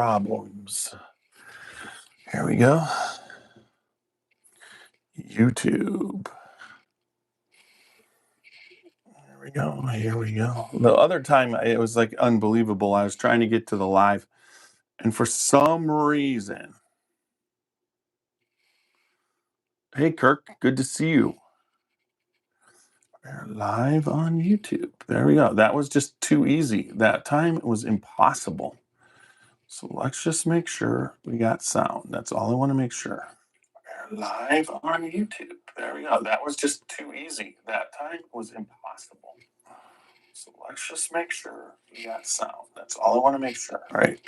problems. Here we go. YouTube. Here we go. Here we go. The other time, it was like unbelievable. I was trying to get to the live, and for some reason, hey, Kirk, good to see you. We're live on YouTube. There we go. That was just too easy. That time it was impossible. So let's just make sure we got sound. That's all I want to make sure. We're live on YouTube. There we go. That was just too easy. That time was impossible. So let's just make sure we got sound. That's all I want to make sure. All right.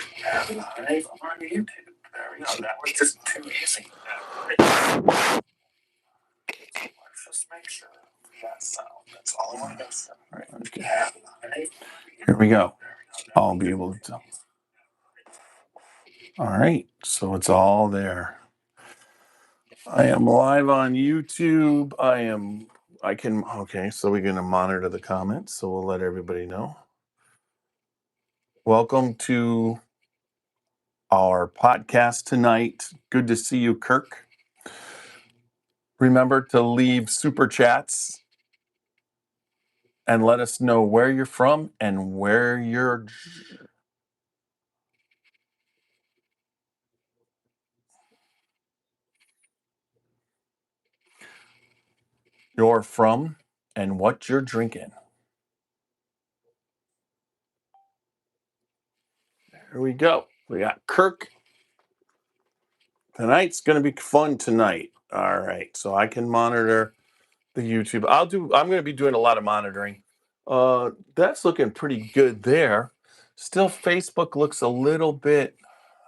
We're live on YouTube. There we go. That was just too easy. So let's just make sure we got sound. That's all I want to make sure. All right. Let's get here we go. I'll be able to tell. All right. So it's all there. I am live on YouTube. Okay, so we're going to monitor the comments. So we'll let everybody know. Welcome to our podcast tonight. Good to see you, Kirk. Remember to leave super chats and let us know where you're from and where you're from and what you're drinking. Here we go. We got Kirk. Tonight's going to be fun tonight. All right. So I can monitor the YouTube. I'm going to be doing a lot of monitoring. That's looking pretty good there. Still, Facebook looks a little bit,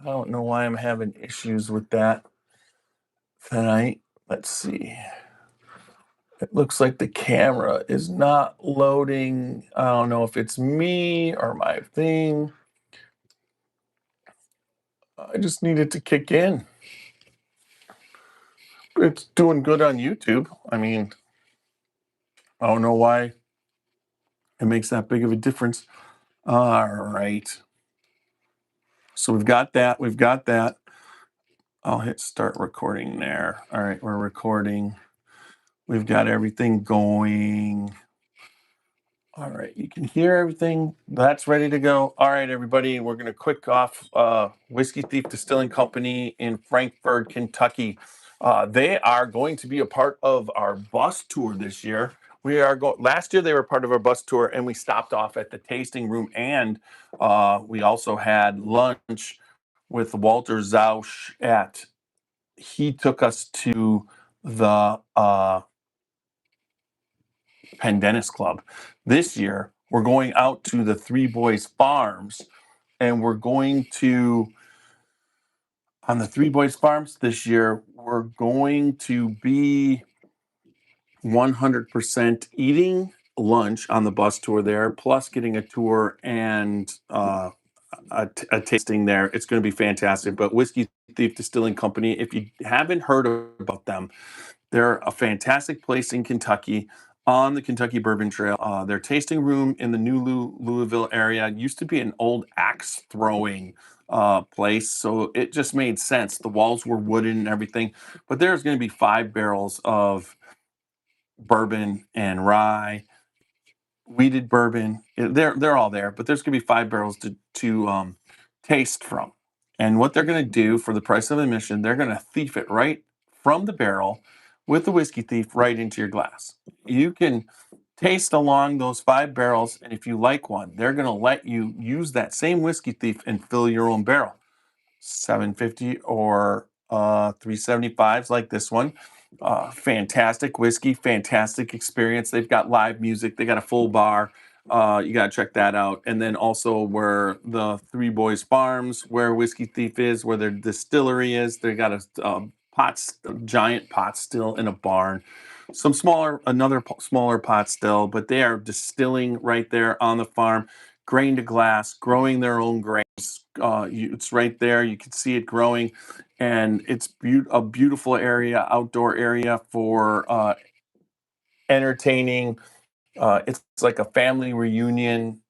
I don't know why I'm having issues with that tonight. Let's see. It looks like the camera is not loading. I don't know if it's me or my thing. I just need it to kick in. It's doing good on YouTube. I mean, I don't know why it makes that big of a difference. All right. So we've got that. We've got that. I'll hit start recording there. All right, we're recording. We've got everything going. All right, you can hear everything. That's ready to go. All right, everybody, we're going to quick off Whiskey Thief Distilling Company in Frankfort, Kentucky. They are going to be a part of our bus tour this year. We are going. Last year they were part of our bus tour, and we stopped off at the tasting room, and we also had lunch with Walter Zausch he took us to the Pendennis Club. This year, we're going out to the Three Boys Farms, and we're going to, on the Three Boys Farms this year, we're going to be 100% eating lunch on the bus tour there, plus getting a tour and a tasting there. It's going to be fantastic. But Whiskey Thief Distilling Company, if you haven't heard about them, they're a fantastic place in Kentucky on the Kentucky Bourbon Trail. Their tasting room in the new Louisville area used to be an old axe throwing place, so it just made sense. The walls were wooden and everything, but there's going to be 5 barrels of bourbon and rye, wheated bourbon. They're all there, but there's going to be 5 barrels to taste from. And what they're going to do for the price of admission, they're going to thief it right from the barrel with the Whiskey Thief right into your glass. You can taste along those 5 barrels, and if you like one, they're going to let you use that same Whiskey Thief and fill your own barrel. 750 or 375s like this one. Fantastic whiskey, fantastic experience. They've got live music. They got a full bar. You got to check that out. And then also where the Three Boys Farms, where Whiskey Thief is, where their distillery is. They got a giant pot still in a barn. Another smaller pot still, but they are distilling right there on the farm, grain to glass, growing their own grains. It's right there. You can see it growing, and it's a beautiful area, outdoor area for entertaining. It's like a family reunion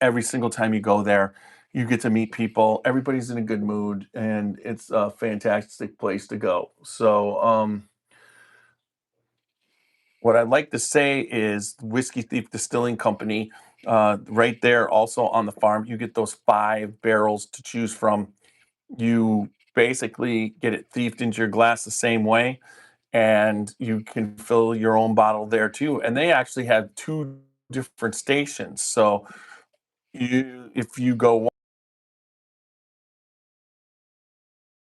every single time you go there. You get to meet people. Everybody's in a good mood, and it's a fantastic place to go. So, what I'd like to say is Whiskey Thief Distilling Company, right there, also on the farm. You get those 5 barrels to choose from. You basically get it thieved into your glass the same way, and you can fill your own bottle there too. And they actually have 2 different stations. So if you go,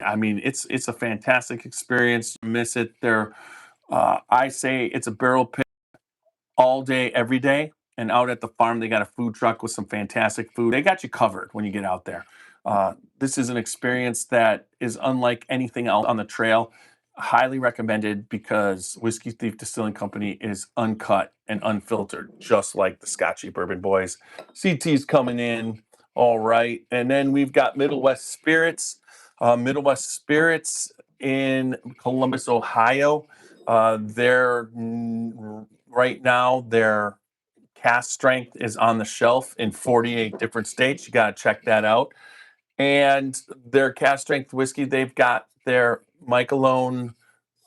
I mean, it's a fantastic experience. Miss it. I say it's a barrel pick all day, every day. And out at the farm, they got a food truck with some fantastic food. They got you covered when you get out there. This is an experience that is unlike anything else on the trail. Highly recommended because Whiskey Thief Distilling Company is uncut and unfiltered, just like the Scotchy Bourbon Boys. CT's coming in. All right. And then we've got Middle West Spirits. Middle West Spirits in Columbus, Ohio. They're right now, their cast strength is on the shelf in 48 different states. You got to check that out. And their cast strength whiskey, they've got their Michaelone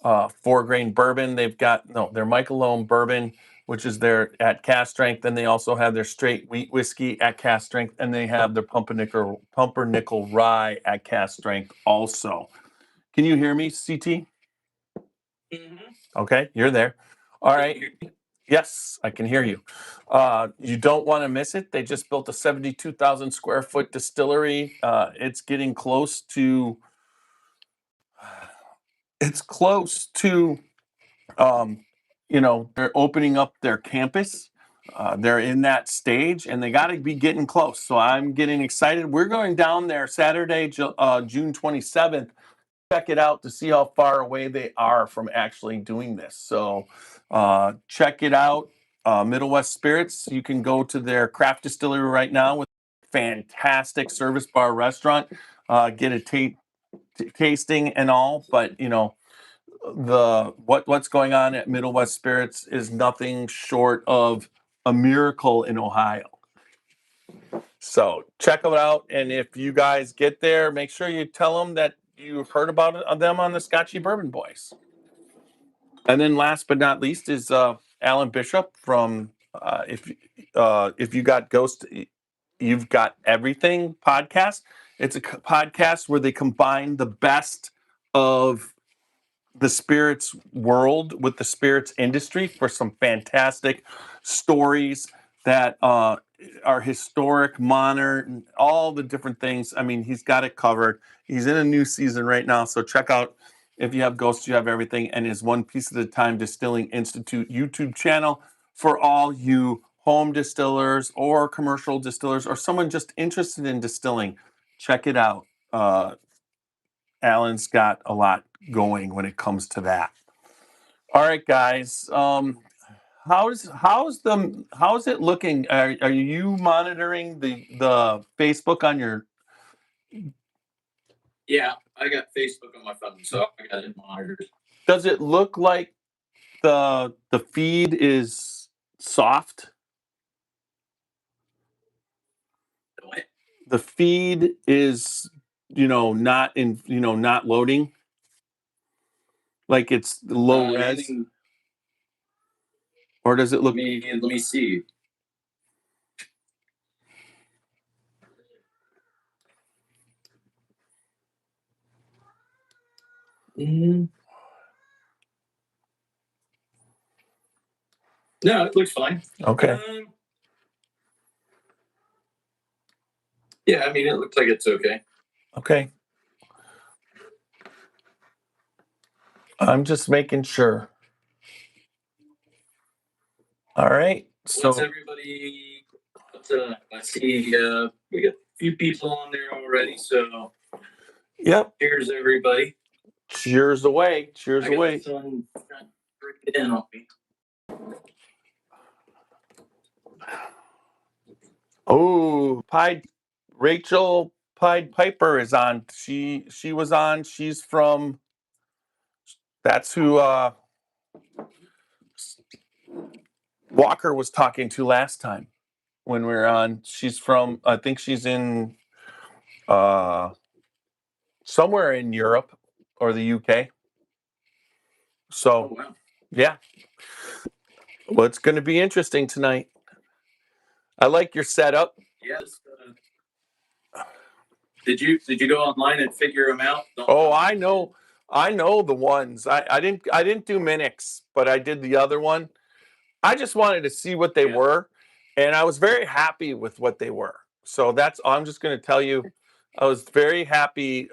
4-grain bourbon. They've got their Michaelone bourbon, which is their at cast strength. Then they also have their straight wheat whiskey at cast strength, and they have their pumpernickel rye at cast strength also. Can you hear me, CT? Okay, you're there. All right. Yes, I can hear you. You don't want to miss it. They just built a 72,000 square foot distillery. It's getting close to. It's close to. Um, they're opening up their campus. They're in that stage, and they got to be getting close. So I'm getting excited. We're going down there Saturday, June 27th. Check it out to see how far away they are from actually doing this. So check it out. Middle West Spirits. You can go to their craft distillery right now with fantastic service bar restaurant. Get a tasting and all, but what's going on at Middle West Spirits is nothing short of a miracle in Ohio. So check them out, and if you guys get there, make sure you tell them that you heard about them on the Scotchy Bourbon Boys. And then last but not least is Alan Bishop from if you got Ghost, you've got everything podcast. It's a podcast where they combine the best of the spirits world with the spirits industry for some fantastic stories that are historic, modern, all the different things. I mean, he's got it covered. He's in a new season right now, so check out if you have Ghosts, you have everything, and his One Piece at a Time Distilling Institute YouTube channel for all you home distillers or commercial distillers or someone just interested in distilling. Check it out. Alan's got a lot going when it comes to that. All right, guys. How's it looking? Are you monitoring the Facebook on your? Yeah, I got Facebook on my phone, so I got it monitored. Does it look like the feed is soft? What? The feed is not loading, like it's low res, or does it look? Let me see. No, it looks fine. Okay. Yeah, I mean, it looks like it's okay. Okay. I'm just making sure. All right. So What's everybody? I see we got a few people on there already. So yep. Cheers, everybody. Cheers away. Cheers away. It in on me. Oh, Rachel Pied Piper is on. She was on. She's from. That's who Walker was talking to last time when we were on. She's from. I think she's in somewhere in Europe or the UK. So, wow. yeah. Well, it's going to be interesting tonight. I like your setup. Yes. Did you go online and figure them out? Oh, I know the ones. I didn't do Minix, but I did the other one. I just wanted to see what they Yeah. were, and I was very happy with what they were. So that's I'm just going to tell you, I was very happy.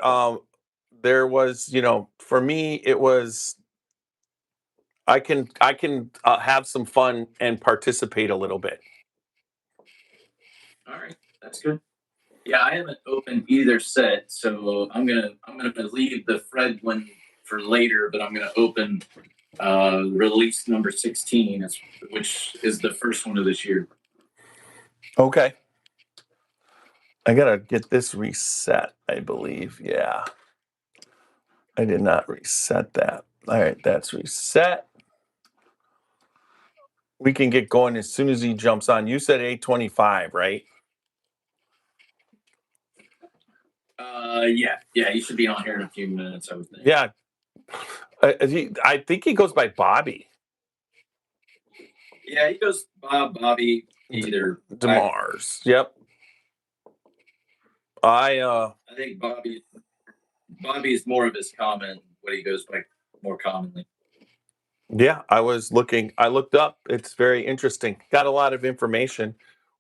There was, for me, it was I can have some fun and participate a little bit. All right, that's good. Yeah, I haven't opened either set, so I'm gonna leave the Fred one for later, but I'm gonna open release number 16, which is the first one of this year. Okay. I gotta get this reset, I believe. Yeah. I did not reset that. All right, that's reset. We can get going as soon as he jumps on. You said 8:25, right? Yeah, he should be on here in a few minutes, I would think. Yeah. I think he goes by Bobby Yeah, he goes Bobby either. DeMars. Yep. I think Bobby is more of his common what he goes by more commonly. Yeah, I looked up. It's very interesting. Got a lot of information.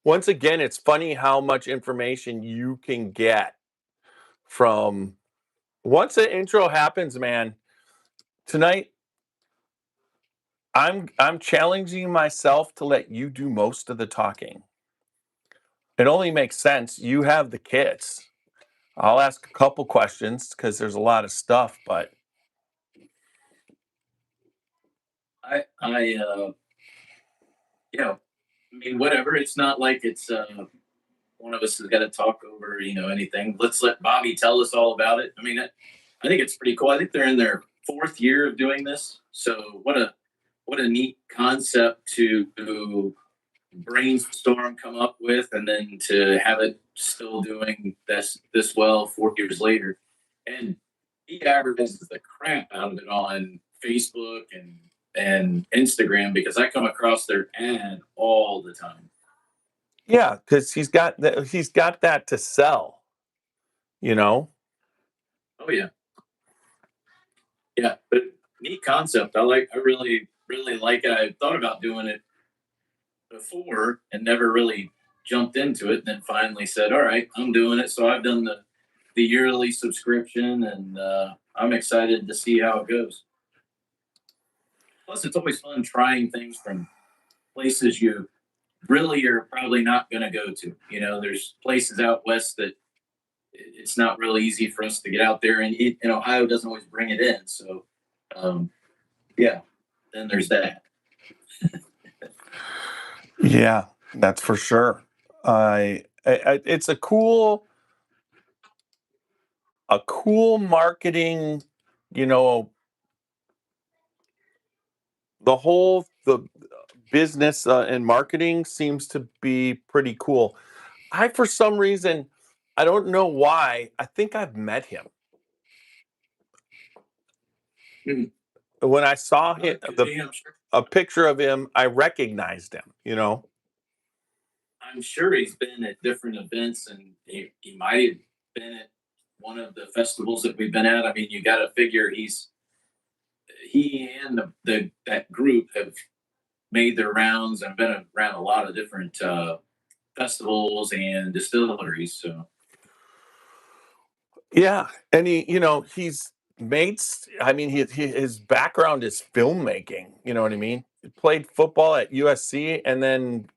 Once again, it's funny how much information you can get from once the intro happens, man. Tonight, I'm challenging myself to let you do most of the talking. It only makes sense. You have the kids. I'll ask a couple questions because there's a lot of stuff, but I yeah, I mean whatever. It's not like it's one of us has got to talk over anything. Let's let Bobby tell us all about it. I mean, I think it's pretty cool. I think they're in their fourth year of doing this. So what a neat concept to brainstorm, come up with, and then to have it still doing this well 4 years later. And he advertises the crap out of it on Facebook and Instagram because I come across their ad all the time. yeah, because he's got that to sell, you know? Oh yeah, yeah. But neat concept. I really like it. I thought about doing it before and never really jumped into it. And then finally said, "All right, I'm doing it." So I've done the yearly subscription, and I'm excited to see how it goes. Plus, it's always fun trying things from places you really are probably not going to go to. There's places out west that it's not really easy for us to get out there, and Ohio doesn't always bring it in. So, um, yeah, then there's that. Yeah, that's for sure. It's a cool marketing, you know, the business and marketing seems to be pretty cool. For some reason, I don't know why. I think I've met him. Mhm. When I saw him, Could be, I'm sure. a picture of him, I recognized him. I'm sure he's been at different events, and he might have been at one of the festivals that we've been at. I mean, you got to figure he and that group have made their rounds and been around a lot of different festivals and distilleries. So Yeah, and he's I mean, his background is filmmaking. You know what I mean? He played football at USC, and then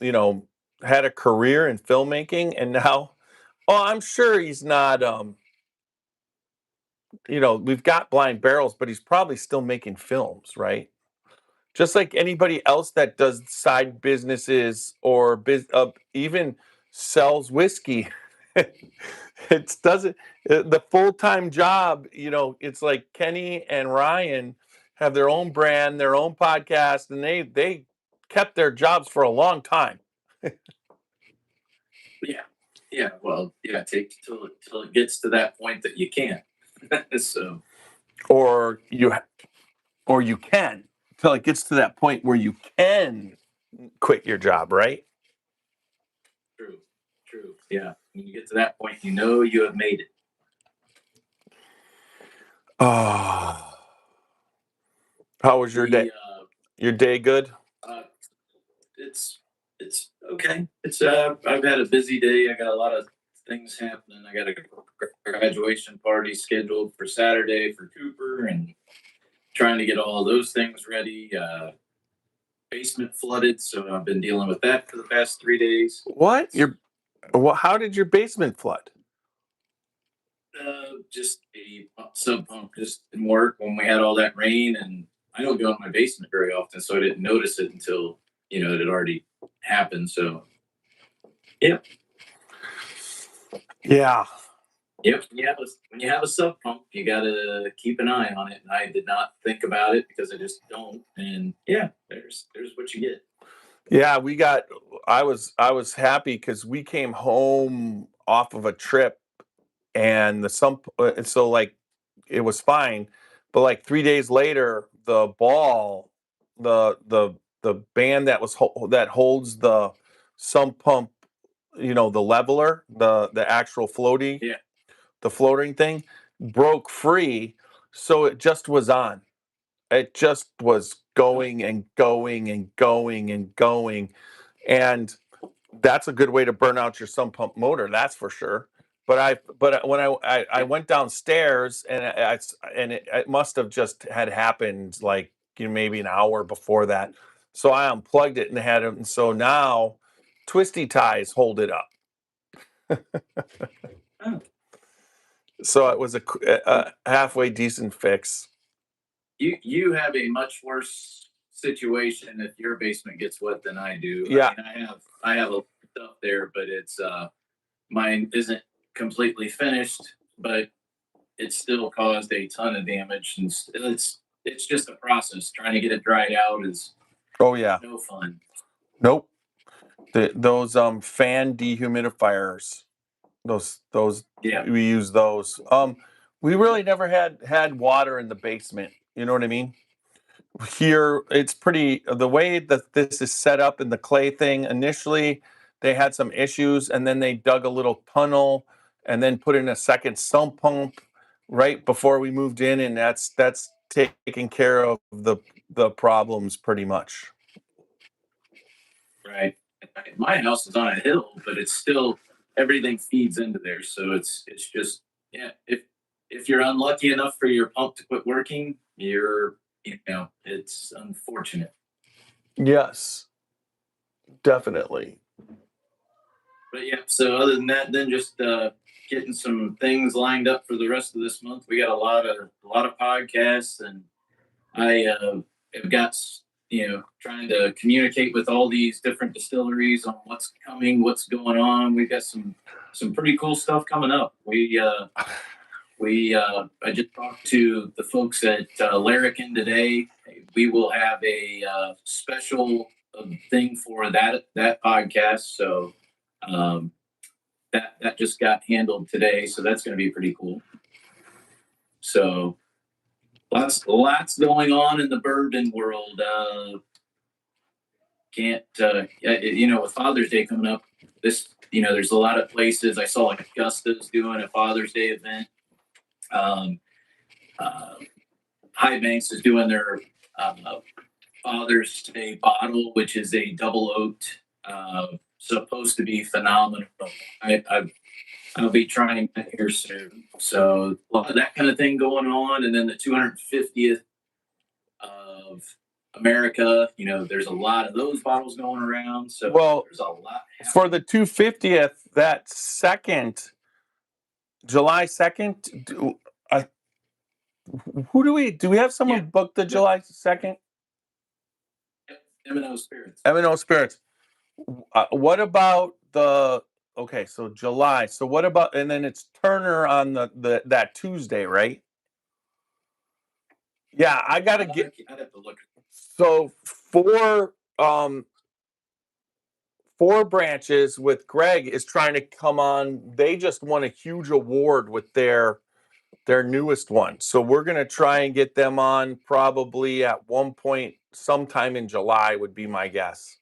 you know had a career in filmmaking, and now, oh, I'm sure he's not. We've got Blind Barrels, but he's probably still making films, right? Just like anybody else that does side businesses or even sells whiskey. It doesn't the full-time job, it's like Kenny and Ryan have their own brand, their own podcast, and they kept their jobs for a long time. yeah, Yeah, well, yeah, take till it gets to that point that you can't. So or you can till it gets to that point where you can quit your job, right? true, true. Yeah, when you get to that point, you know you have made it. Oh, how was your day? The Your day good? uh, it's it's okay. It's I've had a busy day. I got a lot of things happening. I got a graduation party scheduled for Saturday for Cooper, and trying to get all of those things ready. Basement flooded, so I've been dealing with that for the past 3 days. What? How did your basement flood? Just a sub pump just didn't work when we had all that rain, and I don't go in my basement very often, so I didn't notice it until it had already happened. So yeah, Yeah. yep. When you have a sub pump, you gotta keep an eye on it. And I did not think about it because I just don't. And yeah, there's what you get. Yeah, I was happy because we came home off of a trip and and so like it was fine, but like 3 days later, the ball, the band that holds the sump pump, the leveler, the actual Yeah. the floating thing, broke free, so it just was on. It just was Oh, going and going and going and going, and that's a good way to burn out your sump pump motor, that's for sure. But when I yeah. went downstairs and it must have just had happened like maybe an hour before that. So I unplugged it and had it, and so now twisty ties hold it up. Oh, So it was a halfway decent fix. you have a much worse situation if your basement gets wet than I do. I Yeah, mean, I have a lot of stuff there, but it's mine isn't completely finished, but it still caused a ton of damage, and it's just a process. Trying to get it dried out is oh yeah, no fun. nope. Those fan dehumidifiers, those Yeah, we use those. We really never had water in the basement. You know what I mean? Here, it's pretty the way that this is set up in the clay thing. Initially, they had some issues, and then they dug a little tunnel, and then put in a second sump pump right before we moved in, and that's taking care of the problems pretty much. right. My house is on a hill, but it's still everything feeds into there, so it's just yeah. If you're unlucky enough for your pump to quit working, it's unfortunate. Yes, definitely. But yeah, so other than that, then just getting some things lined up for the rest of this month. We got a lot of podcasts, and I have got trying to communicate with all these different distilleries on what's coming, what's going on. We've got some pretty cool stuff coming up. We I just talked to the folks at Larrikin today. We will have a special thing for that podcast. So um, that just got handled today. So that's going to be pretty cool. So lots going on in the bourbon world. Can't with Father's Day coming up, there's a lot of places. I saw like Augusta's doing a Father's Day event. Um, uh, High Banks is doing their uh, Father's Day bottle, which is a double oaked, supposed to be phenomenal. I'll be trying that here soon. So a lot of that kind of thing going on, and then the 250th of America. There's a lot of those bottles going around. So Well, there's a lot for happening. the 250th, that second July 2nd, I who do we have Yeah, someone booked the yeah. July 2nd? M&O Spirits. M&O Spirits. What about the okay, so July. So what about and then it's Turner on the that Tuesday, right? Yeah, I gotta get I'd have to look. so for Four Branches with Greg is trying to come on. They just won a huge award with their newest one. So we're going to try and get them on probably at one point sometime in July would be my guess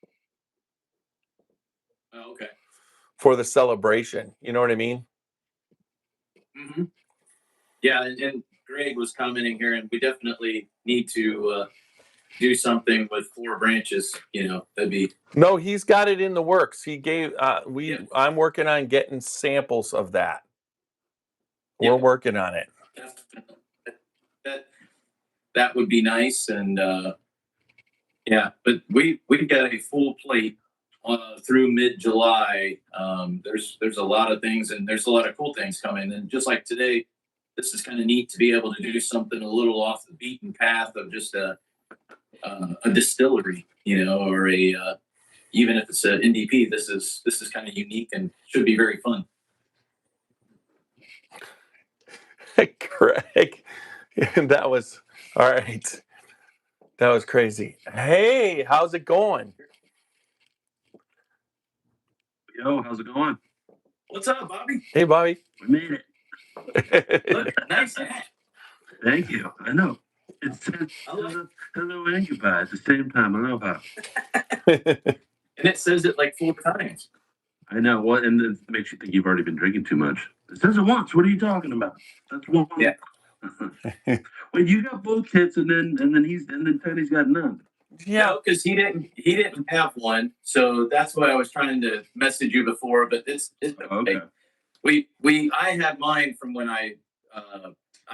Oh, okay. for the celebration. You know what I mean? Hmm. Yeah, and Greg was commenting here, and we definitely need to do something with Four Branches. That'd be. No, he's got it in the works. He gave Yeah. I'm working on getting samples of that. We're Yeah, working on it. definitely. That that would be nice, and yeah, but we've got a full plate through mid July. There's a lot of things, and there's a lot of cool things coming. And just like today, this is kind of neat to be able to do something a little off the beaten path of just a distillery, or a even if it's an NDP. This is kind of unique and should be very fun. Greg, that was all right. That was crazy. Hey, how's it going? Yo, how's it going? What's up, Bobby? Hey, Bobby. We made it. Look, nice hat. Thank you. I know. It says hello and goodbye at the same time. I love how. And it says it like 4 times. I know. What? And it makes you think you've already been drinking too much. It says it once. What are you talking about? That's one. Yeah. Wait, you got both kits, and then Teddy's got none. Yeah. No, because he didn't have one, so that's why I was trying to message you before. But it's okay. I had mine from when I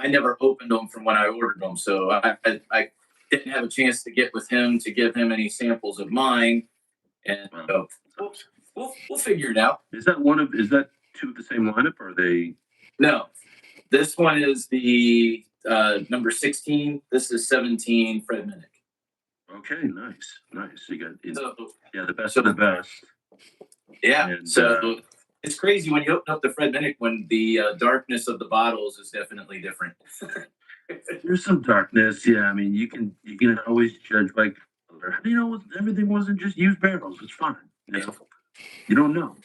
never opened them from when I ordered them, so I didn't have a chance to get with him to give him any samples of mine, and so we'll figure it out. Is that two of the same lineup, or are they? No, this one is the number 16. This is 17. Fred Minnick. Okay, nice. You got the best so- of the best. Yeah. And, so it's crazy when you open up the Fred Minnick when the darkness of the bottles is definitely different. There's some darkness. Yeah, I mean, you can always judge by color. Everything wasn't just used barrels. It's fine. You don't know.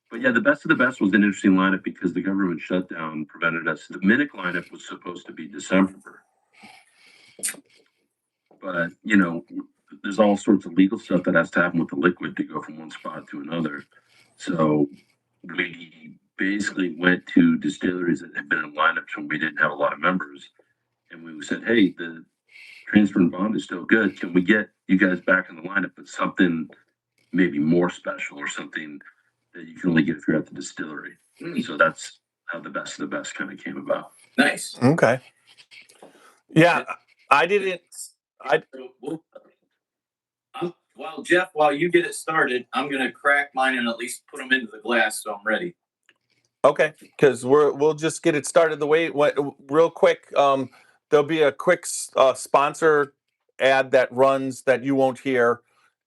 But yeah, the best of the best was an interesting lineup because the government shutdown prevented us. The Minnick lineup was supposed to be December, but there's all sorts of legal stuff that has to happen with the liquid to go from one spot to another. So we basically went to distilleries that had been in lineups when we didn't have a lot of members, and we said, "Hey, the transfer and bond is still good. Can we get you guys back in the lineup, but something maybe more special or something that you can only get if you're at the distillery?" So that's how the best of the best kind of came about. Nice. Okay. Yeah, I didn't. Well, Jeff, while you get it started, I'm gonna crack mine and at least put them into the glass so I'm ready. Okay, because we'll just get it started the way it went real quick. There'll be a quick sponsor ad that runs that you won't hear,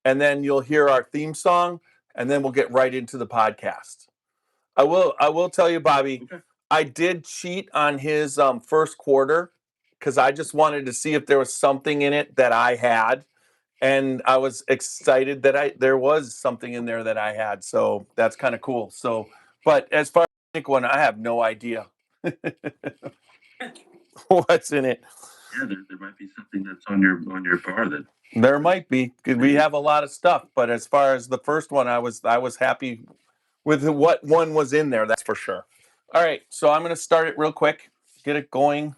and then you'll hear our theme song, and then we'll get right into the podcast. I will tell you, Bobby, Okay. I did cheat on his first quarter because I just wanted to see if there was something in it that I had, and I was excited that there was something in there that I had. So that's kind of cool. So, but as far as the Nick one, I have no idea what's in it. Yeah, there might be something that's on your bar that There might be because we have a lot of stuff. But as far as the first one, I was happy with what one was in there. That's for sure. All right, so I'm going to start it real quick, get it going.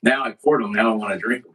Now I poured them. Now I want to drink them.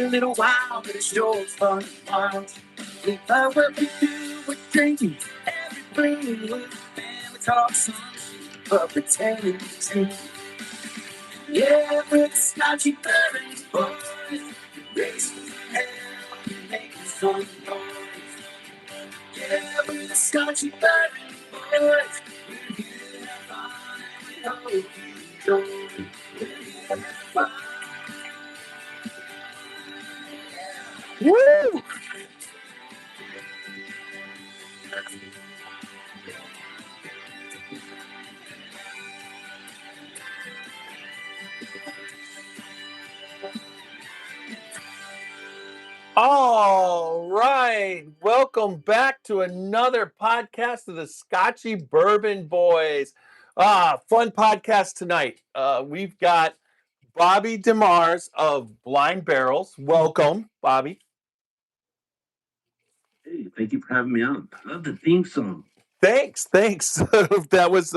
a little while, but it's sure fun to watch. We love what we do, we're drinking every brew. And we talk some shit, but pretending to. Yeah, we're the Scotchy Bourbon Boys. Raising hell, we're making some noise. Yeah, we're the Scotchy Bourbon Boys. We're here to have fun, and we hope you enjoy. We're here to have fun. Woo! All right. Welcome back to another podcast of the Scotchy Bourbon Boys. Fun podcast tonight. We've got Bobby DeMars of Blind Barrels. Welcome, Bobby. Hey, thank you for having me on. I love the theme song. Thanks. That was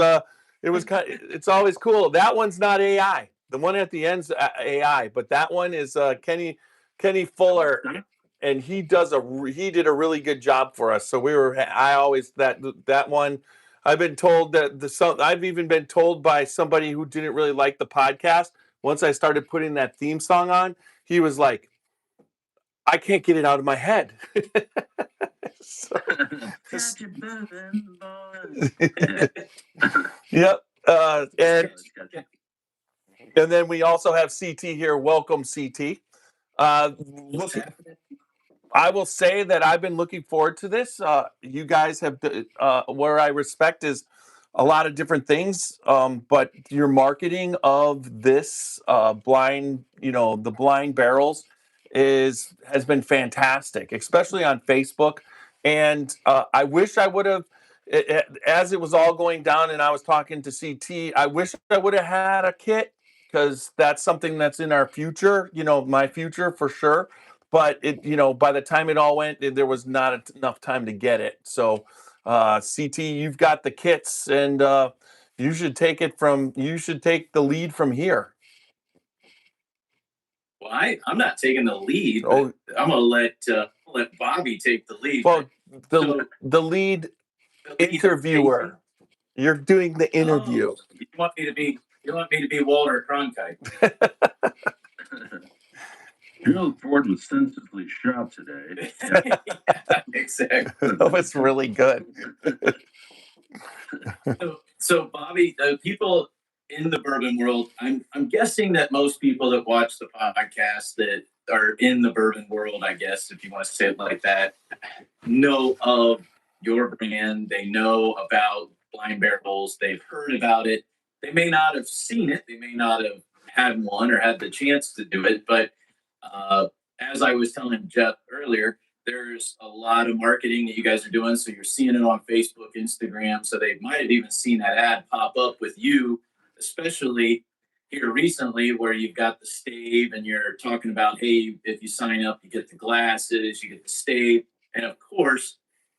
it's always cool. That one's not AI. The one at the end's AI, but that one is Kenny Fuller, and he did a really good job for us. So I always that one. I've been told that I've even been told by somebody who didn't really like the podcast. Once I started putting that theme song on, he was like, I can't get it out of my head. So, Scotchy Bourbon Boys. yep. And then we also have CT here. Welcome, CT. I will say that I've been looking forward to this. You guys have, where I respect is a lot of different things, but your marketing of this the blind barrels has been fantastic, especially on Facebook. And I wish I would have, as it was all going down, and I was talking to CT. I wish I would have had a kit because that's something that's in our future. My future for sure. But by the time it all went, there was not enough time to get it. So, CT, you've got the kits, and you should take the lead from here. Well, I'm not taking the lead. But I'm gonna let Bobby take the lead. Well, the lead interviewer. You're doing the interview. You want me to be Walter Cronkite? Gerald Ford was sensitively shot today. Yeah, exactly. That was really good. So Bobby, people in the bourbon world, I'm guessing that most people that watch the podcast that are in the bourbon world, I guess, if you want to say it like that, know of your brand. They know about Blind Barrels. They've heard about it. They may not have seen it. They may not have had one or had the chance to do it. But as I was telling Jeff earlier, there's a lot of marketing that you guys are doing. So you're seeing it on Facebook, Instagram. So they might have even seen that ad pop up with you, especially here recently where you've got the stave and you're talking about, hey, if you sign up, you get the glasses, you get the stave. And of course,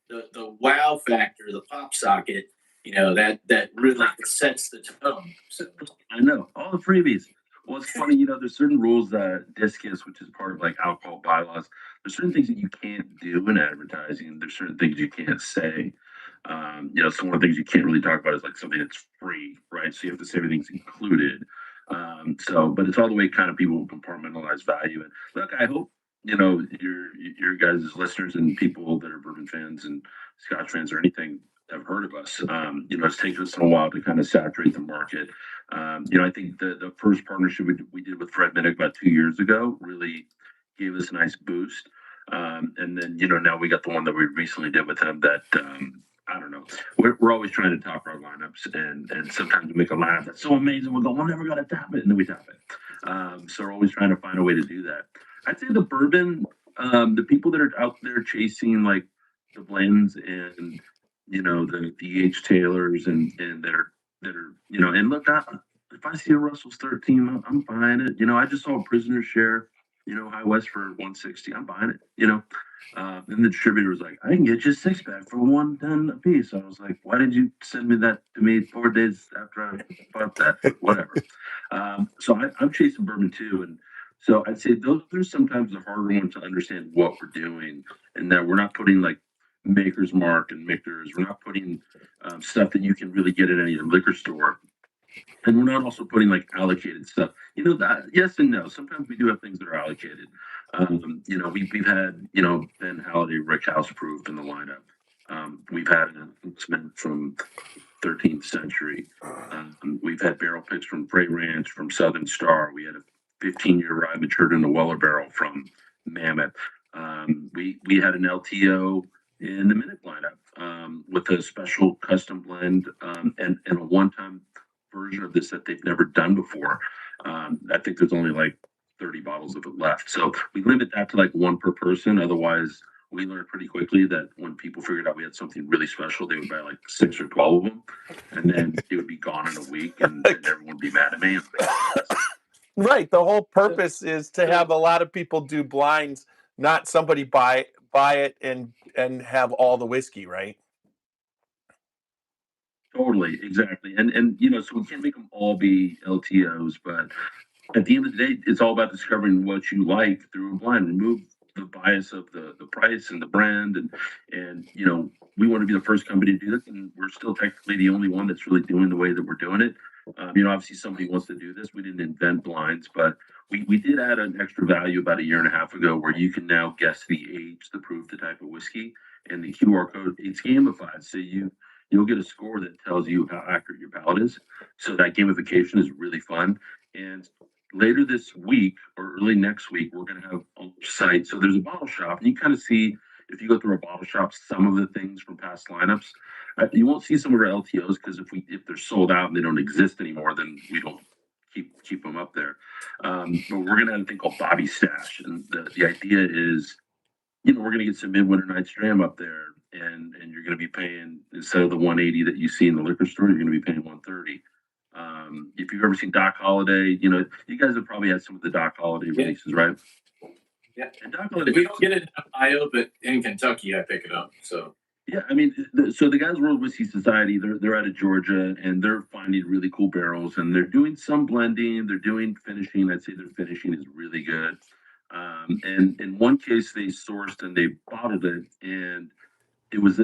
the wow factor, the pop socket, that really sets the tone. So, I know, all the freebies. Well, it's funny, there's certain rules that Discus, which is part of like alcohol bylaws, there's certain things that you can't do in advertising. There's certain things you can't say. Some of the things you can't really talk about is like something that's free, right? So you have to say everything's included. But it's all the way kind of people compartmentalize value. And look, I hope, your guys' listeners and people that are bourbon fans and Scotch fans or anything have heard of us. It's taken us a while to kind of saturate the market. I think the first partnership we did with Fred Minnick about 2 years ago really gave us a nice boost. And then, now we got the one that we recently did with him that, I don't know. We're always trying to top our lineups, and sometimes we make a lineup that's so amazing. We'll go, we're never going to top it, and then we top it. So we're always trying to find a way to do that. I'd say the bourbon, the people that are out there chasing like the blends and the H Taylors and that are and look, if I see a Russell's 13, I'm buying it. I just saw a Prisoner Share, High West for 160. I'm buying it. And the distributor was like, I can get you a 6-pack for 110 a piece. I was like, why did you send me that to me 4 days after I bought that? Whatever. So I'm chasing bourbon too, and So I'd say those are sometimes the harder ones to understand what we're doing, and that we're not putting like Maker's Mark and Michter's. We're not putting stuff that you can really get at any liquor store, and we're not also putting like allocated stuff. You know that yes and no. Sometimes we do have things that are allocated. You know, we've had Ben Halliday, Rick Houseproof in the lineup. We've had an announcement from 13th Century. We've had barrel picks from Prey Ranch, from Southern Star. We had a 15-year rye matured in the Weller barrel from Mammoth. We had an LTO in the Minute lineup with a special custom blend and a one-time version of this that they've never done before. I think there's only like 30 bottles of it left. So we limit that to like one per person. Otherwise, we learned pretty quickly that when people figured out we had something really special, they would buy like 6 or 12 of them, and then it would be gone in a week, and everyone would be mad at me. Right. The whole purpose is to have a lot of people do blinds, not somebody buy it and have all the whiskey, right? Totally, exactly, and so we can't make them all be LTOs, but at the end of the day, it's all about discovering what you like through a blind. Remove the bias of the price and the brand, and we want to be the first company to do this, and we're still technically the only one that's really doing the way that we're doing it. Obviously somebody wants to do this. We didn't invent blinds, but we did add an extra value about a year and a half ago where you can now guess the age, the proof, the type of whiskey, and the QR code. It's gamified, so you'll get a score that tells you how accurate your palate is. So that gamification is really fun. And later this week or early next week, we're going to have a site. So there's a bottle shop, and you kind of see if you go through a bottle shop some of the things from past lineups. You won't see some of our LTOs because if they're sold out and they don't exist anymore, then we don't keep them up there. But we're going to have a thing called Bobby Stash, and the idea is, we're going to get some Midwinter Night's Dram up there, and you're going to be paying, instead of the 180 that you see in the liquor store, you're going to be paying 130. If you've ever seen Doc Holliday, you guys have probably had some of the Doc Holliday releases, right? Yeah. And Doc Holliday, we don't get it in Ohio, but in Kentucky, I pick it up. So yeah, I mean, so the guys World Whiskey Society, they're out of Georgia, and they're finding really cool barrels, and they're doing some blending, they're doing finishing. I'd say their finishing is really good. And in one case, they sourced and they bottled it, and it was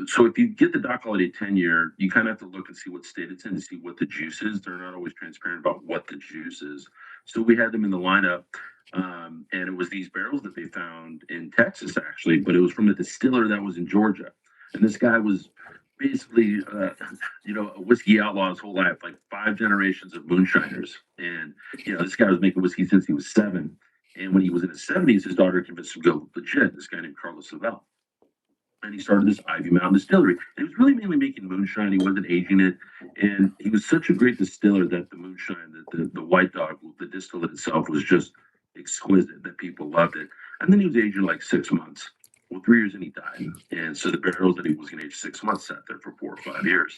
so if you get the Doc Holiday 10-year, you kind of have to look and see what state it's in to see what the juice is. They're not always transparent about what the juice is. So we had them in the lineup, and it was these barrels that they found in Texas actually, but it was from a distiller that was in Georgia, and this guy was basically a whiskey outlaw his whole life, like 5 generations of moonshiners, and this guy was making whiskey since he was 7. And when he was in his 70s, his daughter convinced him to go legit. This guy named Carlos Savell, and he started this Ivy Mountain distillery. And he was really mainly making moonshine. He wasn't aging it, and he was such a great distiller that the moonshine, that the White Dog, the distillate itself, was just exquisite. That people loved it. And then he was aging like 6 months. Well, 3 years and he died. And so the barrels that he was going to age 6 months sat there for 4 or 5 years.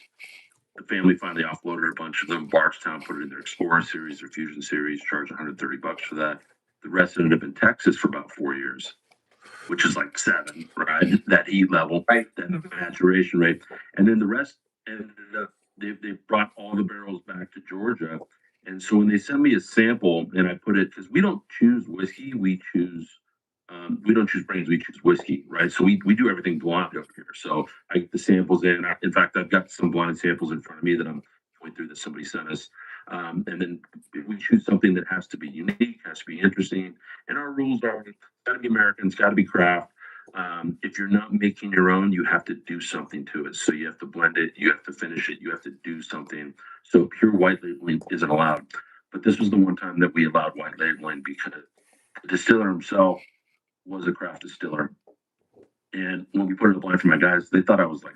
The family finally offloaded a bunch of them. Bardstown put it in their Explorer series, their Fusion series, charged $130 for that. The rest ended up in Texas for about 4 years, which is like 7, right? That heat level, right, that maturation rate. And then the rest ended up, they brought all the barrels back to Georgia. And so when they send me a sample and I put it, because we don't choose whiskey, we don't choose brands, we choose whiskey, right? So we do everything blind up here. So I get the samples in. In fact, I've got some blind samples in front of me that I'm going through that somebody sent us. And then we choose something that has to be unique, has to be interesting. And our rules are, it's got to be American, it's got to be craft. If you're not making your own, you have to do something to it. So you have to blend it, you have to finish it, you have to do something. So pure white labeling isn't allowed. But this was the one time that we allowed white labeling because the distiller himself was a craft distiller. And when we put it in the blind for my guys, they thought I was like,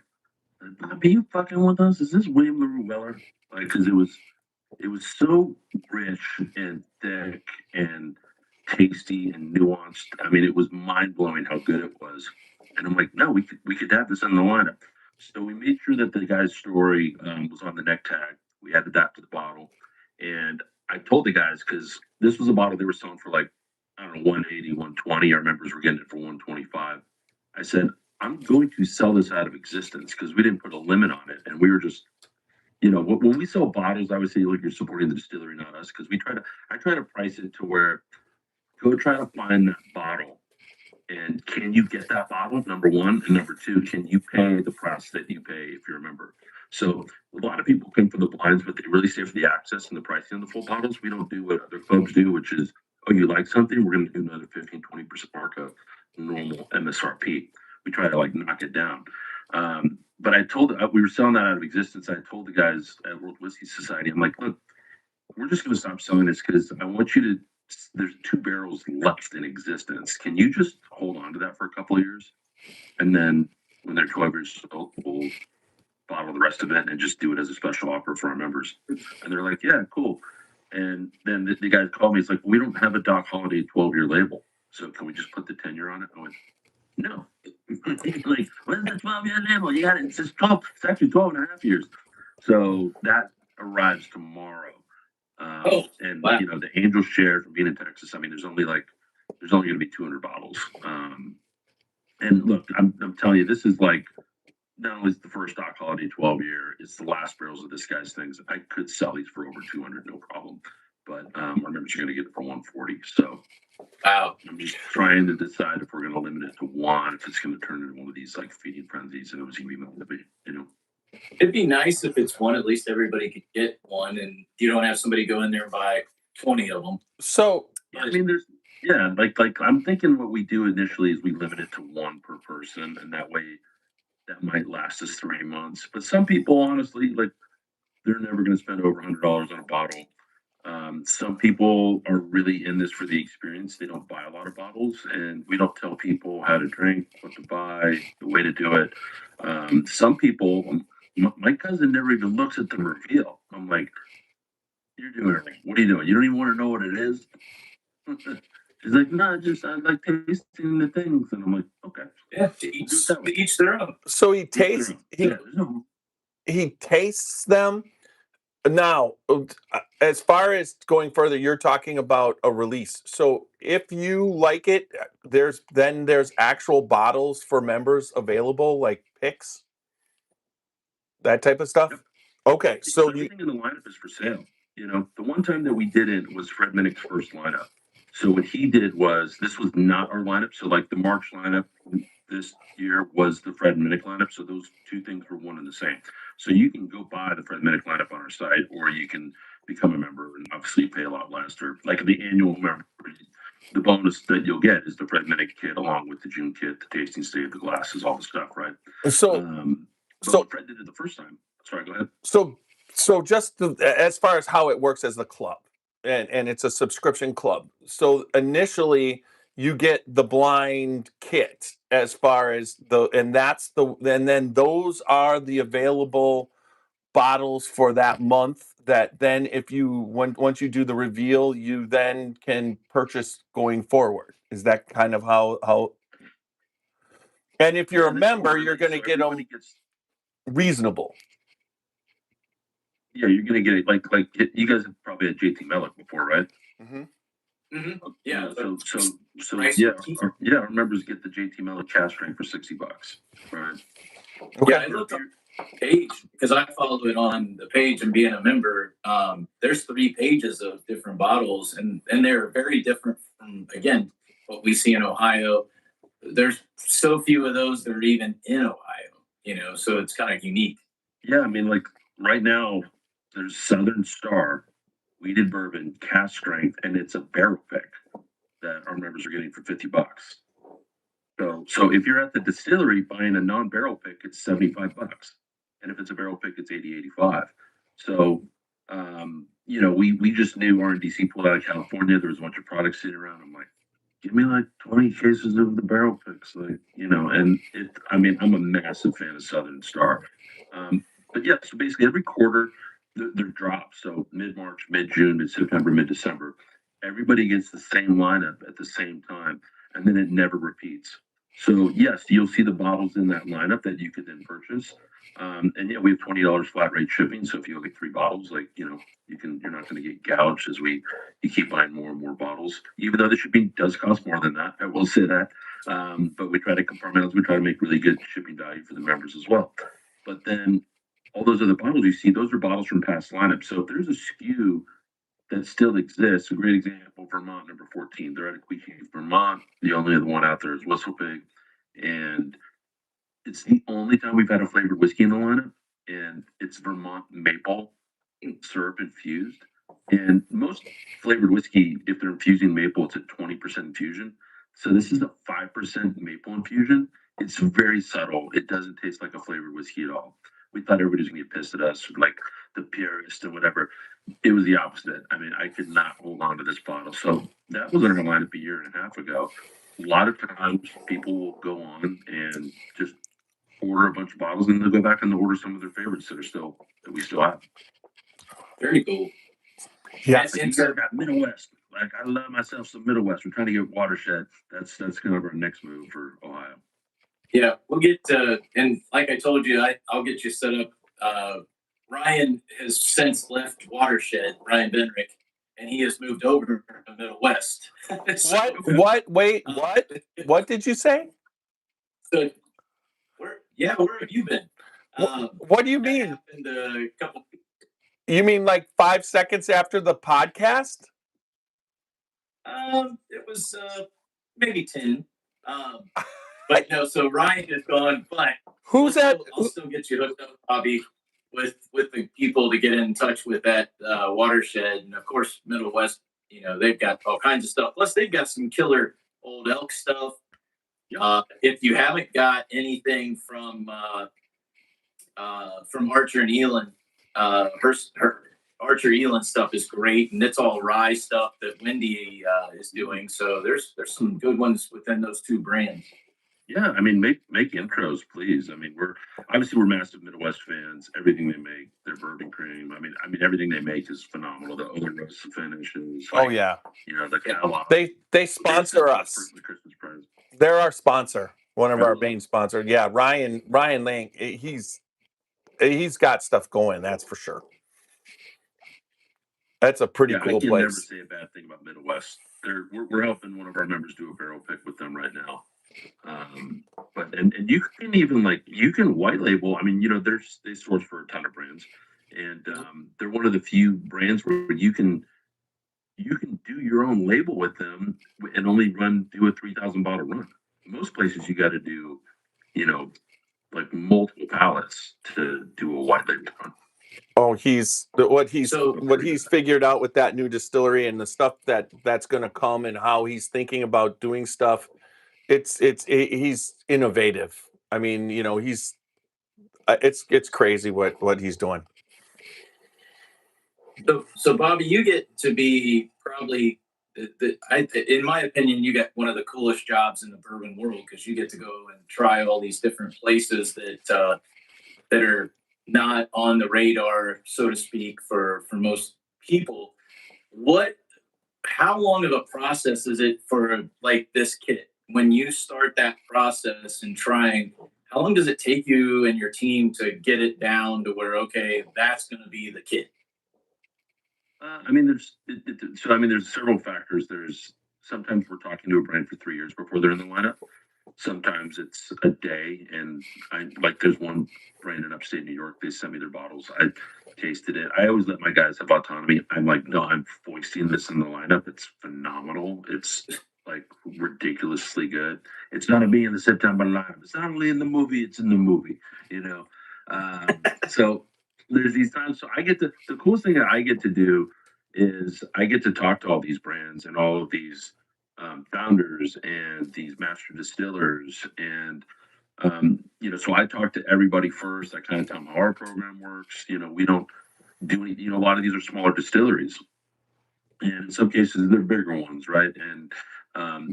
are you fucking with us? Is this William LaRue Weller? Like, because it was so rich and thick and tasty and nuanced. I mean, it was mind blowing how good it was. And I'm like, no, we could have this in the lineup. So we made sure that the guy's story was on the neck tag. We added that to the bottle, and I told the guys because this was a bottle they were selling for like, I don't know, 180, 120. Our members were getting it for 125. I said, I'm going to sell this out of existence because we didn't put a limit on it, and we were just when we sell bottles, I would say, look, you're supporting the distillery, not us, because I try to price it to where go try to find that bottle. And can you get that bottle? Number one. And number two, can you pay the price that you pay if you're a member? So a lot of people come for the blinds, but they really stay for the access and the pricing of the full bottles. We don't do what other clubs do, which is, oh, you like something? We're going to do another 15-20% markup, normal MSRP. We try to like knock it down. But I told, we were selling that out of existence. I told the guys at World Whiskey Society, I'm like, look, we're just going to stop selling this because I want you to, there's 2 barrels left in existence. Can you just hold on to that for a couple of years? And then when they're 12 years old, we'll bottle the rest of it and just do it as a special offer for our members. And they're like, yeah, cool. And then the guy called me. He's like, we don't have a Doc Holiday 12-year label. So can we just put the 10-year on it? I went, no. He's like, where's the 12-year label? You got it. It says 12. It's actually 12 and a half years. So that arrives tomorrow. And wow. you know, the Angels share from being in Texas. I mean, there's only going to be 200 bottles. And look, I'm telling you, this is like not only is the first Doc Holiday 12-year, it's the last barrels of this guy's things. I could sell these for over 200, no problem. But our members are going to get it for 140. So Wow. I'm just trying to decide if we're going to limit it to one, if it's going to turn into one of these like feeding frenzies, and it was going to be meant to be, you know. It'd be nice if it's one, at least everybody could get one, and you don't have somebody go in there and buy 20 of them. So, I mean, there's, yeah, like I'm thinking what we do initially is we limit it to one per person, and that way that might last us 3 months. But some people, honestly, like they're never going to spend over $100 on a bottle. Some people are really in this for the experience. They don't buy a lot of bottles, and we don't tell people how to drink, what to buy, the way to do it. Some people, my cousin never even looks at the reveal. I'm like, you're doing it. What are you doing? You don't even want to know what it is. She's like, no, just I like tasting the things, and I'm like, okay, Yeah, to each their own. so he tastes he tastes them. Now, as far as going further, you're talking about a release. So if you like it, there's actual bottles for members available, like picks, that type of stuff. Yep. Okay, so everything in the lineup is for sale. You know, the one time that we didn't was Fred Minnick's first lineup. So what he did was, this was not our lineup. So like the March lineup this year was the Fred Minnick lineup. So those 2 things were one and the same. So you can go buy the Fred Minnick lineup on our site, or you can become a member and obviously pay a lot less. Or like the annual member, the bonus that you'll get is the Fred Minnick kit along with the June kit, the tasting state, the glasses, all the stuff, right? so Fred did it the first time. Sorry, go ahead. So just as far as how it works as the club, and it's a subscription club. So initially you get the blind kit as far as and then those are the available bottles for that month, that then if you once you do the reveal, you then can purchase going forward. Is that kind of how and if you're a member, you're going to get them reasonable. Yeah, you're gonna get it like you guys have probably had JT Mellick before, right? Yeah. So Nice. yeah, our members get the JT Mellick cash drink for $60, right? Okay. Yeah, I looked up the page because I followed it on the page and being a member. There's 3 pages of different bottles, and they're very different from, again, what we see in Ohio. There's so few of those that are even in Ohio, you know, so it's kind of unique. Yeah, I mean, like right now, there's Southern Star, weeded bourbon, cask strength, and it's a barrel pick that our members are getting for $50. So if you're at the distillery buying a non-barrel pick, it's $75, and if it's a barrel pick, it's 85. So you know, we just knew RNDC pulled out of California. There was a bunch of products sitting around. I'm like, give me like 20 cases of the barrel picks, like, you know. And I mean, I'm a massive fan of Southern Star. But yeah, so basically every quarter they're dropped. So mid-March, mid-June, mid-September, mid-December, everybody gets the same lineup at the same time, and then it never repeats. So yes, you'll see the bottles in that lineup that you could then purchase. And yeah, we have $20 flat rate shipping. So if you get 3 bottles, like, you know, you're not going to get gouged as you keep buying more and more bottles, even though the shipping does cost more than that. I will say that. But we try to compartmentalize. We try to make really good shipping value for the members as well. But then all those other bottles you see, those are bottles from past lineups. So if there's a SKU that still exists. A great example, Vermont, number 14. They're out of Quebec, Vermont. The only other one out there is Whistle Pig. And it's the only time we've had a flavored whiskey in the lineup. And it's Vermont maple syrup infused. And most flavored whiskey, if they're infusing maple, it's a 20% infusion. So this is a 5% maple infusion. It's very subtle. It doesn't taste like a flavored whiskey at all. We thought everybody was going to get pissed at us, like the purist and whatever. It was the opposite. I mean, I could not hold on to this bottle. So that was in our lineup a year and a half ago. A lot of times people will go on and just order a bunch of bottles and they'll go back and they'll order some of their favorites that we still have. Very cool. Yeah. Like you guys got Middle West. Like I love myself some Middle West. We're trying to get Watershed. That's kind of our next move for Ohio. Yeah, we'll get and like I told you, I'll get you set up. Ryan has since left Watershed, Ryan Benrick, and he has moved over to Middle West. So, what? Wait, what? What did you say? So, where have you been? What do you mean? Happened a couple. You mean like 5 seconds after the podcast? It was maybe 10. But no, so Ryan is gone. But who's that? I'll still get you hooked up, Bobby, with the people to get in touch with that Watershed, and of course Middle West. You know, they've got all kinds of stuff. Plus, they've got some killer Old Elk stuff. If you haven't got anything from Archer and Elon, her Archer Elon stuff is great, and it's all rye stuff that Wendy is doing. So there's some good ones within those two brands. Yeah, I mean, make intros, please. I mean, we're massive Midwest fans. Everything they make, their bourbon cream. I mean, everything they make is phenomenal. The other roast finishes. Like, oh yeah, you know the catalog. They sponsor us. The Christmas present. They're our sponsor, one of our main sponsors. Yeah, Ryan Lang. He's got stuff going. That's for sure. That's a pretty cool place. I can never say a bad thing about Midwest. We're helping one of our members do a barrel pick with them right now. But you can even you can white label. I mean, you know, they source for a ton of brands, and they're one of the few brands where you can do your own label with them and only do a 3,000 bottle run. Most places you got to do, you know, like multiple pallets to do a white label run. Oh, what he's figured out with that new distillery and the stuff that's going to come and how he's thinking about doing stuff. He's innovative. I mean, you know, it's crazy what he's doing. So Bobby, you get to be probably in my opinion, you get one of the coolest jobs in the bourbon world because you get to go and try all these different places that are not on the radar, so to speak, for most people. How long of a process is it for like this kit? When you start that process and trying, how long does it take you and your team to get it down to where, okay, that's going to be the kit? I mean, there's several factors. Sometimes we're talking to a brand for 3 years before they're in the lineup. Sometimes it's a day, and there's one brand in upstate New York. They send me their bottles. I tasted it. I always let my guys have autonomy. I'm like, no, I'm foisting this in the lineup. It's phenomenal. It's like ridiculously good. It's not a me in the September lineup. It's not only in the movie. It's in the movie. You know. So there's these times. So the coolest thing that I get to do is I get to talk to all these brands and all of these founders and these master distillers, and you know, so I talk to everybody first. I kind of tell them how our program works. You know, we don't do any. You know, a lot of these are smaller distilleries, and in some cases they're bigger ones, right? And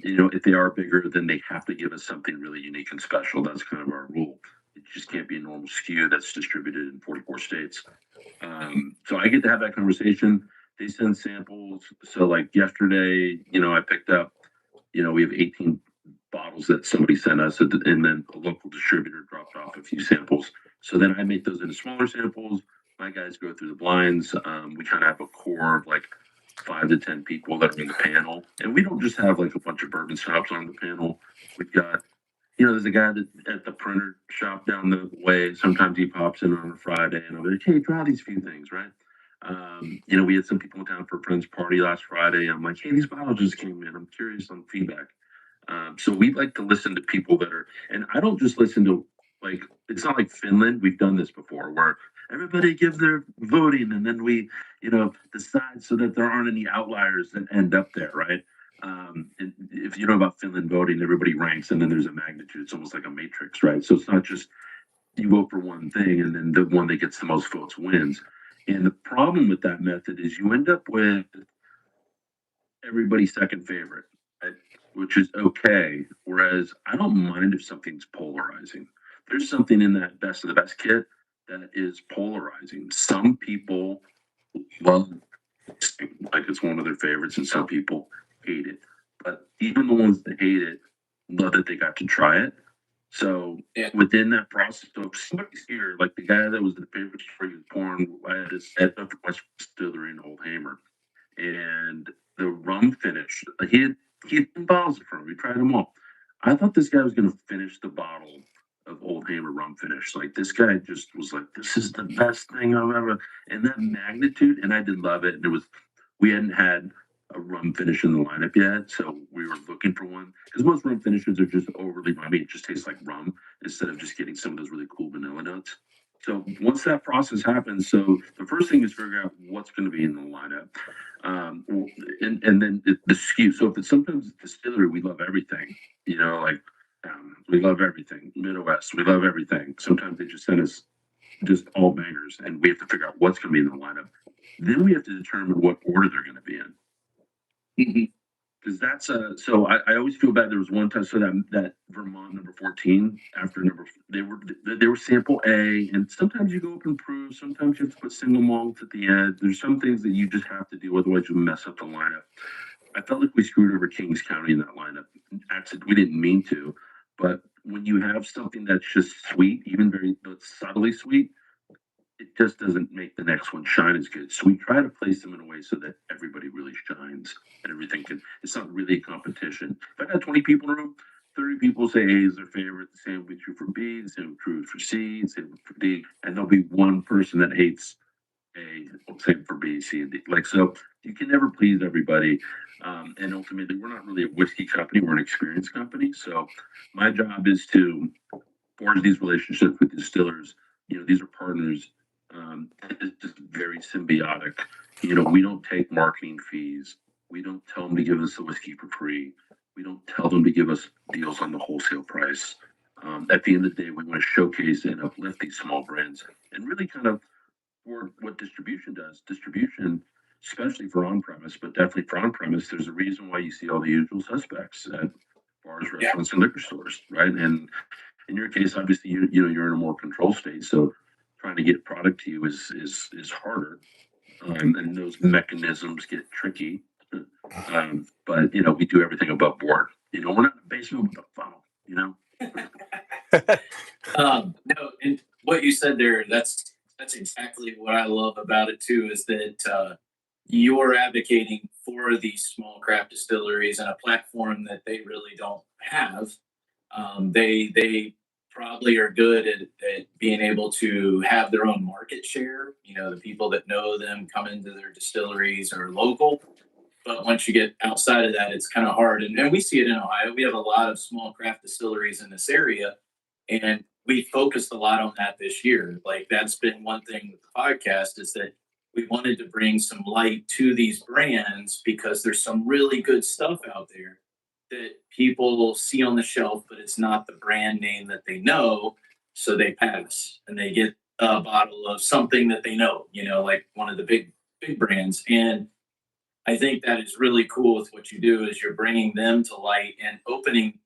you know, if they are bigger, then they have to give us something really unique and special. That's kind of our rule. It just can't be a normal SKU that's distributed in 44 states. So I get to have that conversation. They send samples. So like yesterday, you know, I picked up, you know, we have 18 bottles that somebody sent us, and then a local distributor dropped off a few samples. So then I make those into smaller samples. My guys go through the blinds. We kind of have a core of like 5 to 10 people that are in the panel. And we don't just have like a bunch of bourbon snobs on the panel. We've got, you know, there's a guy at the printer shop down the way. Sometimes he pops in on a Friday and I'm like, hey, try these few things, right? We had some people in town for a friend's party last Friday. I'm like, hey, these bottles just came in. I'm curious on feedback. So we like to listen to people that are, and I don't just listen to, like, it's not like Finland. We've done this before where everybody gives their voting and then we, decide so that there aren't any outliers that end up there, right? And if you know about Finland voting, everybody ranks and then there's a magnitude. It's almost like a matrix, right? So it's not just you vote for one thing and then the one that gets the most votes wins. And the problem with that method is you end up with everybody's second favorite, right? Which is okay. Whereas I don't mind if something's polarizing. There's something in that best of the best kit that is polarizing. Some people love it, like it's one of their favorites, and some people hate it. But even the ones that hate it love that they got to try it. So Yeah. within that process, so if somebody's here, like the guy that was the favorite story was born at his at the West Distillery in Old Hamer, and the rum finish. He had 10 bottles from him. We tried them all. I thought this guy was going to finish the bottle of Old Hamer rum finish. Like this guy just was like, this is the best thing I've ever. And that magnitude, and I did love it. And it was, we hadn't had a rum finish in the lineup yet, so we were looking for one because most rum finishes are just overly rummy. It just tastes like rum instead of just getting some of those really cool vanilla notes. So once that process happens, so the first thing is figure out what's going to be in the lineup, and then the SKU. So if it's sometimes distillery, we love everything. Like we love everything. Midwest, we love everything. Sometimes they just send us just all bangers, and we have to figure out what's going to be in the lineup. Then we have to determine what order they're going to be in. Mhm. Because that's so I always feel bad. There was one time, so that Vermont number 14 after they were sample A, and sometimes you go up and prove, sometimes you have to put single malt at the end. There's some things that you just have to do, otherwise you mess up the lineup. I felt like we screwed over Kings County in that lineup. Actually, we didn't mean to, but when you have something that's just sweet, even very subtly sweet, it just doesn't make the next one shine as good. So we try to place them in a way so that everybody really shines and everything can. It's not really a competition. If I got 20 people in a room, 30 people say A is their favorite. The same will be true for B. The same will be true for C. The same for D. And there'll be one person that hates A. Same for B, C, and D. Like so, you can never please everybody. And ultimately, we're not really a whiskey company. We're an experience company. So my job is to forge these relationships with distillers. These are partners. It's just very symbiotic. We don't take marketing fees. We don't tell them to give us the whiskey for free. We don't tell them to give us deals on the wholesale price. At the end of the day, we want to showcase and uplift these small brands and really kind of for what distribution does. Distribution, especially for on premise, but definitely for on premise, there's a reason why you see all the usual suspects at bars, Yeah. restaurants, and liquor stores, right? And in your case, obviously, you're in a more control state, so trying to get product to you is harder, and those mechanisms get tricky. But we do everything above board. We're not in the basement with a funnel. No, and what you said there, that's exactly what I love about it too, is that you're advocating for these small craft distilleries and a platform that they really don't have. They probably are good at being able to have their own market share. The people that know them come into their distilleries are local. But once you get outside of that, it's kind of hard. And we see it in Ohio. We have a lot of small craft distilleries in this area. And we focused a lot on that this year. Like that's been one thing with the podcast is that we wanted to bring some light to these brands because there's some really good stuff out there that people will see on the shelf, but it's not the brand name that they know. So they pass and they get a bottle of something that they know, like one of the big brands. And I think that is really cool with what you do is you're bringing them to light and opening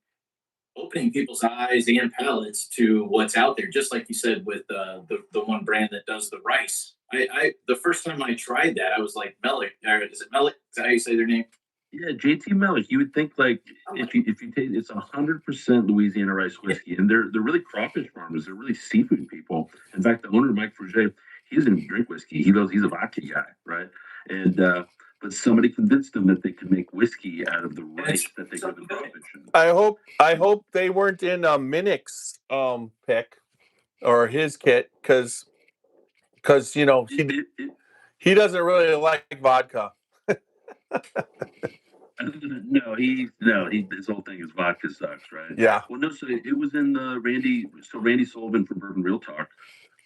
people's eyes and palates to what's out there. Just like you said with the one brand that does the rice. I the first time I tried that, I was like Melick. Or is it Melick? Is that how you say their name? Yeah, JT Melick. You would think like if you take it's 100% Louisiana rice whiskey, and they're really crawfish farmers. They're really seafood people. In fact, the owner Mike Forget, he doesn't even drink whiskey. He's a vodka guy, right? And but somebody convinced them that they could make whiskey out of the rice that they grow the crawfish in. I hope they weren't in Minnick's pick or his kit because he It, it, He doesn't really like vodka. His whole thing is vodka sucks, right? Yeah. Well, no, so it was in the Randy Sullivan from Bourbon Real Talk.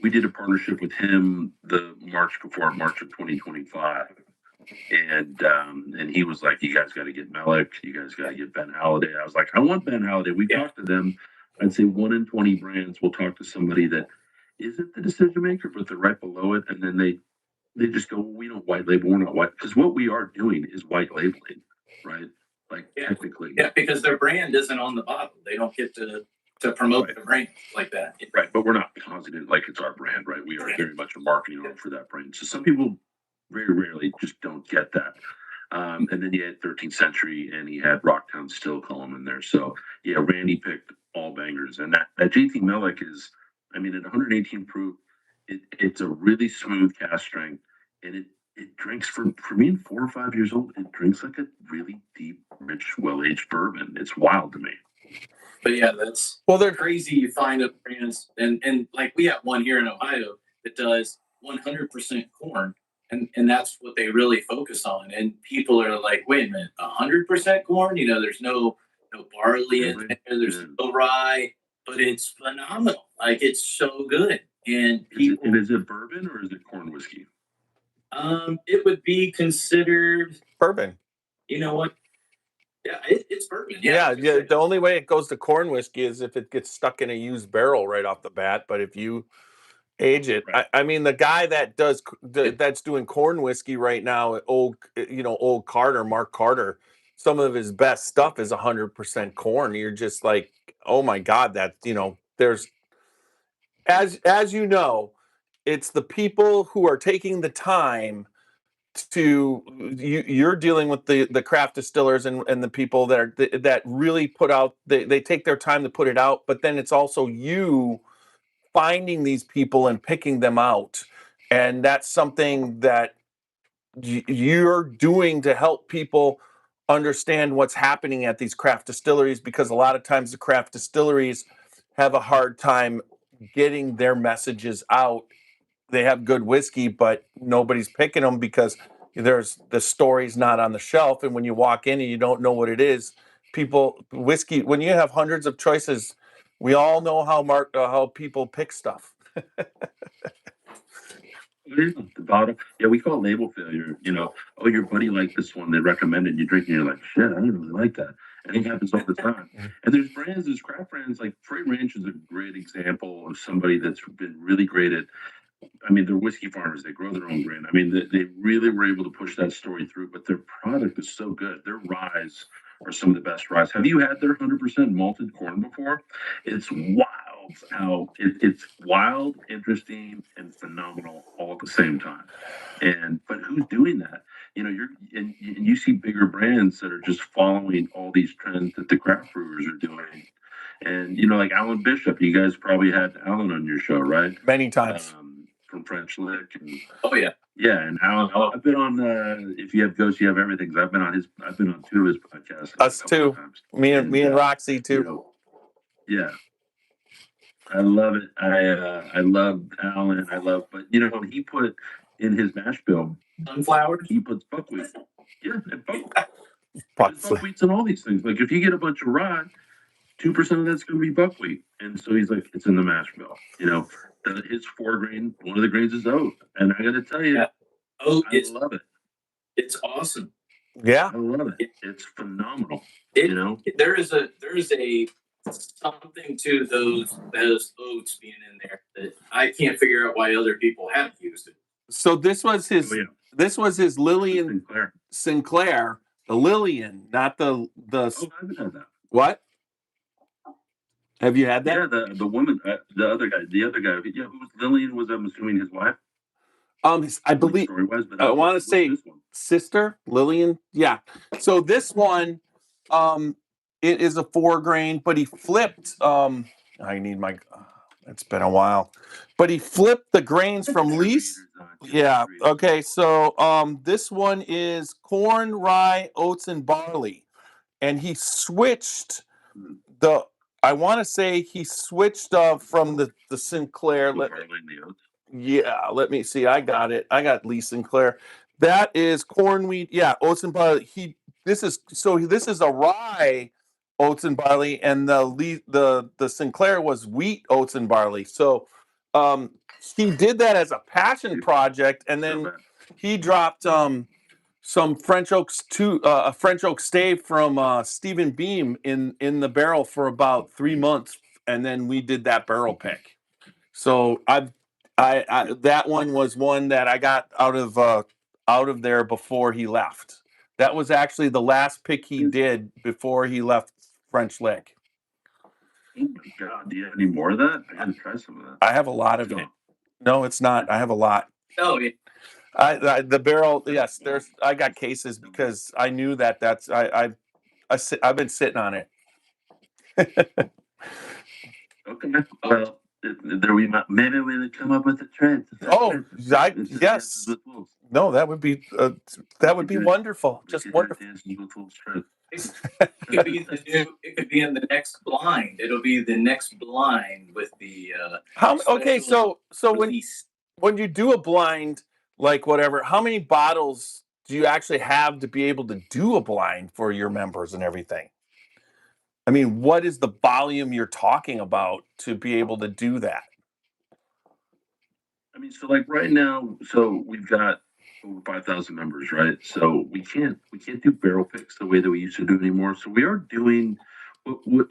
We did a partnership with him the March of 2025. And he was like, "You guys got to get Melick. You guys got to get Ben Halliday." I was like, "I want Ben Halliday." We talked to them. I'd say 1 in 20 brands will talk to somebody that isn't the decision maker, but they're right below it, and then they just go, well, "We don't white label. We're not white," because what we are doing is white labeling, right? Like technically, because their brand isn't on the bottle. They don't get to promote the brand like that, right? But we're not positive like it's our brand, right? We are very much a marketing arm for that brand. So some people very rarely just don't get that. And then you had 13th Century, and he had Rocktown Still column in there. So yeah, Randy picked all bangers, and that JT Melick is, I mean, at 118 proof, it's a really smooth cast strength, and it drinks for being 4 or 5 years old. It drinks like a really deep, rich, well-aged bourbon. It's wild to me. But yeah, that's they're crazy. You find a brands, and like we have one here in Ohio that does 100% corn. And that's what they really focus on. And people are like, wait a minute, 100% corn? There's no barley in there, there's no rye, but it's phenomenal. Like, it's so good. And people, is it bourbon or is it corn whiskey? It would be considered bourbon. You know what? Yeah, it's bourbon. Yeah. The only way it goes to corn whiskey is if it gets stuck in a used barrel right off the bat. But if you age it, right. I mean, the guy that that's doing corn whiskey right now, old Carter, Mark Carter, some of his best stuff is 100% corn. You're just like, oh my God, that there's as you know, it's the people who are taking the time you're dealing with the craft distillers and the people that really put out they take their time to put it out, but then it's also you finding these people and picking them out, and that's something that you're doing to help people understand what's happening at these craft distilleries, because a lot of times the craft distilleries have a hard time getting their messages out. They have good whiskey, but nobody's picking them because the story's not on the shelf. And when you walk in and you don't know what it is, whiskey, when you have hundreds of choices, we all know how people pick stuff. The bottle, yeah, we call it label failure. Oh, your buddy liked this one, they recommended, you drink, and you're like, shit, I don't really like that. And it happens all the time. And there's craft brands like Freight Ranch is a great example of somebody that's been really great at. I mean, they're whiskey farmers. They grow their own grain. I mean, they really were able to push that story through, but their product is so good. Their ryes are some of the best ryes. Have you had their 100% malted corn before? It's wild how it's wild, interesting, and phenomenal all at the same time. But who's doing that? You see bigger brands that are just following all these trends that the craft brewers are doing. And like Alan Bishop, you guys probably had Alan on your show, right? Many times. From French Lick. Oh yeah. Yeah, and Alan, I've been on If You Have Ghosts, You Have Everything. I've been on 2 of his podcasts. Us too. Me and Roxy too. Yeah. I love it. I love Alan. But he put in his mash bill sunflower. He puts buckwheat. Yeah, and buckwheats and all these things. Like if you get a bunch of rye, 2% of that's going to be buckwheat. And so he's like, it's in the mash bill. His 4 grain, one of the grains is oat. And I got to tell you, I love it. It's awesome. Yeah, I love it. It's phenomenal. There is a something to those oats being in there that I can't figure out why other people haven't used it. So this was his. Oh, yeah. This was his Lillian Sinclair, the Lillian, not the. Oh, I haven't had that. What? Have you had that? Yeah, the woman, the other guy. Yeah, who was Lillian? Was, I'm assuming, his wife. I believe. I want to say sister Lillian. Yeah. So this one, it is a 4 grain, but he flipped. I need my. It's been a while, but he flipped the grains from least. Yeah. Okay. So this one is corn, rye, oats, and barley, and he switched the. I want to say he switched from the Sinclair. Yeah, let me see. I got it. I got Lee Sinclair. That is corn wheat. Yeah, oats and barley. This is a rye oats and barley, and the Sinclair was wheat oats and barley. So um he did that as a passion project, and then he dropped some a French oak stave from Stephen Beam in the barrel for about 3 months, and then we did that barrel pick. So I that one was one that I got out of there before he left. That was actually the last pick he did before he left French Lick. Oh my God, do you have any more of that? I gotta try some of that. I have a lot of it. No, it's not. I have a lot. Oh, yeah. The barrel, yes. I got cases because I knew I've been sitting on it. Okay, well, there we might, maybe we'll come up with a trend. Yes. No, that would be wonderful. Just wonderful. It could be in the next blind. It'll be the next blind with the Okay, special so release. when you do a blind, like whatever, how many bottles do you actually have to be able to do a blind for your members and everything? I mean, what is the volume you're talking about to be able to do that? I mean, so like right now, so we've got over 5,000 members, right? So we can't do barrel picks the way that we used to do anymore. So we are doing.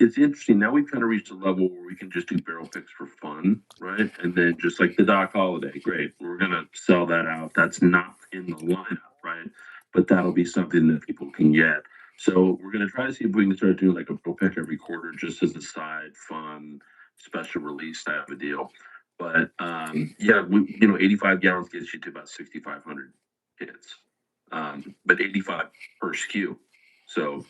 It's interesting now. We've kind of reached a level where we can just do barrel picks for fun, right? And then just like the Doc Holiday, great. We're gonna sell that out. That's not in the lineup, right? But that'll be something that people can get. So we're gonna try to see if we can start doing like a barrel pick every quarter, just as a side fun special release type of deal. But yeah, 85 gallons gets you to about 6,500 hits, but 85 per SKU. So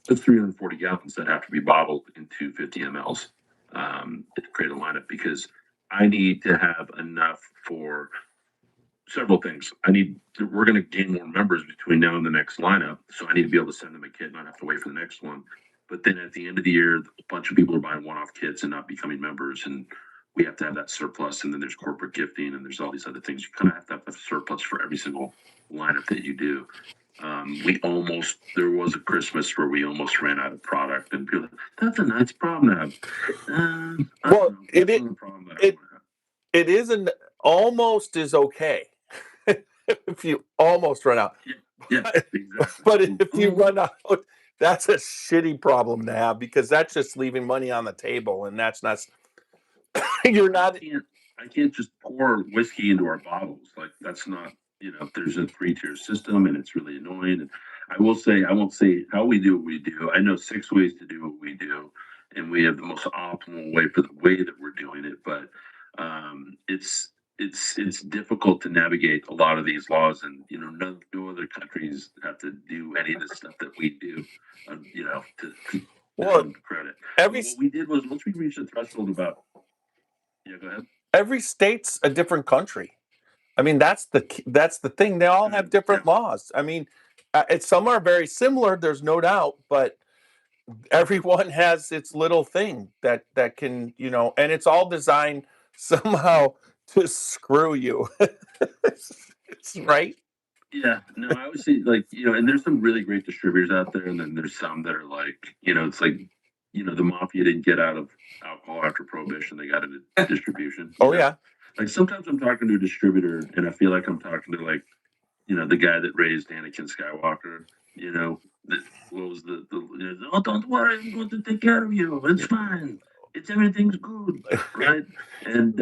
that's 340 gallons that have to be bottled into 50 mLs to create a lineup, because I need to have enough for several things. We're going to gain more members between now and the next lineup. So I need to be able to send them a kit, not have to wait for the next one. But then at the end of the year, a bunch of people are buying one-off kits and not becoming members, and we have to have that surplus. And then there's corporate gifting, and there's all these other things. You kind of have to have a surplus for every single lineup that you do. There was a Christmas where we almost ran out of product, and people, that's a nice problem to have. Well, it isn't almost is okay if you almost run out. Yeah, exactly. But if you run out, that's a shitty problem to have, because that's just leaving money on the table, and that's not. You're not. I can't just pour whiskey into our bottles. Like, that's not. There's a 3-tier system, and it's really annoying. And I won't say how we do what we do. I know 6 ways to do what we do, and we have the most optimal way for the way that we're doing it. But it's difficult to navigate a lot of these laws, and no other countries have to do any of the stuff that we do. To credit. What we did was, once we reached the threshold about. Yeah, go ahead. Every state's a different country. I mean, that's the thing. They all have different laws. I mean, some are very similar. There's no doubt, but everyone has its little thing that can, and it's all designed somehow to screw you. It's right. Yeah, no, I would say, like, and there's some really great distributors out there, and then there's some that are like, it's like, the mafia didn't get out of alcohol after prohibition; they got into distribution. Yeah. Like, sometimes I'm talking to a distributor, and I feel like I'm talking to, like, the guy that raised Anakin Skywalker. What was oh, don't worry, I'm going to take care of you. It's fine. Everything's good, right? And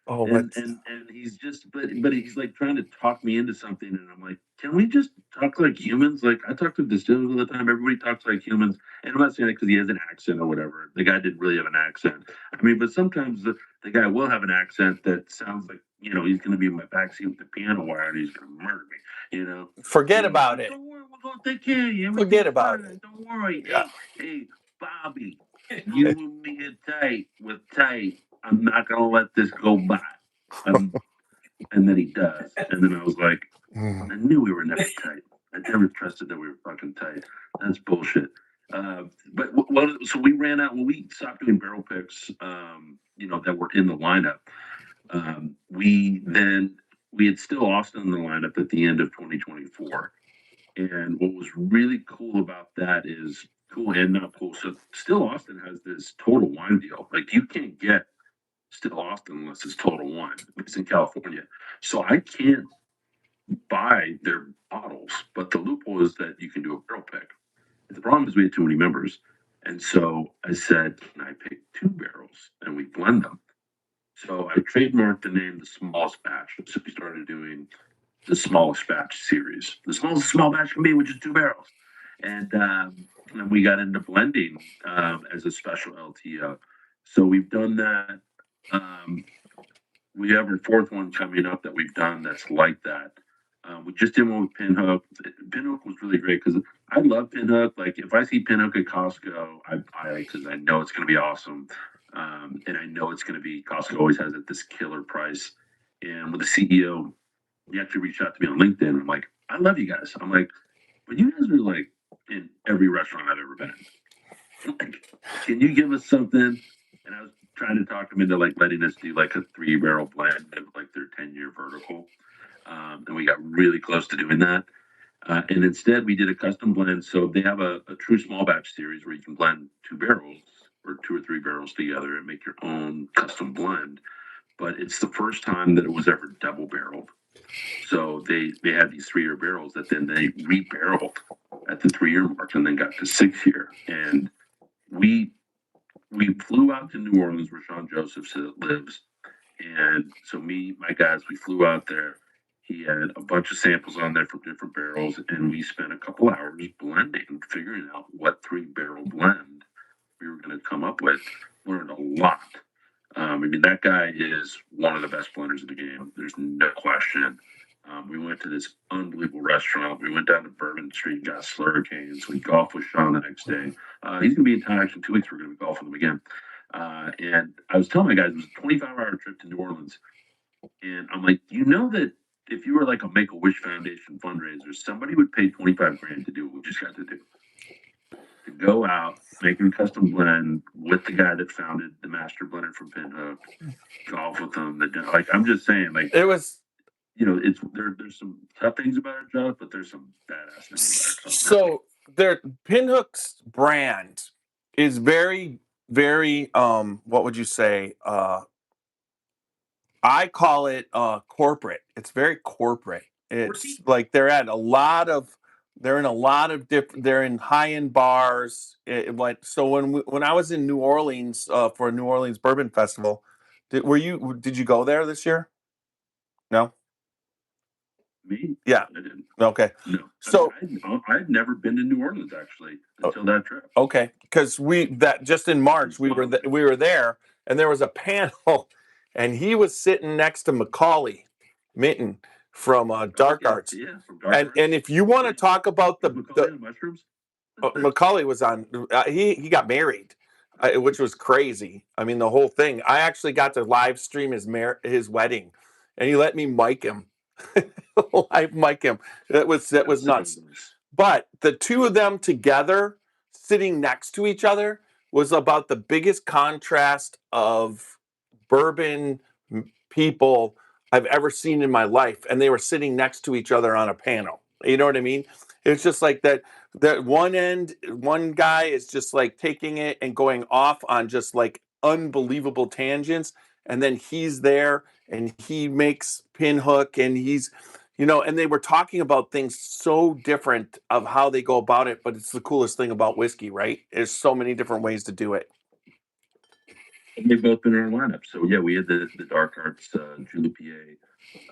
and he's just, but he's like trying to talk me into something, and I'm like, can we just talk like humans? Like, I talk to distillers all the time. Everybody talks like humans, and I'm not saying it because he has an accent or whatever. The guy didn't really have an accent. I mean, but sometimes the guy will have an accent that sounds like, he's going to be in my backseat with the piano wire, and he's going to murder me. Forget about it. Don't worry, we're going to take care of you. Forget about it. Don't worry. Yeah. Hey, Bobby, you and me are tight. We're tight. I'm not going to let this go by. And then he does. And then I was like, I knew we were never tight. I never trusted that we were fucking tight. That's bullshit. So we ran out when we stopped doing barrel picks, that were in the lineup. We had still Austin in the lineup at the end of 2024. And what was really cool about that is cool and not cool. So Still Austin has this Total Wine deal. Like you can't get Still Austin unless it's Total Wine. It's in California. So I can't buy their bottles, but the loophole is that you can do a barrel pick. The problem is we had too many members. And so I said, can I pick 2 barrels and we blend them? So I trademarked the name The Smallest Batch. So we started doing the smallest batch series. The smallest small batch can be, which is 2 barrels. And we got into blending as a special LTO. So we've done that. Um, we have our 4th one coming up that we've done that's like that. We just did one with Pinhook. Pinhook was really great because I love Pinhook. Like if I see Pinhook at Costco, I buy it because I know it's going to be awesome, and I know it's going to be. Costco always has it this killer price. And with the CEO, he actually reached out to me on LinkedIn. I'm like, I love you guys. I'm like, but you guys are like in every restaurant I've ever been in. Like, can you give us something? And I was trying to talk them into like letting us do like a 3 barrel blend of like their 10-year vertical. And we got really close to doing that. And instead, we did a custom blend. So they have a true small batch series where you can blend 2 barrels or 2 or 3 barrels together and make your own custom blend. But it's the first time that it was ever double barreled. So they had these 3-year barrels that then they re-barreled at the 3-year mark and then got to 6 year. And we we flew out to New Orleans where Sean Joseph lives. And so me, my guys, we flew out there. He had a bunch of samples on there from different barrels, and we spent a couple hours blending, figuring out what 3 barrel blend we were going to come up with. Learned a lot. I mean, that guy is one of the best blenders in the game. There's no question. We went to this unbelievable restaurant. We went down to Bourbon Street, got slurricanes. We golfed with Sean the next day. He's going to be in town actually in 2 weeks. We're going to be golfing with him again. And I was telling my guys it was a 25-hour trip to New Orleans. And I'm like, you know that if you were like a Make-A-Wish Foundation fundraiser, somebody would pay 25 grand to do what we just got to do. To go out, make a custom blend with the guy that founded the master blender from Pinhook, golf with them. Like I'm just saying, like It was it's there's some tough things about our job, but there's some badass things about our job. so their Pinhook's brand is very, very what would you say? I call it corporate. It's very corporate. It's like they're in a lot of different. They're in high end bars. So when I was in New Orleans for a New Orleans Bourbon Festival, did you go there this year? No. Me? Yeah. I didn't. Okay. No. So I'd never been to New Orleans actually until that trip. okay, because just in March we were there, and there was a panel, and he was sitting next to Macaulay Minton from Dark Arts. Yeah, from Dark Arts. And if you want to talk about the mushrooms, Macaulay was on. He got married, which was crazy. I mean, the whole thing. I actually got to live stream his wedding, and he let me mic him. Live mic him. That was nuts. But the two of them together, sitting next to each other, was about the biggest contrast of bourbon people I've ever seen in my life. And they were sitting next to each other on a panel. You know what I mean? It's just like that. That one guy is just like taking it and going off on just like unbelievable tangents. And then he's there and he makes Pinhook and and they were talking about things so different of how they go about it, but it's the coolest thing about whiskey, right? There's so many different ways to do it. And they've both been in our lineup. So yeah, we had the Dark Arts Julie Pierre.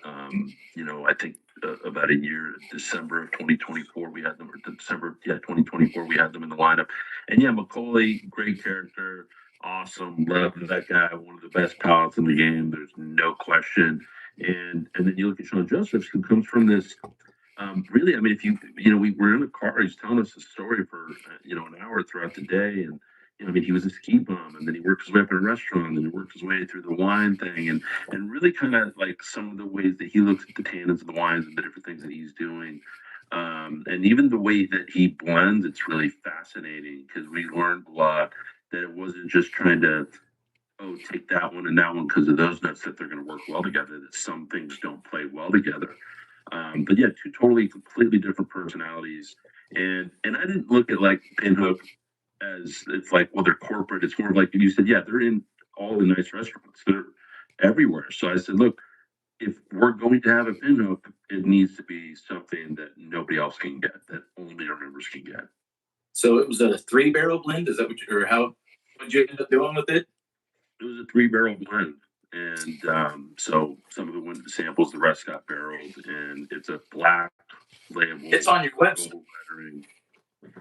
I think about a year, December of 2024, we had them, or December, 2024, we had them in the lineup. And yeah, Macaulay, great character, awesome, love that guy, one of the best palates in the game. There's no question. And then you look at Sean Josephs, who comes from this. Really, I mean, if we were in a car, he's telling us a story for an hour throughout the day, and I mean, he was a ski bum, and then he worked his way up in a restaurant, and then he worked his way through the wine thing, and really kind of like some of the ways that he looks at the tannins of the wines and the different things that he's doing, and even the way that he blends, it's really fascinating because we learned a lot that it wasn't just trying to oh, take that one and that one because of those notes that they're going to work well together. That some things don't play well together. But yeah, two totally, completely different personalities. And I didn't look at like Pinhook as it's like, well, they're corporate. It's more of like you said, yeah, they're in all the nice restaurants. They're everywhere. So I said, look, if we're going to have a Pinhook, it needs to be something that nobody else can get, that only our members can get. So it was a 3-barrel blend. Is that what you, or how? What'd you end up doing with it? It was a 3-barrel blend. And so some of the samples, the rest got barreled, and it's a black label. It's on your website. Gold lettering.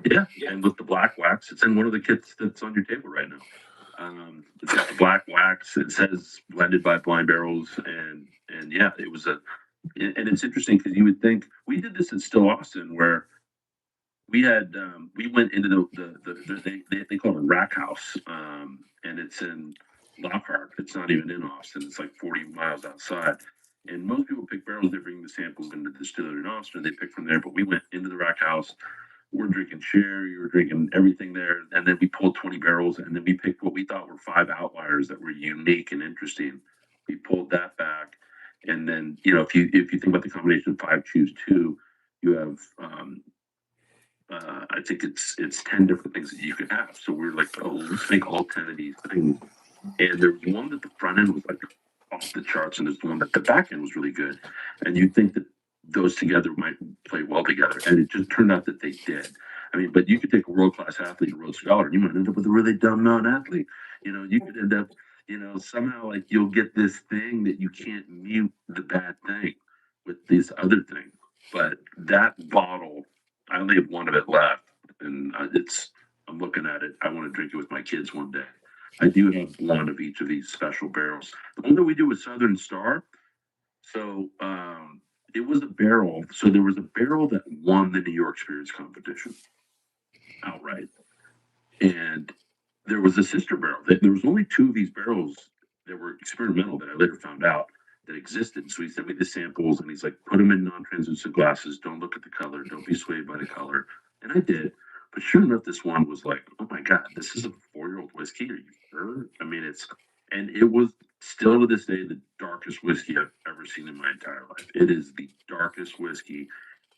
Yeah, and with the black wax, it's in one of the kits that's on your table right now. It's got the black wax. It says blended by Blind Barrels, and yeah, it was and it's interesting because you would think we did this in Still Austin where we had we went into they call it a rack house, and it's in Lockhart. It's not even in Austin. It's like 40 miles outside. And most people pick barrels. They bring the samples into the distillery in Austin. They pick from there. But we went into the rack house. We're drinking sherry. We're drinking everything there. And then we pulled 20 barrels. And then we picked what we thought were 5 outliers that were unique and interesting. We pulled that back. And then, you know, if you think about the combination of 5, choose 2, you have I think it's 10 different things that you can have. So we're like, oh, let's make all 10 of these things. And there was one that the front end was like off the charts, and there's one that the back end was really good. And you'd think that those together might play well together, and it just turned out that they did. I mean, but you could take a world class athlete, a Rhodes Scholar, and you might end up with a really dumb non-athlete. You know, you could end up, you know, somehow like you'll get this thing that you can't mute the bad thing with this other thing. But that bottle, I only have one of it left, and I'm looking at it. I want to drink it with my kids one day. I do have one of each of these special barrels. The one that we do with Southern Star. So it was a barrel. So there was a barrel that won the New York Spirits competition outright, and there was a sister barrel. There was only 2 of these barrels that were experimental that I later found out that existed. So he sent me the samples, and he's like, put them in non-translucent glasses. Don't look at the color. Don't be swayed by the color. And I did. But sure enough, this one was like, oh my God, this is a 4-year-old whiskey. Are you sure? I mean, and it was still to this day the darkest whiskey I've ever seen in my entire life. It is the darkest whiskey.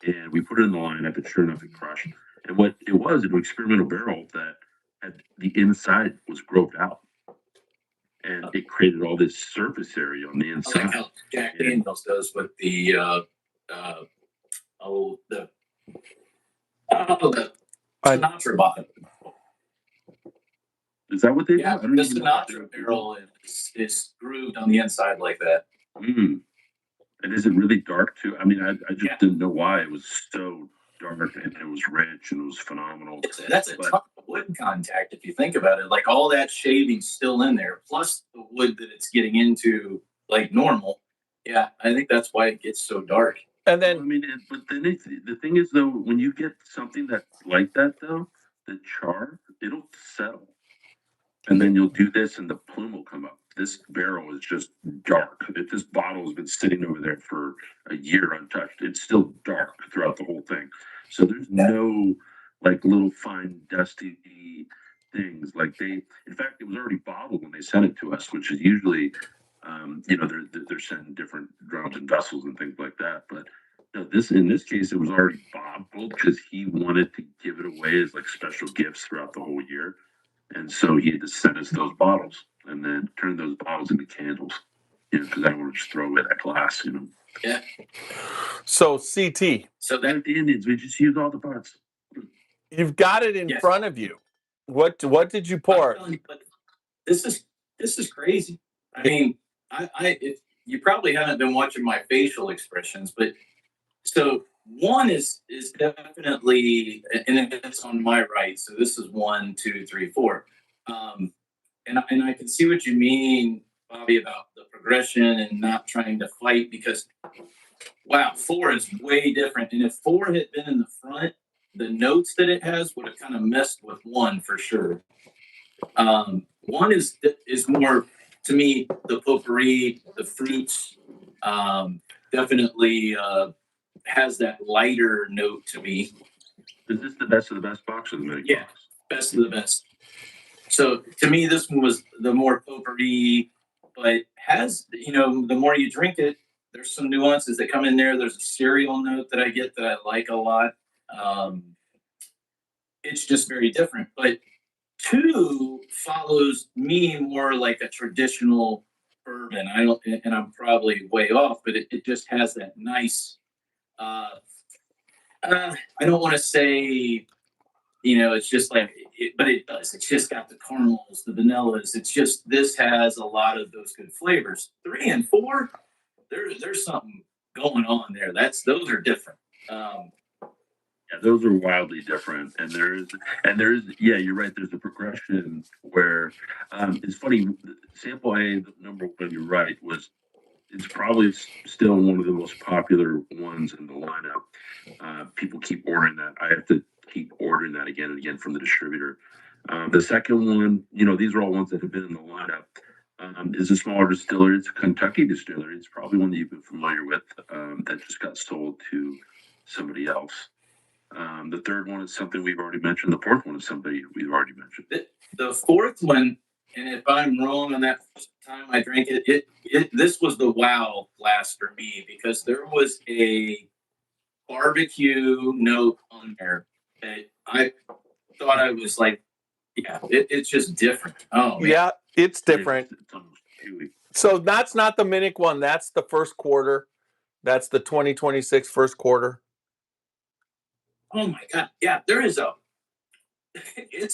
And we put it in the lineup, and sure enough, it crushed. And what it was, an experimental barrel that had the inside was groved out. And it created all this surface area on the I inside. like how Jack Daniels does with the Sinatra bottle. Is that what they Yeah, do? the Sinatra barrel is grooved on the inside like that. Mm. And is it really dark too? I mean, I just didn't know why it was so dark, and it was rich, and it was phenomenal. That's a ton of wood contact if you think about it. Like all that shaving's still in there, plus the wood that it's getting into like normal. Yeah, I think that's why it gets so dark. And then, Well, I mean, but then the thing is though, when you get something that like that though, the char, it'll settle. And then you'll do this, and the plume will come up. This barrel is just dark. If this bottle has been sitting over there for a year untouched, it's still dark throughout the whole thing. So there's no like little fine dusty things. Like in fact, it was already bottled when they sent it to us, which is usually, you know, they're sending different drums and vessels and things like that. But no, in this case, it was already bottled because he wanted to give it away as like special gifts throughout the whole year. And so he had to send us those bottles and then turn those bottles into candles, you know, because I don't want to just throw away that glass, you know. Yeah. so CT, So Like that the Indians, we just use all the parts. you've got it in Yes. front of you. What did you I'm pour? telling you, but this is crazy. I mean, you probably haven't been watching my facial expressions, but so one is definitely, and it's on my right. So this is 1, 2, 3, 4, and I can see what you mean, Bobby, about the progression and not trying to fight because, wow, 4 is way different. And if 4 had been in the front, the notes that it has would have kind of messed with 1 for sure. 1 is more to me the potpourri, the fruits, definitely. Has that lighter note to me. Is this the best of the best box or the mini Yeah, box? best of the best. So to me, this one was the more potpourri, but has, the more you drink it, there's some nuances that come in there. There's a cereal note that I get that I like a lot. Um, it's just very different. But two follows me more like a traditional bourbon. I don't, and I'm probably way off, but it just has that nice. Uh, I don't want to say, it's just like, but it does. It's just got the caramels, the vanillas. It's just this has a lot of those good flavors. 3 and 4, there's something going on there. Those are different. Yeah, those are wildly different, and there's yeah, you're right. There's a progression where it's funny. Sample A, the number one, you're right, was it's probably still one of the most popular ones in the lineup. People keep ordering that. I have to keep ordering that again and again from the distributor. The second one, these are all ones that have been in the lineup. Is a smaller distillery. It's a Kentucky distillery. It's probably one that you've been familiar with. That just got sold to somebody else. The third one is something we've already mentioned. The fourth one is somebody we've already mentioned. The fourth one, and if I'm wrong on that first time I drank it this was the wow glass for me because there was a barbecue note on there that I thought I was like, yeah, it's just different. Oh man. Yeah, it's different. It's almost chewy. So that's not the Minnick one. That's the first quarter. That's the 2026 first quarter. Oh my god, yeah, it's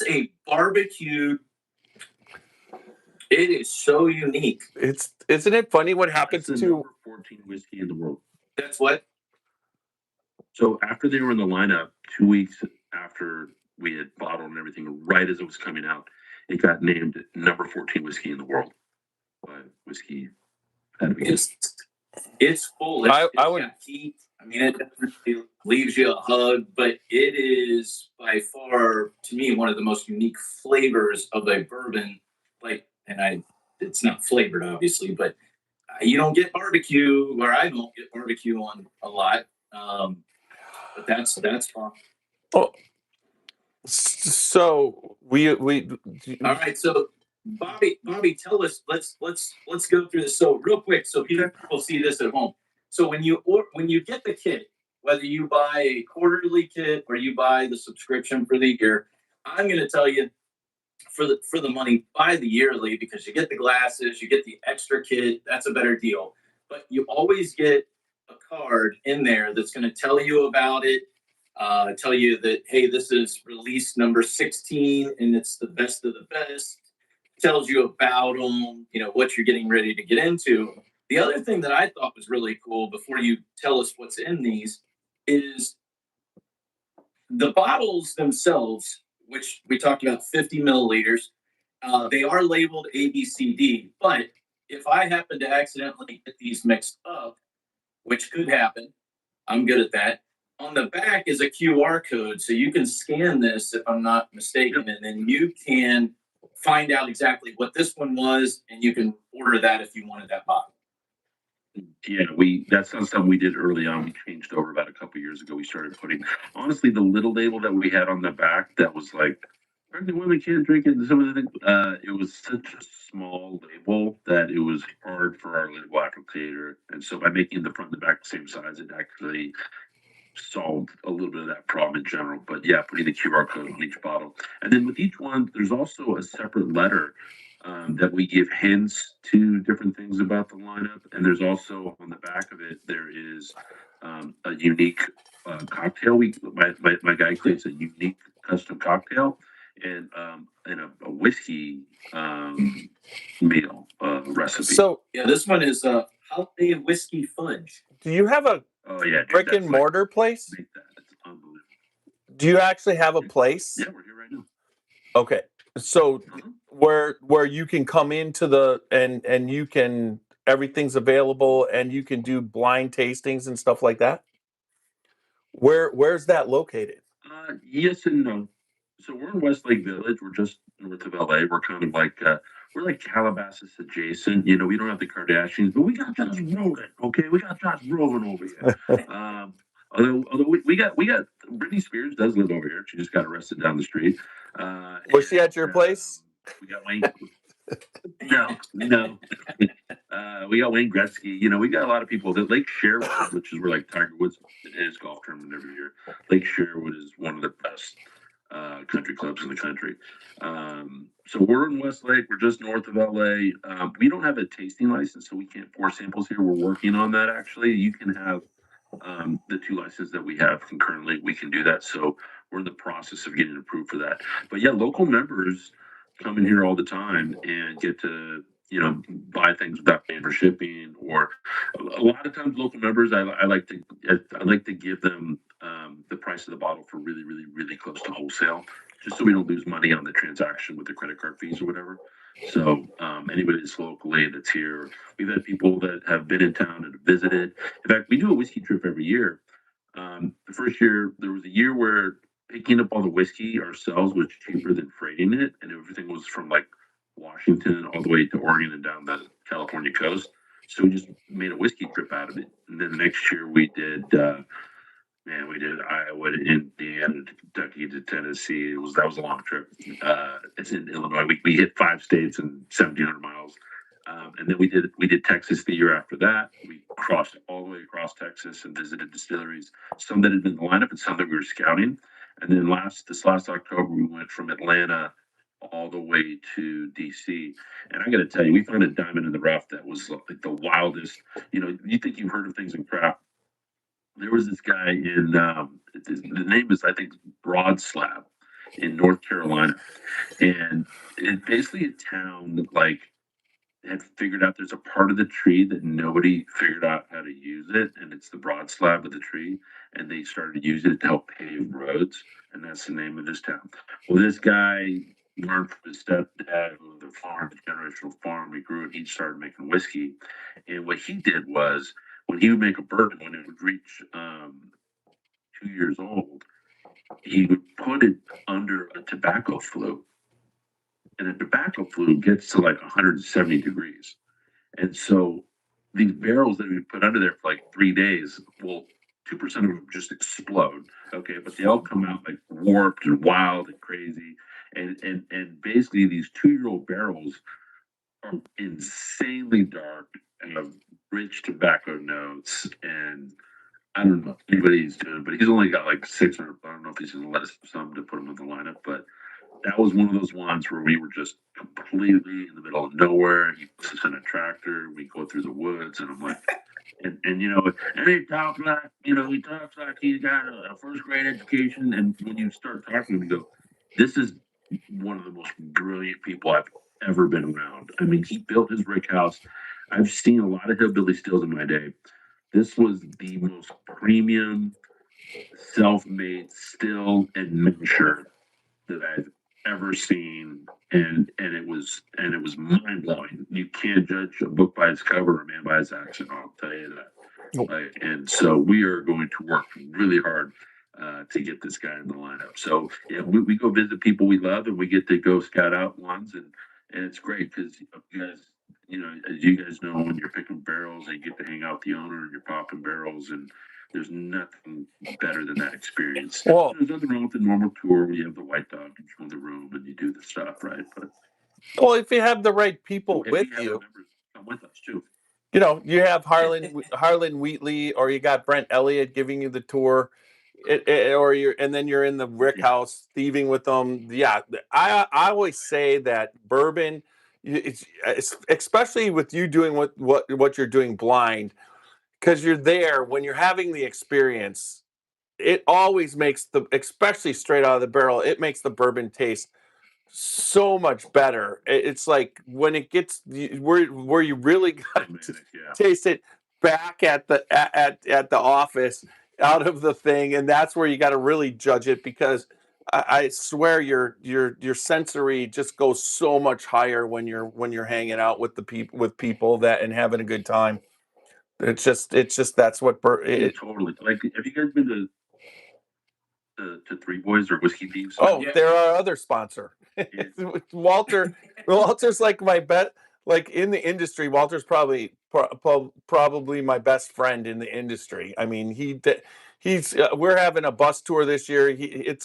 a barbecued. It is so unique. Isn't it funny what That's happens the to number 14 whiskey in the world. That's what. So after they were in the lineup, 2 weeks after we had bottled and everything, right as it was coming out, it got named number 14 whiskey in the world by Whiskey Advocates. It's full. It's got heat. I mean, it definitely leaves you a hug, but it is by far, to me, one of the most unique flavors of a bourbon. It's not flavored, obviously, but you don't get barbecue, or I don't get barbecue on a lot. But that's fun. Oh, so we All right, so Bobby, tell us. Let's go through this. So real quick, so people see this at home. So when you get the kit, whether you buy a quarterly kit or you buy the subscription for the year, I'm going to tell you for the money, buy the yearly because you get the glasses, you get the extra kit. That's a better deal. But you always get a card in there that's going to tell you about it. Tell you that, hey, this is release number 16 and it's the best of the best. Tells you about them, what you're getting ready to get into. The other thing that I thought was really cool before you tell us what's in these is the bottles themselves, which we talked about 50 milliliters. They are labeled ABCD, but if I happen to accidentally get these mixed up, which could happen, I'm good at that. On the back is a QR code, so you can scan this if I'm not mistaken, and then you can find out exactly what this one was, and you can order that if you wanted that bottle. Yeah, that's not something we did early on. We changed over about a couple years ago. We started putting, honestly, the little label that we had on the back that was like, pregnant women can't drink it. And some of the things, it was such a small label that it was hard for our label applicator. And so by making the front and the back the same size, it actually solved a little bit of that problem in general. But yeah, putting the QR code on each bottle. And then with each one, there's also a separate letter that we give hints to different things about the lineup. And there's also on the back of it, there is a unique cocktail. My guy creates a unique custom cocktail and a whiskey meal recipe. So yeah, this one is holiday whiskey fudge. Do you have a brick and mortar place? Make that. It's unbelievable. Do you actually have a place? Yeah, we're here right now. Okay, so where you can come into the and you can everything's available and you can do blind tastings and stuff like that. Where's that located? Yes and no. So we're in Westlake Village. We're just north of LA. We're kind of like we're like Calabasas adjacent. We don't have the Kardashians, but we got Josh Brolin. Okay, we got Josh Brolin over here. Although we got Britney Spears does live over here. She just got arrested down the street. Was she at your place? We got Wayne. No. We got Wayne Gretzky. You know, we got a lot of people. That Lake Sherwood, which is where like Tiger Woods did his golf tournament every year. Lake Sherwood is one of the best country clubs in the country. So we're in Westlake. We're just north of LA. We don't have a tasting license, so we can't pour samples here. We're working on that. Actually, you can have the two licenses that we have concurrently. We can do that. So we're in the process of getting approved for that. But yeah, local members come in here all the time and get to buy things without paying for shipping. Or a lot of times, local members, I like to give them the price of the bottle for really, really, really close to wholesale, just so we don't lose money on the transaction with the credit card fees or whatever. So anybody that's locally that's here, we've had people that have been in town and visited. In fact, we do a whiskey trip every year. The first year, there was a year where picking up all the whiskey ourselves was cheaper than freighting it, and everything was from like Washington all the way to Oregon and down the California coast. So we just made a whiskey trip out of it. And then the next year we did Iowa to Indiana to Kentucky to Tennessee. That was a long trip. It's in Illinois. We hit 5 states and 1,700 miles. And then we did Texas the year after that. We crossed all the way across Texas and visited distilleries, some that had been in the lineup and some that we were scouting. And then this last October, we went from Atlanta all the way to DC. And I got to tell you, we found a diamond in the rough that was like the wildest. You know, you think you've heard of things in craft. There was this guy in the name is I think Broad Slab in North Carolina, and it's basically a town that like had figured out there's a part of the tree that nobody figured out how to use it, and it's the broad slab of the tree, and they started using it to help pave roads, and that's the name of this town. Well, this guy learned from his stepdad, who owned the farm, the generational farm. He grew it. He started making whiskey, and what he did was when he would make a bourbon, when it would reach 2 years old, he would put it under a tobacco flue, and a tobacco flue gets to like 170 degrees. And so these barrels that we put under there for like 3 days, well, 2% of them just explode. Okay, but they all come out like warped and wild and crazy. And basically these 2-year-old barrels are insanely dark and have rich tobacco notes. And I don't know if anybody's doing, but he's only got like 600. I don't know if he's gonna let us some to put him in the lineup, but that was one of those ones where we were just completely in the middle of nowhere. He puts us in a tractor. We go through the woods, and I'm like, and he talks like, he talks like he's got a first grade education. And when you start talking, you go, this is one of the most brilliant people I've ever been around. I mean, he built his brick house. I've seen a lot of hillbilly stills in my day. This was the most premium, self-made still and miniature that I've ever seen, and it was mind blowing. You can't judge a book by its cover or a man by his accent. I'll tell you that. Nope. And so we are going to work really hard to get this guy in the lineup. So yeah, we go visit people we love, and we get to go scout out ones, and it's great because you guys, as you guys know, when you're picking barrels, and you get to hang out with the owner, and you're popping barrels, and there's nothing better than that experience. Well, There's nothing wrong with the normal tour where you have the white dog and you in the room and you do the stuff, right? But well, if you have the right people if with you have you, members come with us too. you have Harlan Wheatley, or you got Brent Elliott giving you the tour, or you're in the Rick House thieving with them. Yeah, I always say that bourbon, it's especially with you doing what you're doing blind, because you're there when you're having the experience. It always makes especially straight out of the barrel, it makes the bourbon taste so much better. It's like when it gets where you really got to Yeah. taste it back at the office out of the thing, and that's where you got to really judge it, because I swear your sensory just goes so much higher when you're hanging out with people that and having a good time. It's just that's what Totally. Like, have you guys been to Three Boys or Whiskey Thieves? Oh, Yeah. they're our other sponsor. Walter's like my bet. Like in the industry, Walter's probably my best friend in the industry. I mean, we're having a bus tour this year. We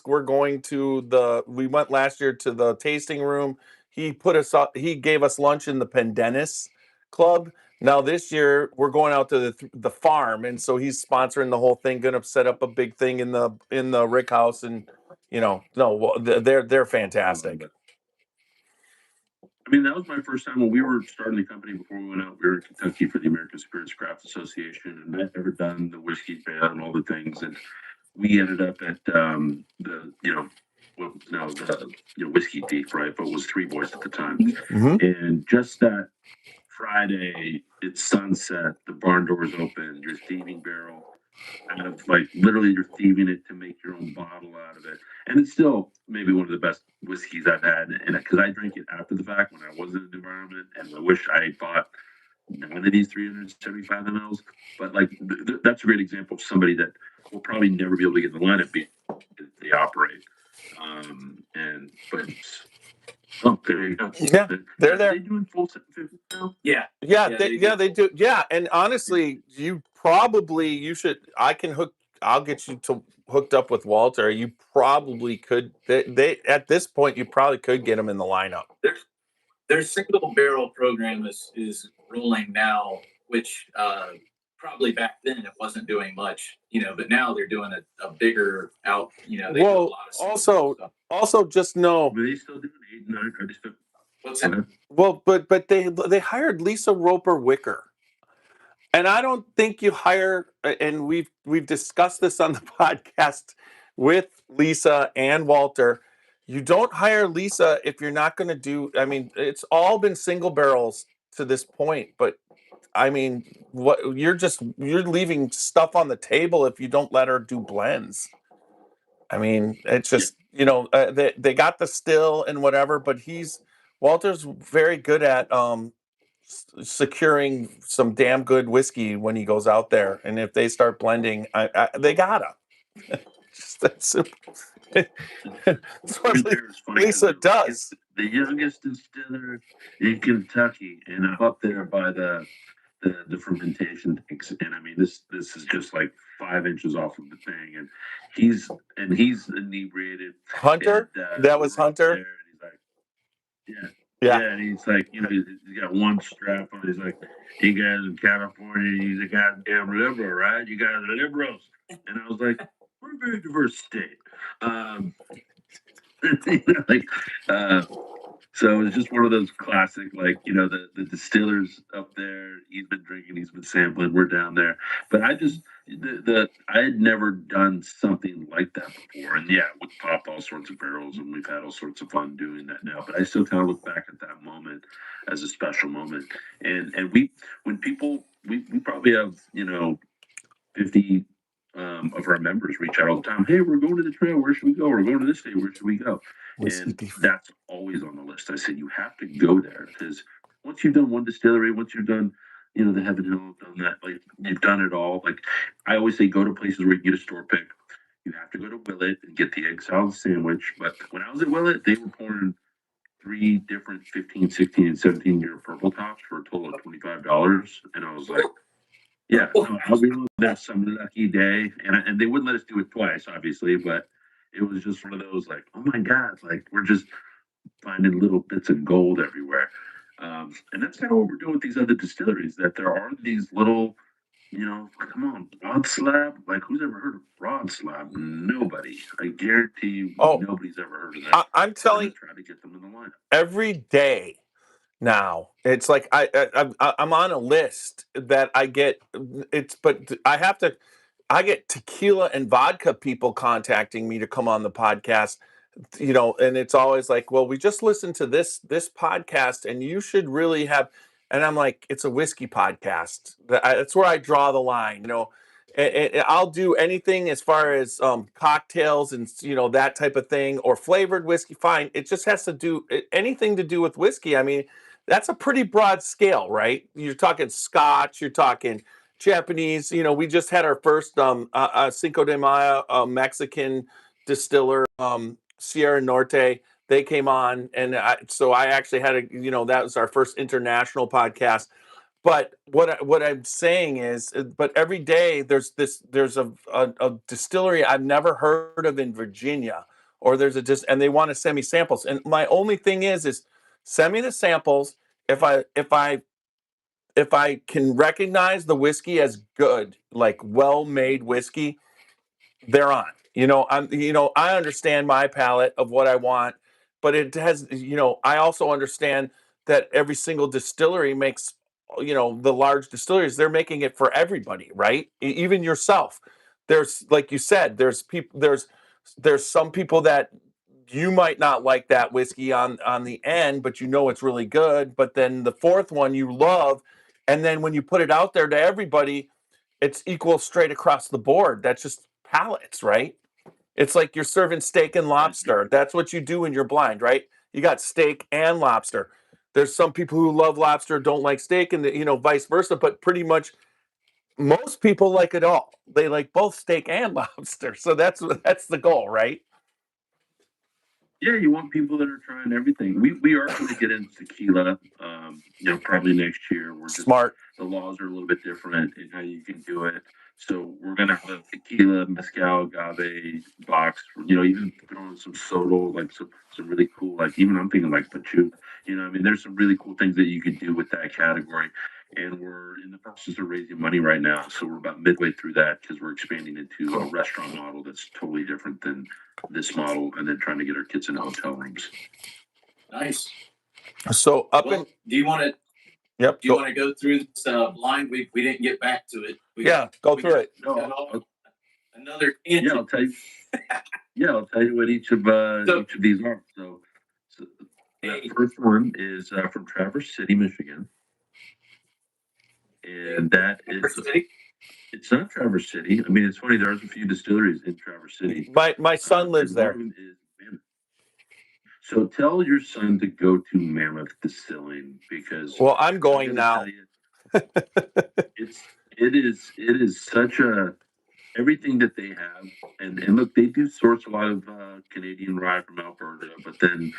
went last year to the tasting room. he gave us lunch in the Pendennis Club. Now this year we're going out to the farm, and so he's sponsoring the whole thing. Going to set up a big thing in the Rick House, and they're fantastic. I mean, that was my first time when we were starting the company. Before we went out, we were in Kentucky for the American Spirits Craft Association, and I'd never done the whiskey ban and all the things. And we ended up at the what was now the Whiskey Thief, right? But it was Three Boys at the time. Mm-hmm. And just that Friday, it's sunset, the barn doors open, you're thieving barrel out of literally you're thieving it to make your own bottle out of it. And it's still maybe one of the best whiskeys I've had. And because I drank it after the fact when I was in the environment, and I wish I bought none of these 375 mLs. But that's a great example of somebody that will probably never be able to get in the lineup because they operate. Oh, there you go. Yeah, they're there. Are they doing full 750 now? Yeah. They do. Yeah, and honestly, you should. I'll get you hooked up with Walter. You probably could. They at this point, you probably could get them in the lineup. Their single barrel program is rolling now, which probably back then it wasn't doing much, but now they're doing a bigger out. They do a lot of stuff. Also, just know. Are they still doing 8 and 9? Are they still? What's that? Well, but they hired Lisa Roper Wicker, and I don't think you hire. And we've discussed this on the podcast with Lisa and Walter. You don't hire Lisa if you're not going to do. I mean, it's all been single barrels to this point, but I mean, you're leaving stuff on the table if you don't let her do blends. I mean, it's just they got the still and whatever, but Walter's very good at securing some damn good whiskey when he goes out there, and if they start blending, they gotta. Just that simple. That's what Lisa does. The youngest distiller in Kentucky, and I'm up there by the fermentation tanks, and I mean this is just 5 inches off of the thing, and he's inebriated. Hunter, and, that was Hunter. And he's like, yeah, and he's like, he's got one strap on. He's like, you guys in California, he's a goddamn liberal, right? You guys are liberals, and I was like, we're a very diverse state. So it's just one of those classic, the distillers up there. He's been drinking, he's been sampling. We're down there, but I had never done something like that before. And yeah, we've popped all sorts of barrels, and we've had all sorts of fun doing that now. But I still kind of look back at that moment as a special moment. And we probably have 50 of our members reach out all the time. Hey, we're going to the trail. Where should we go? We're going to this day. Where should we go? And that's always on the list. I said, you have to go there, because once you've done one distillery, once you've done, the Heaven Hill, done that, you've done it all. I always say, go to places where you can get a store pick. You have to go to Willett and get the egg salad sandwich. But when I was at Willett, they were pouring 3 different 15, 16, and 17-year purple tops for a total of $25. And I was like, yeah, no, I'll be there some lucky day. And they wouldn't let us do it twice, obviously, but it was just one of those oh my God, we're just finding little bits of gold everywhere. And that's kind of what we're doing with these other distilleries, that there are these little, come on, Rod Slab. Who's ever heard of Rod Slab? Nobody. I guarantee you, nobody's ever heard of that. I'm telling you, try to get them in the lineup every day. Now it's I'm on a list that I get. But I get tequila and vodka people contacting me to come on the podcast, and it's always well, we just listened to this podcast, and you should really have. And I'm like, it's a whiskey podcast. That's where I draw the line. I'll do anything as far as cocktails and that type of thing, or flavored whiskey. Fine, it just has to do anything to do with whiskey. I mean, that's a pretty broad scale, right? You're talking Scotch, you're talking Japanese. We just had our first Cinco de Mayo Mexican distiller, Sierra Norte. They came on, and so I actually had that was our first international podcast. But what I'm saying is, but every day there's a distillery I've never heard of in Virginia, or and they want to send me samples. And my only thing is Send me the samples. If I can recognize the whiskey as good, like well-made whiskey, they're on. I understand my palate of what I want, but it has, I also understand that every single distillery makes, the large distilleries, they're making it for everybody, right? Even yourself. There's, like you said, there's some people that you might not like that whiskey on the end, but it's really good. But then the fourth one you love, and then when you put it out there to everybody, it's equal straight across the board. That's just palates, right? It's like you're serving steak and lobster. That's what you do when you're blind, right? You got steak and lobster. There's some people who love lobster, don't like steak, and vice versa. But pretty much most people like it all. They like both steak and lobster. So that's the goal, right? Yeah, you want people that are trying everything. We are going to get into tequila, probably next year. We're just Smart. the laws are a little bit different in how you can do it. So we're gonna have a tequila, mezcal, agave box. Even throw in some soda, like some really cool, like even I'm thinking like pachu. I mean, there's some really cool things that you could do with that category. And we're in the process of raising money right now. So we're about midway through that because we're expanding into a restaurant model that's totally different than this model, and then trying to get our kids into hotel rooms. Nice. So Do you want to? Yep. Do you want to go through this blind? We didn't get back to it. Go through it. Another tangent. Yeah, I'll tell you. I'll tell you what each of these are. So the first one is from Traverse City, Michigan, and that is. It's not Traverse City. I mean, it's funny. There's a few distilleries in Traverse City. My son lives there. So tell your son to go to Mammoth Distilling because. Well, I'm going now. It is such a everything that they have, and look, they do source a lot of Canadian rye from Alberta, but then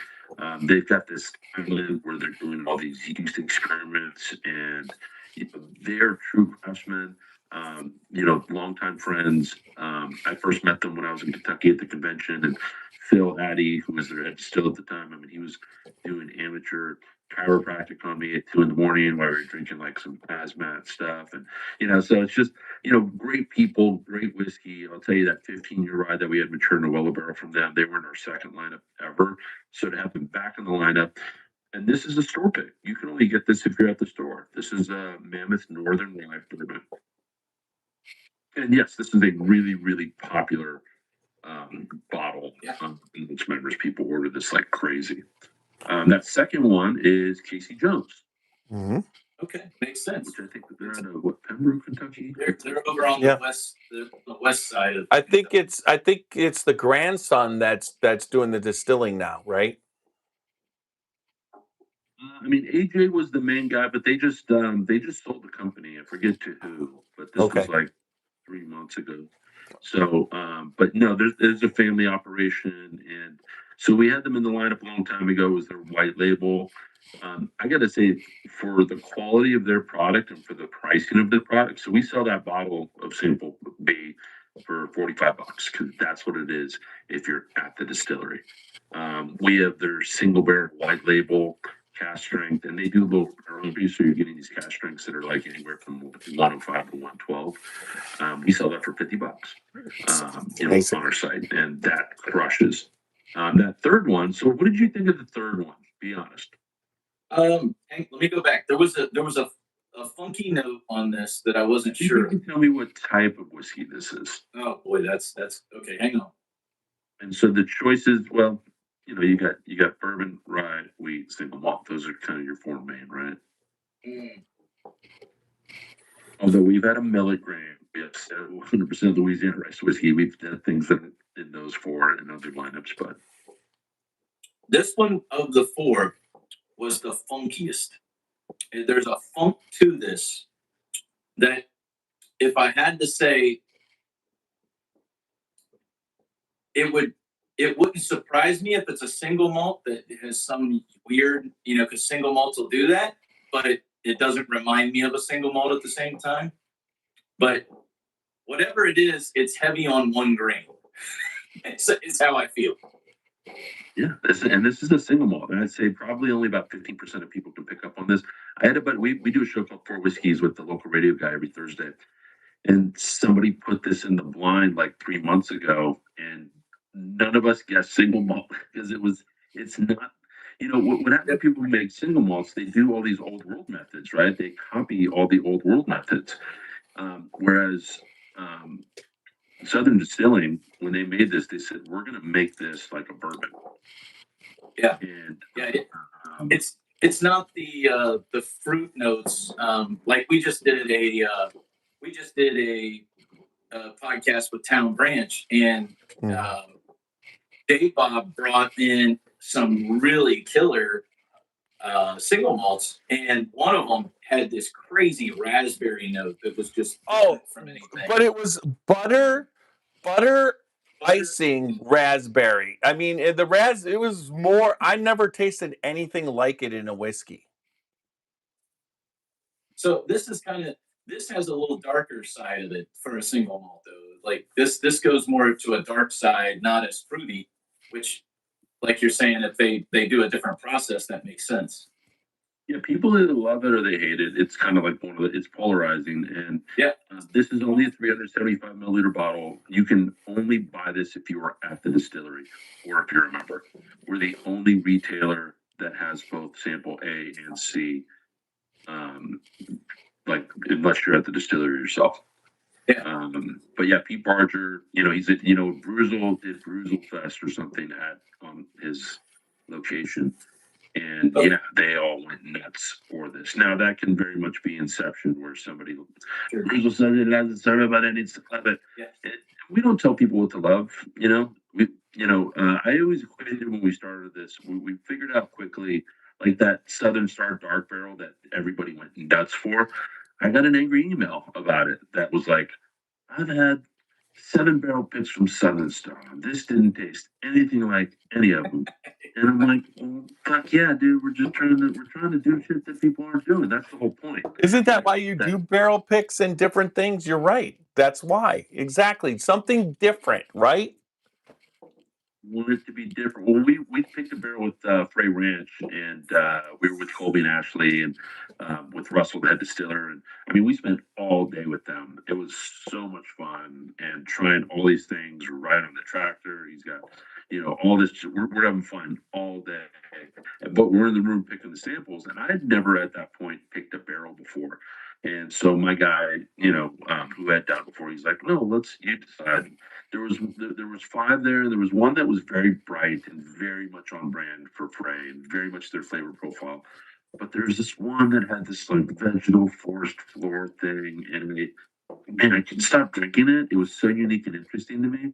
they've got this island where they're doing all these yeast experiments, and they're true craftsmen. Longtime friends. I first met them when I was in Kentucky at the convention, and Phil Addy, who was their head still at the time, I mean, he was doing amateur chiropractic on me at 2 a.m. while we were drinking like some hazmat stuff, and so it's just great people, great whiskey. I'll tell you that 15-year ride that we had matured in a Weller barrel from them. They were in our second lineup ever, so to have them back in the lineup. And this is a store pick. You can only get this if you're at the store. This is a Mammoth Northern Rye Bourbon. And yes, this is a really, really popular bottle. In which members people order this like crazy. That second one is Casey Jones. Mm-hmm. Okay, makes sense. Which I think they're out of Pembroke, Kentucky. They're over on the west side of. I think it's the grandson that's doing the distilling now, right? I mean, AJ was the main guy, but they just sold the company. I forget to who, but this was like 3 months ago. So, but no, there's a family operation, and so we had them in the lineup a long time ago. It was their white label. I got to say, for the quality of their product and for the pricing of their product, so we sell that bottle of Sample B for $45 because that's what it is if you're at the distillery. We have their single barrel white label cask strength, and they do a little early, so you're getting these cask strengths that are like anywhere from 105 to 112. We sell that for $50 on our site, and that crushes. That third one. So, what did you think of the third one? Be honest. Let me go back. There was a funky note on this that I wasn't sure. You can tell me what type of whiskey this is. Oh boy, that's okay. Hang on. And so the choices, well, you got bourbon, rye, wheat, single malt. Those are kind of your four main, right? Although we've had a milligram, we have 100% Louisiana rice whiskey. We've done things in those four and other lineups, but this one of the four was the funkiest. There's a funk to this that, if I had to say, it wouldn't surprise me if it's a single malt that has some weird, because single malts will do that, but it doesn't remind me of a single malt at the same time. But whatever it is, it's heavy on 1 grain. It's how I feel. Yeah, this is a single malt, and I'd say probably only about 15% of people can pick up on this. But we do a show called Four Whiskeys with the local radio guy every Thursday, and somebody put this in the blind like 3 months ago, and none of us guessed single malt because it's not. What happens to people who make single malts? They do all these old world methods, right? They copy all the old world methods, whereas um, Southern Distilling, when they made this, they said we're going to make this like a bourbon. Yeah, And yeah. um, It's not the fruit notes. Like we just did a podcast with Town Branch, and Mhm. um, Dave Bob brought in some really killer single malts, and one of them had this crazy raspberry note that was just Oh, different from anything. but it was butter icing raspberry. I mean, it was more. I never tasted anything like it in a whiskey. So this has a little darker side of it for a single malt though. Like this goes more to a dark side, not as fruity, which like you're saying, if they do a different process, that makes sense. yeah, people either love it or they hate it. It's kind of like it's polarizing. And Yeah. this is only a 375 milliliter bottle. You can only buy this if you are at the distillery or if you're a member. We're the only retailer that has both sample A and C. Um, like unless you're at the distillery yourself. Yeah. But yeah, Pete Barger, he's at Bruzel did Bruzel Fest or something at his location, and Oh. yeah, they all went nuts for this. Now that can very much be Inception, where somebody Bruzel said it hasn't served everybody needs to love it. Yeah. We don't tell people what to love. I always equated when we started this. We figured out quickly, like that Southern Star Dark Barrel that everybody went nuts for. I got an angry email about it that was like, I've had 7 barrel picks from Southern Star. This didn't taste anything like any of them. And I'm like, well, fuck yeah, dude. We're trying to do shit that people aren't doing. That's the whole point. Isn't that why you That do barrel picks and different things? You're right. That's why. Exactly. Something different, right? wanted it to be different. Well, we picked a barrel with Frey Ranch, and we were with Colby and Ashley, and with Russell, the head distiller. And I mean, we spent all day with them. It was so much fun, and trying all these things. Right on the tractor. He's got, all this. We're having fun all day, but we're in the room picking the samples, and I'd never at that point picked a barrel before. And so my guy, who had done it before, he's like, "No, you decide." There was 5 there. There was one that was very bright and very much on brand for Frey and very much their flavor profile. But there's this one that had this like vegetal forest floor thing, and man, I couldn't stop drinking it. It was so unique and interesting to me.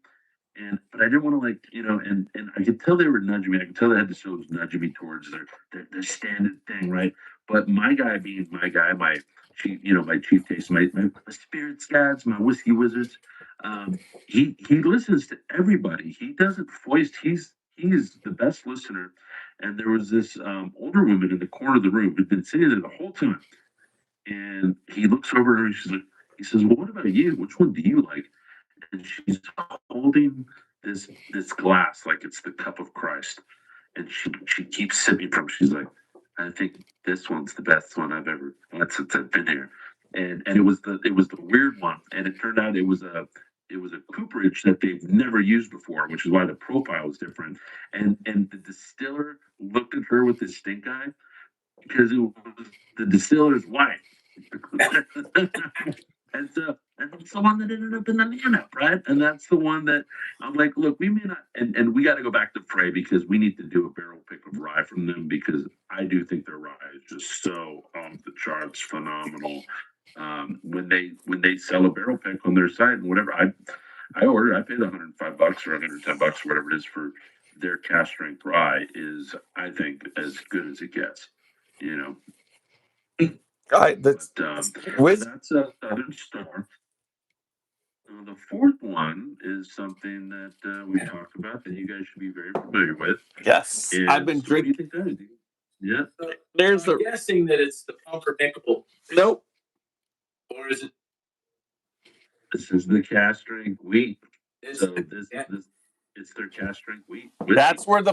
But I didn't want to and I could tell they were nudging me. I could tell they had the shows nudging me towards their standard thing, right? But my guy being my guy, my chief taste, my spirits guys, my whiskey wizards, he listens to everybody. He doesn't foist. He's the best listener. And there was this older woman in the corner of the room who'd been sitting there the whole time. And he looks over at her and he says, "Well, what about you? Which one do you like?" And she's holding this glass like it's the cup of Christ, and she keeps sipping from. She's like, "I think this one's the best one I've ever had since I've been here," and it was the weird one, and it turned out it was a cooperage that they've never used before, which is why the profile is different. And the distiller looked at her with this stink eye because it was the distiller's wife. And that's the one that ended up in the lineup, right? And that's the one that I'm like, look, we may not, and we got to go back to Frey because we need to do a barrel pick of rye from them because I do think their rye is just so off the charts, phenomenal. When they sell a barrel pick on their site and whatever, I ordered, I paid $105 or $110, whatever it is for their cast strength rye is, I think, as good as it gets, you know. That's But that's a Southern Star. The fourth one is something that we talked about that you guys should be very familiar with. yes. I've been So what do you drinking. think that is? Yeah. There's I'm the guessing that it's the pumpernickel, nope. or is it? This is the cast strength wheat. Is So it this yeah. this It's their cast strength wheat. Whiskey. That's where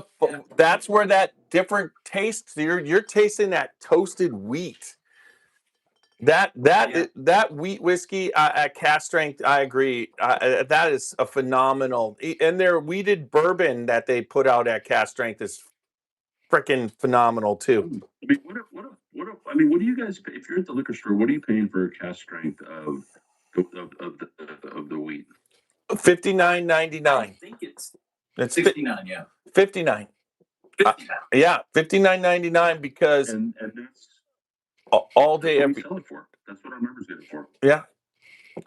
that's where that different taste. You're tasting that toasted wheat. That wheat whiskey at cast strength, I agree. That is a phenomenal. And their wheated bourbon that they put out at cast strength is freaking phenomenal too. I mean, I mean, what do you guys pay if you're at the liquor store? What are you paying for a cast strength of the wheat? $59.99. I think it's 69. Yeah, 59. 59. Yeah, $59.99 because And that's all day what we every. sell it for. That's what our members get it for. Yeah,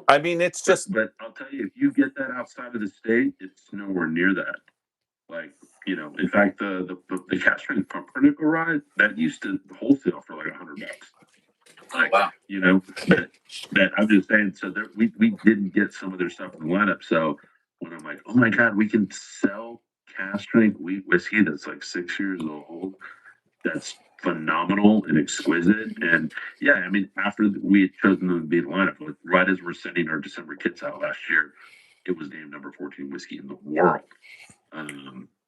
I mean it's just. But I'll tell you, if you get that outside of the state, it's nowhere near that. Like, you know, in fact, the cast strength pumpernickel rye that used to wholesale for like $100. Like, wow. You know, that I'm just saying. So there, we didn't get some of their stuff in the lineup. So when I'm like, oh my god, we can sell cast strength wheat whiskey that's like 6 years old. That's phenomenal and exquisite. And yeah, I mean, after we had chosen them to be the lineup, like, right as we're sending our December kits out last year, it was named number 14 whiskey in the world.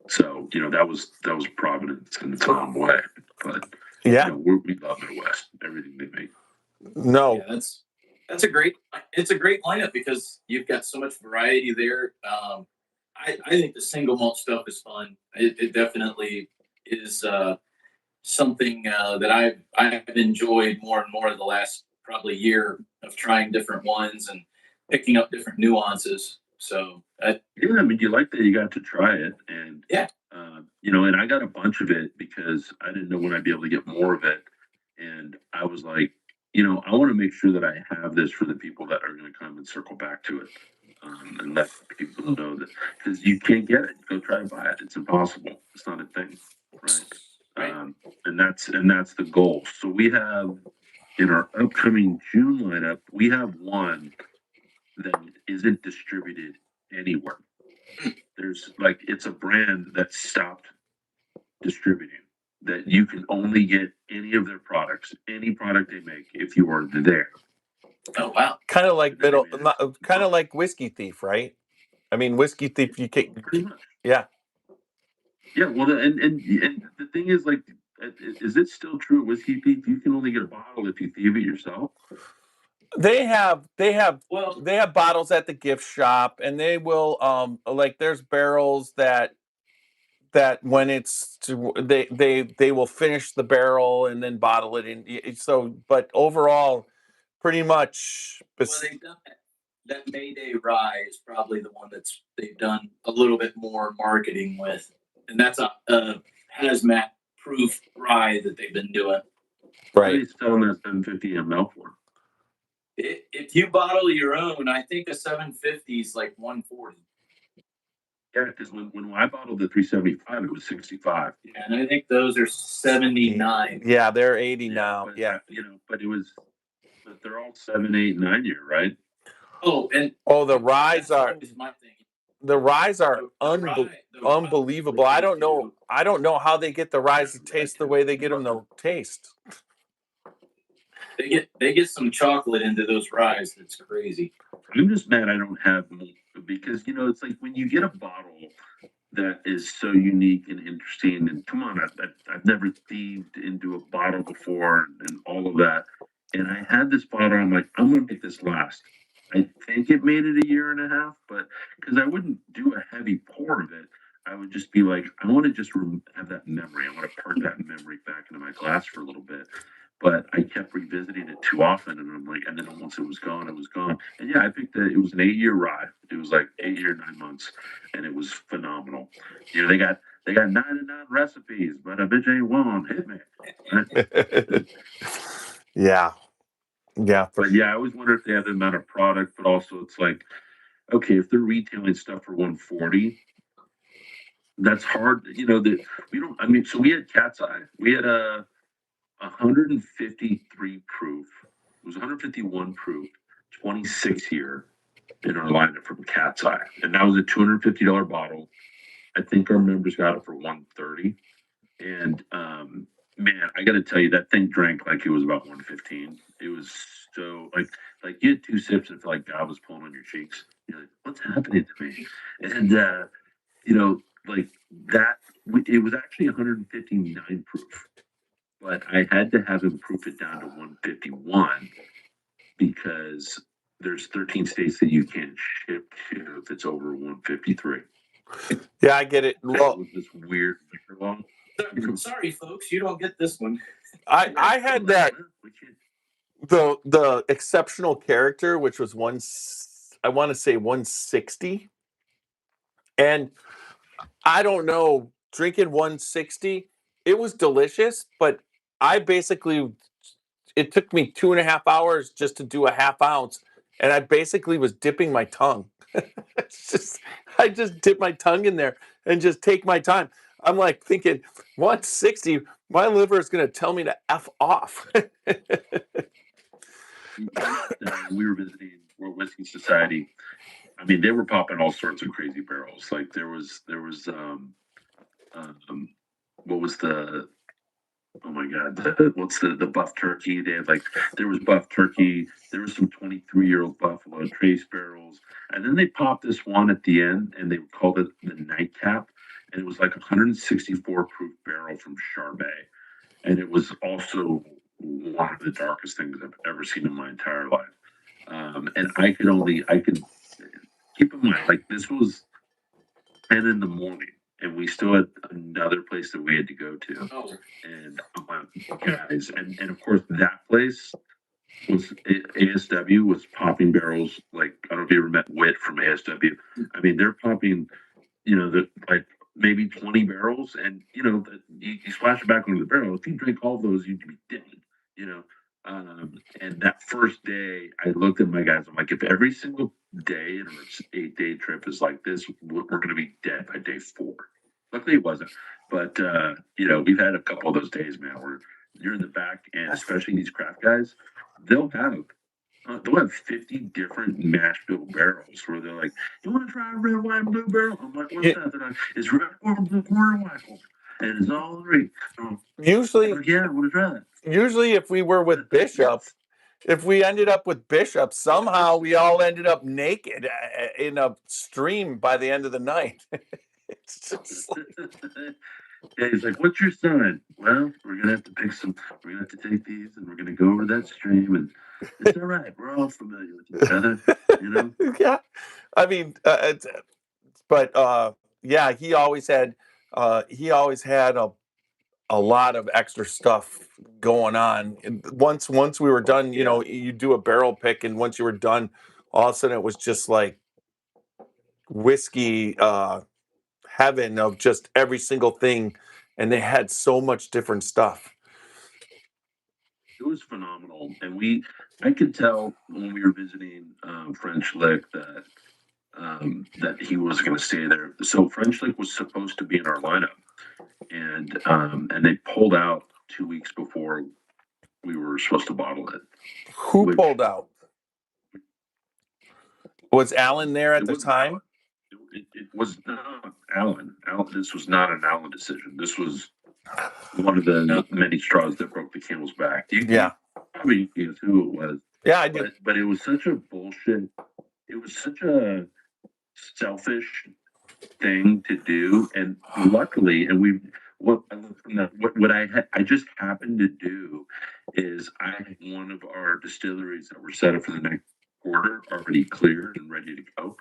So you know that was Providence in its own way. But Yeah, you know, we love Midwest, everything they make. No, Yeah, that's a great. It's a great lineup because you've got so much variety there. I think the single malt stuff is fun. It definitely is something that I've enjoyed more and more the last probably year of trying different ones and picking up different nuances. So Yeah, I mean, you like that you got to try it, and yeah, you know, and I got a bunch of it because I didn't know when I'd be able to get more of it, and I was like, you know, I want to make sure that I have this for the people that are going to come and circle back to it, and let people know that because you can't get it. Go try to buy it. It's impossible. It's not a thing, right? right. And that's the goal. So we have in our upcoming June lineup, we have one that isn't distributed anywhere. There's like it's a brand that stopped distributing that you can only get any of their products, any product they make if you are there. Oh wow. kind of like kind of like Whiskey Thief, right? I mean, Whiskey Thief, you can. Pretty much. Yeah, Yeah, well, and the thing is, like, is it still true at Whiskey Thief? You can only get a bottle if you thieve it yourself. they have Well, they have bottles at the gift shop, and they will like there's barrels that when it's to they will finish the barrel and then bottle it in. So, but overall, pretty much. well, they've done that Mayday Rye is probably the one they've done a little bit more marketing with, and that's a hazmat proof rye that they've been doing. What are Right. they selling that 750 ml for? If you bottle your own, I think a 750 is like 140. Yeah, because when I bottled the 375, it was 65. Yeah, and I think those are 79. Yeah, they're 80 now. But, Yeah. you know, but they're all 7, 8, 9 year, right? Oh, and the ryes are my thing. the ryes are The unbelievable. I don't know how they get the ryes to taste the way they get them to taste. They get some chocolate into those ryes. That's crazy. I'm just mad I don't have meat because you know it's like when you get a bottle that is so unique and interesting, and come on, I've never thieved into a bottle before and all of that, and I had this bottle. I'm like, I'm gonna make this last. I think it made it a year and a half, but because I wouldn't do a heavy pour of it, I would just be like, I want to just have that memory. I want to park that memory back into my glass for a little bit. But I kept revisiting it too often, and I'm like, and then once it was gone, it was gone. And yeah, I picked it. It was an 8 year ride. It was like 8 year, 9 months, and it was phenomenal. You know, they got 99 recipes, but a bitch ain't one. Hit me. Yeah. Yeah. But yeah, I always wonder if they have the amount of product, but also it's like, okay, if they're retailing stuff for 140, that's hard. You know that we don't. I mean, so we had Cat's Eye. We had a 153 proof. It was 151 proof, 26 year in our lineup from Cat's Eye, and that was a $250 bottle. I think our members got it for 130. And man, I got to tell you, that thing drank like it was about 115. It was so like you had two sips and felt like God was pulling on your cheeks. You're like, what's happening to me? And like that. It was actually 159 proof, but I had to have him proof it down to 151 because there's 13 states that you can't ship to if it's over 153. Yeah, I get it. Well, With this weird liquor law. Sorry, folks, you don't get this one. I had that the exceptional character, which was I want to say 160, and I don't know, drinking 160, it was delicious, but I basically it took me 2.5 hours just to do a half ounce, and I basically was dipping my tongue. It's just I just dip my tongue in there and just take my time. I'm like thinking 160, my liver is going to tell me to F off. We were visiting World Whiskey Society. I mean, they were popping all sorts of crazy barrels. Like there was what was the oh my god, what's the buff turkey? They had like there was buff turkey, there was some 23-year-old Buffalo Trace barrels, and then they popped this one at the end and they called it the nightcap, and it was like 164 proof barrel from Charbet, and it was also one of the darkest things I've ever seen in my entire life. And I could keep in mind, like this was 10 in the morning, and we still had another place that we had to go to. Oh, And I'm like, guys, and of course that place was ASW was popping barrels. Like I don't know if you ever met Wit from ASW. I mean, they're popping, the like maybe 20 barrels, and you splash it back onto the barrel. If you drink all those, you'd be dead. You know. And that first day, I looked at my guys. I'm like, if every single day in our 8-day trip is like this, we're going to be dead by day 4. Luckily, it wasn't. But we've had a couple of those days, man, where you're in the back, and especially these craft guys, they'll have 50 different mash bill barrels where they're like, "You want to try a red, white, blue barrel?" I'm like, "What's that?" They're like, "It's red, or blue, or white, and it's all three." Usually, Like, yeah, I want to try that. usually if we were with Bishop, if we ended up with Bishop, somehow we all ended up naked in a stream by the end of the night. It's just Yeah, he's like, "What's your sign?" Well, we're gonna have to pick some. We're gonna have to take these, and we're gonna go over that stream, and it's all right. We're all familiar with each other, you know. yeah. I mean, but yeah, he always had a lot of extra stuff going on. And once we were done, you do a barrel pick, and once you were done, all of a sudden it was just like whiskey heaven of just every single thing, and they had so much different stuff. It was phenomenal, and I could tell when we were visiting French Lick that he was going to stay there. So French Lick was supposed to be in our lineup, and they pulled out 2 weeks before we were supposed to bottle it. Who pulled out? Was Alan there at the time? It was not Alan. This was not an Alan decision. This was one of the many straws that broke the camel's back. Yeah. Probably guess who it was. Yeah, I do. But it was such a bullshit. It was such a selfish thing to do, and luckily, and we what I just happened to do is I had one of our distilleries that were set up for the next quarter already cleared and ready to go,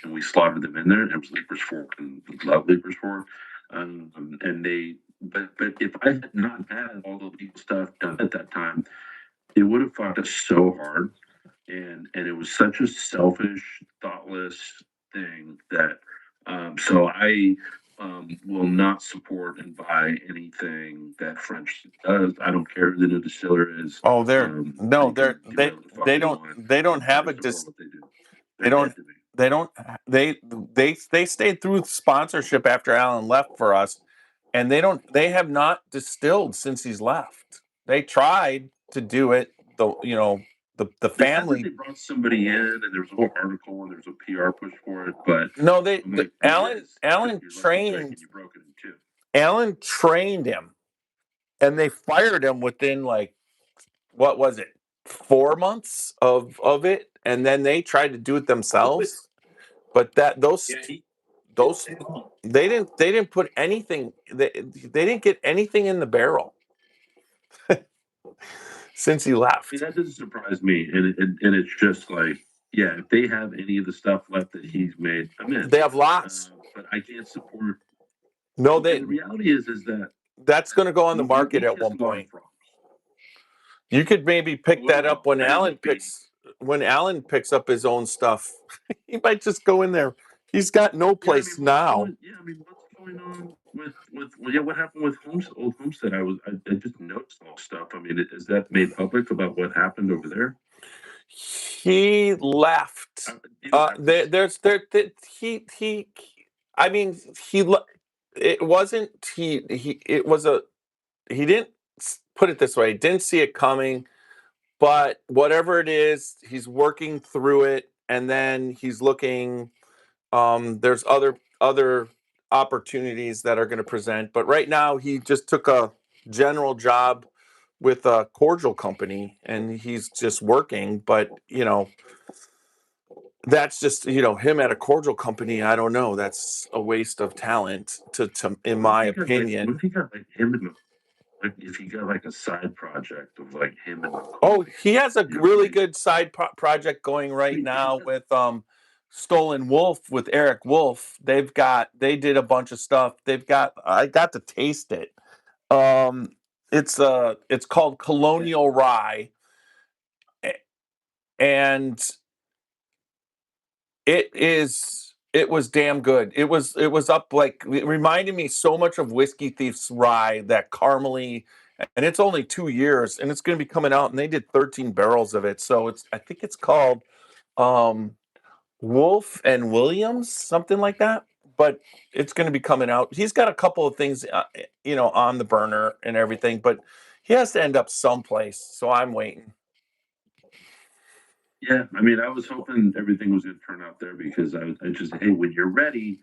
and we slotted them in there. And it was Leaper's Fork, and love Leaper's Fork, and they. But if I had not had all the legal stuff done at that time, it would have fucked us so hard, and it was such a selfish, thoughtless thing that so I will not support and buy anything that French does. I don't care who the new distiller is. Oh, they don't have a they stayed through sponsorship after Alan left for us, and they have not distilled since he's left. They tried to do it, the family. They brought somebody in, and there was a whole article, and there was a PR push for it. But no, Alan trained. You broke it in two. Alan trained him, and they fired him within like, what was it, 4 months of it, and then they tried to do it themselves. But those they didn't put anything. They didn't get anything in the barrel since he left. That doesn't surprise me, and it's just like, yeah, if they have any of the stuff left that he's made, I'm in. They have lots. But I can't support. No, And the reality is that that's going to go on the we market at kiss one a lot of point. frogs. You could maybe pick that up when I mean, Alan picks up his own stuff. He might just go in there. He's got no place now. I mean, what's going on with what happened with old Homestead? I just noticed all stuff. I mean, is that made public about what happened over there? He left. He. I mean, it wasn't he. It was a. He didn't put it this way. Didn't see it coming. But whatever it is, he's working through it, and then he's looking. There's other opportunities that are going to present, but right now he just took a general job with a cordial company, and he's just working. But that's just him at a cordial company. I don't know. That's a waste of talent, in my opinion. What if he got like him in the if he got like a side project of like him and he has a really good side project going right now with Stolen Wolf with Eric Wolf. They did a bunch of stuff. I got to taste it. It's called Colonial Rye, and it was damn good. It was up, like, it reminded me so much of Whiskey Thief's rye, that caramely, and it's only 2 years, and it's going to be coming out, and they did 13 barrels of it. So I think it's called Wolf and Williams, something like that. But it's going to be coming out. He's got a couple of things on the burner and everything, but he has to end up someplace. So I'm waiting. Yeah, I mean, I was hoping everything was going to turn out there, because I just, hey, when you're ready,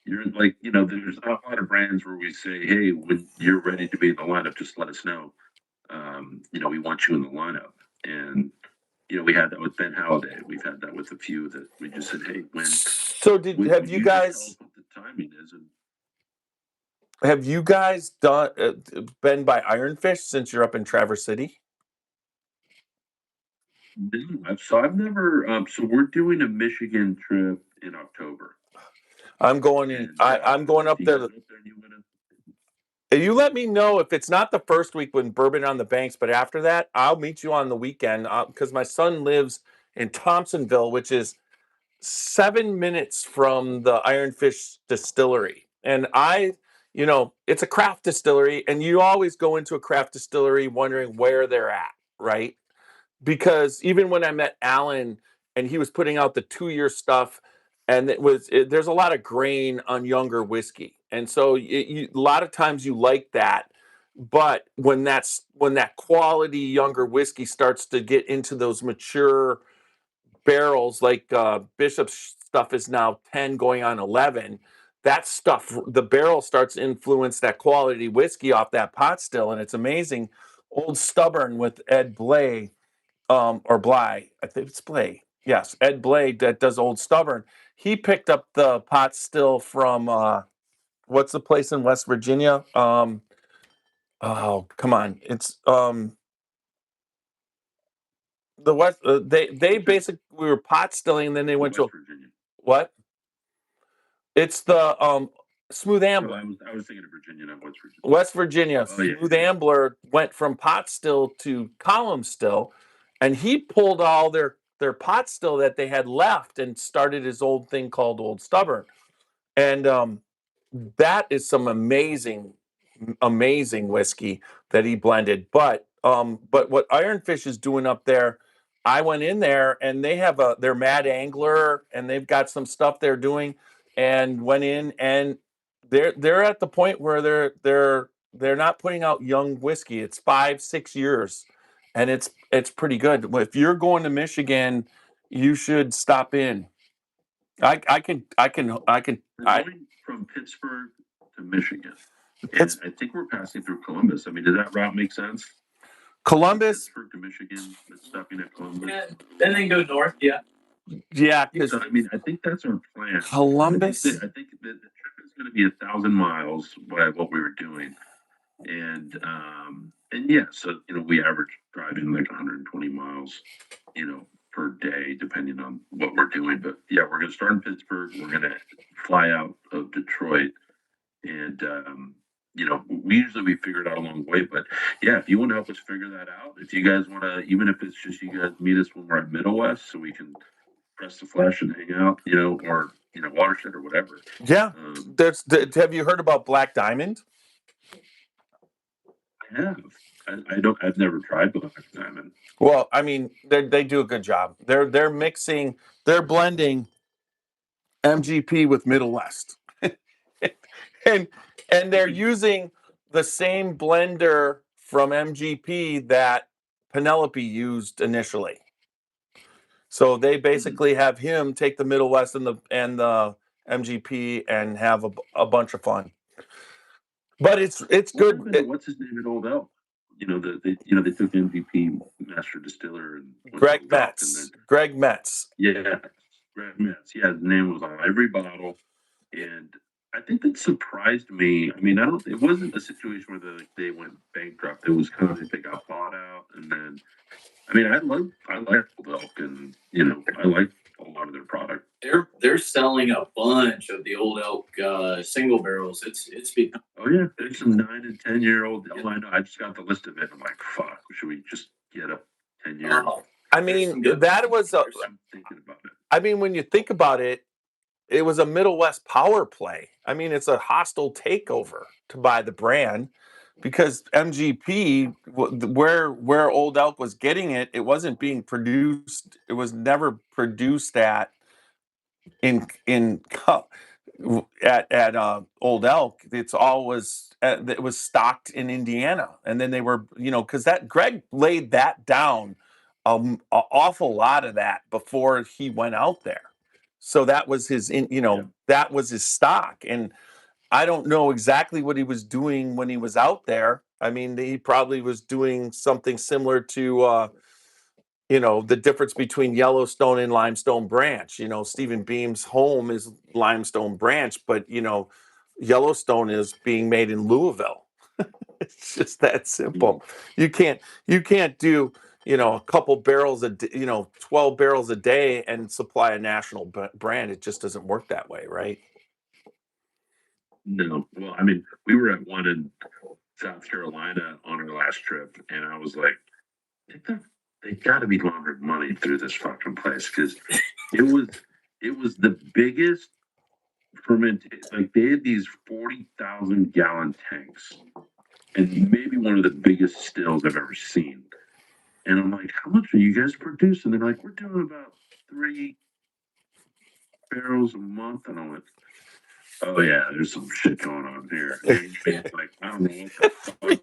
you're like, there's a lot of brands where we say, hey, when you're ready to be in the lineup, just let us know. We want you in the lineup. And, we had that with Ben Halliday. We've had that with a few that we just said, hey, have you guys just tell us what the timing is? And have you guys been by Ironfish since you're up in Traverse City? So I've never. So we're doing a Michigan trip in October. I'm going in. I'm going up there. You let me know if it's not the first week when Bourbon on the Banks, but after that, I'll meet you on the weekend, because my son lives in Thompsonville, which is 7 minutes from the Ironfish distillery. And it's a craft distillery, and you always go into a craft distillery wondering where they're at, right? Because even when I met Alan and he was putting out the 2-year stuff, and there's a lot of grain on younger whiskey, and so a lot of times you like that. But when that quality younger whiskey starts to get into those mature barrels, like Bishop's stuff is now 10 going on 11, that stuff, the barrel starts to influence that quality whiskey off that pot still, and it's amazing. Old Stubborn with Ed Blay, or Bly, I think it's Blay. Yes, Ed Blay, that does Old Stubborn. He picked up the pot still from what's the place in West Virginia? Oh, come on, it's the West. They basically, we were pot stilling, and then they went to Virginia. What? It's the Smooth Ambler. No, I was thinking of Virginia, not West Virginia. West Virginia. Smooth Ambler went from pot still to column still, and he pulled all their pot still that they had left and started his old thing called Old Stubborn. And that is some amazing whiskey that he blended. But what Ironfish is doing up there, I went in there, and they have their Mad Angler, and they've got some stuff they're doing, and went in, and they're at the point where they're not putting out young whiskey. It's 5-6 years, and it's pretty good. If you're going to Michigan, you should stop in. I can. Going from Pittsburgh to Michigan. And I think we're passing through Columbus. I mean, does that route make sense? Columbus, Pittsburgh to Michigan, stopping at Columbus. Yeah, then they go north. Yeah. Yeah, because So I mean, I think that's our plan. Columbus. I think that the trip is going to be 1,000 miles by what we were doing, and yeah, so we average driving like 120 miles, per day, depending on what we're doing. But yeah, we're going to start in Pittsburgh. We're going to fly out of Detroit, and we figure it out along the way. But yeah, if you want to help us figure that out, if you guys want to, even if it's just you guys meet us when we're at Middle West, so we can press the flesh and hang out, or Watershed or whatever. Yeah, have you heard about Black Diamond? I have. I don't. I've never tried Black Diamond. Well, I mean, they do a good job. They're blending MGP with Middle West, and they're using the same blender from MGP that Penelope used initially. So they basically have him take the Middle West and the MGP and have a bunch of fun. But it's good. What's his name at Old Elk? They took MVP master distiller and Greg Metz. Greg Metz. Yeah, Greg Metz. Yeah, his name was on every bottle, and I think that surprised me. I mean, it wasn't a situation where they went bankrupt. It was kind of like they got bought out, and then I mean, I like Old Elk, and I like a lot of their product. They're selling a bunch of the Old Elk single barrels. It's become. Oh yeah, there's some 9 and 10-year-old. Oh, I know. I just got the list of it. I'm like, fuck. Should we just get a 10-year? I mean, that was I'm thinking about it. I mean, when you think about it, it was a Middle West power play. I mean, it's a hostile takeover to buy the brand because MGP, where Old Elk was getting it, it wasn't being produced. It was never produced at Old Elk. It's always it was stocked in Indiana, and then they were because that Greg laid that down an awful lot of that before he went out there. So that was that was his stock, and I don't know exactly what he was doing when he was out there. I mean, he probably was doing something similar to the difference between Yellowstone and Limestone Branch. Stephen Beam's home is Limestone Branch, but Yellowstone is being made in Louisville. It's just that simple. You can't do a couple barrels 12 barrels a day and supply a national brand. It just doesn't work that way, right? No. Well, I mean, we were at one in South Carolina on our last trip, and I was like, they got to be laundering money through this fucking place because it was the biggest fermentation. Like they had these 40,000 gallon tanks, and maybe one of the biggest stills I've ever seen. And I'm like, how much are you guys producing? They're like, we're doing about 3 barrels a month. And I'm like, oh yeah, there's some shit going on here. Like, I don't know what the fuck.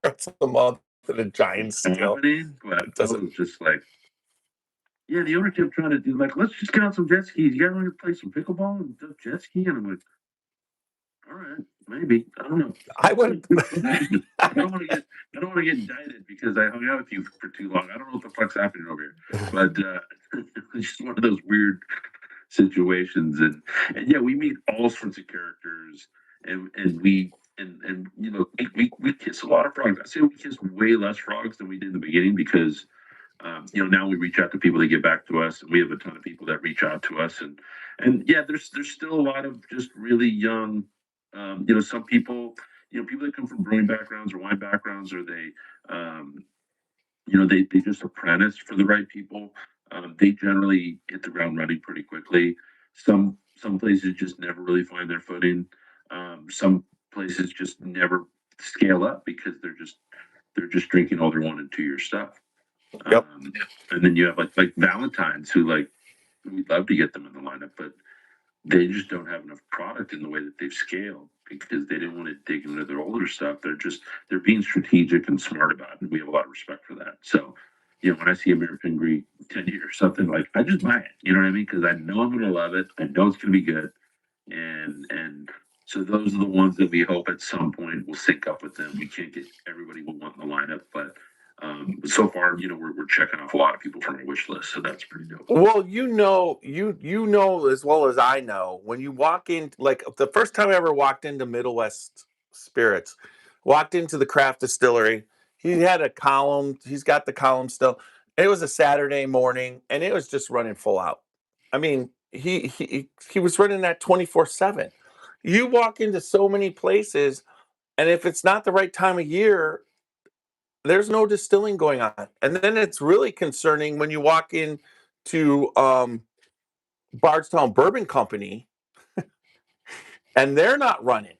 Barrels a month at a giant still. But it was just like, yeah, the owner kept trying to do like, let's just get on some jet skis. You guys want to play some pickleball and jet ski? And I'm like, all right, maybe. I don't know. I would. I don't want to get indicted because I hung out with you for too long. I don't know what the fuck's happening over here, but it's just one of those weird situations. And yeah, we meet all sorts of characters, and we kiss a lot of frogs. I say we kiss way less frogs than we did in the beginning because. Now we reach out to people that get back to us, and we have a ton of people that reach out to us, and yeah, there's still a lot of just really young, some people, people that come from brewing backgrounds or wine backgrounds, or they just apprentice for the right people. They generally hit the ground running pretty quickly. Some places just never really find their footing. Some places just never scale up because they're just drinking all their 1 and 2 year stuff. Yep. And then you have like Valentine's who we'd love to get them in the lineup, but they just don't have enough product in the way that they've scaled because they didn't want to dig into their older stuff. They're being strategic and smart about it. And we have a lot of respect for that. So, when I see American Greek 10 years or something, like I just buy it. You know what I mean? Because I know I'm going to love it. I know it's going to be good. And so those are the ones that we hope at some point will sync up with them. We can't get everybody we want in the lineup, but But so far, we're checking off a lot of people from our wish list, so that's pretty dope. Well, you know as well as I know, when you walk in, like the first time I ever walked into Middle West Spirits, walked into the craft distillery. He had a column. He's got the column still. It was a Saturday morning, and it was just running full out. I mean, he was running that 24/7. You walk into so many places, and if it's not the right time of year, there's no distilling going on. And then it's really concerning when you walk in to Bardstown Bourbon Company and they're not running.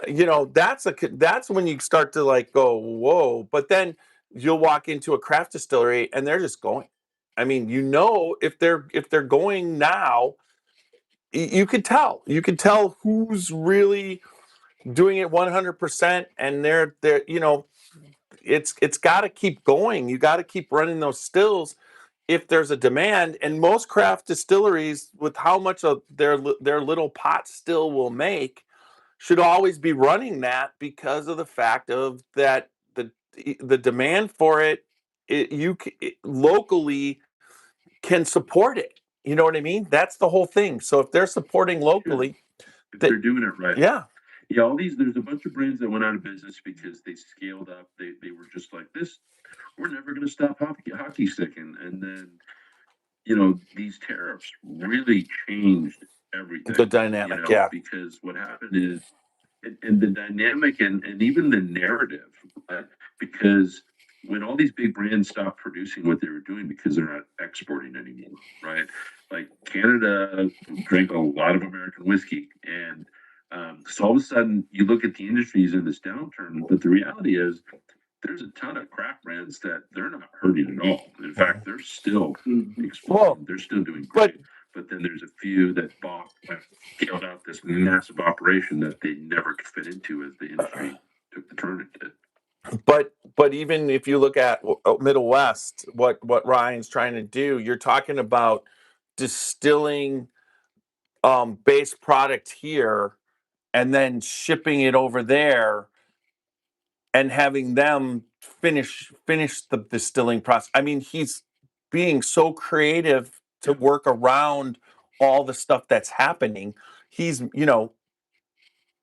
That's when you start to like go, whoa. But then you'll walk into a craft distillery and they're just going. I mean, if they're going now, you could tell. You could tell who's really doing it 100%, and they're it's got to keep going. You got to keep running those stills if there's a demand. And most craft distilleries, with how much of their little pot still will make, should always be running that because of the fact of that the demand for it locally can support it. You know what I mean? That's the whole thing. So if they're supporting locally, if they're doing it right. yeah. Yeah, there's a bunch of brands that went out of business because they scaled up. They were just like this. We're never going to stop hockey sticking, and then these tariffs really changed everything. The dynamic, yeah. Because what happened is, and the dynamic and even the narrative, because when all these big brands stopped producing what they were doing because they're not exporting anymore, right? Like Canada drank a lot of American whiskey, and so all of a sudden you look at the industries in this downturn, but the reality is there's a ton of craft brands that they're not hurting at all. In fact, they're still exploding. They're still doing great. But then there's a few that scaled out this massive operation that they never could fit into as the industry took the turn it did. But even if you look at Middle West, what Ryan's trying to do, you're talking about distilling base product here and then shipping it over there and having them finish the distilling process. I mean, he's being so creative to work around all the stuff that's happening. He's,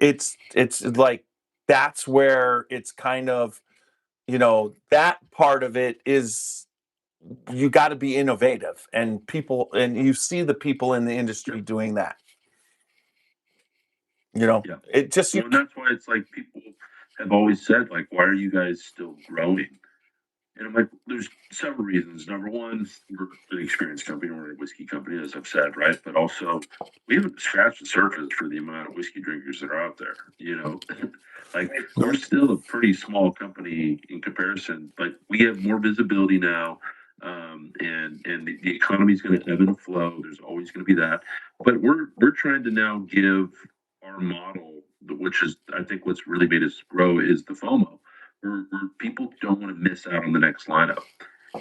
it's like that's where it's kind of, that part of it is you got to be innovative, and you see the people in the industry doing that. Yeah. It just and that's why it's like people have always said, like, why are you guys still growing? And I'm like, there's several reasons. Number one, we're an experienced company, we're a whiskey company, as I've said, right? But also, we haven't scratched the surface for the amount of whiskey drinkers that are out there. Like, we're still a pretty small company in comparison, but we have more visibility now. And the economy is going to ebb and flow. There's always going to be that. But we're trying to now give our model, which is, I think, what's really made us grow, is the FOMO where people don't want to miss out on the next lineup.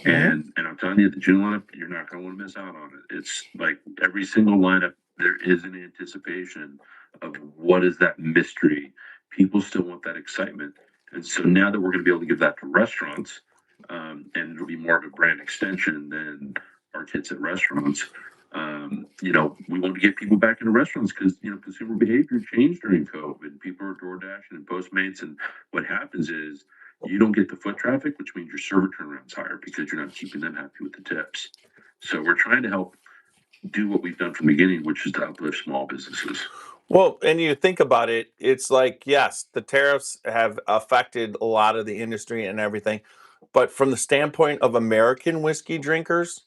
And I'm telling you, the June lineup, you're not going to want to miss out on it. It's like every single lineup, there is an anticipation of what is that mystery. People still want that excitement. And so now that we're going to be able to give that to restaurants, and it'll be more of a brand extension than our kits at restaurants. We want to get people back into restaurants because consumer behavior changed during COVID. People are door dashing and Postmates, and what happens is you don't get the foot traffic, which means your server turnaround's higher because you're not keeping them happy with the tips. So we're trying to help do what we've done from the beginning, which is to uplift small businesses. Well, and you think about it, it's like, yes, the tariffs have affected a lot of the industry and everything, but from the standpoint of American whiskey drinkers,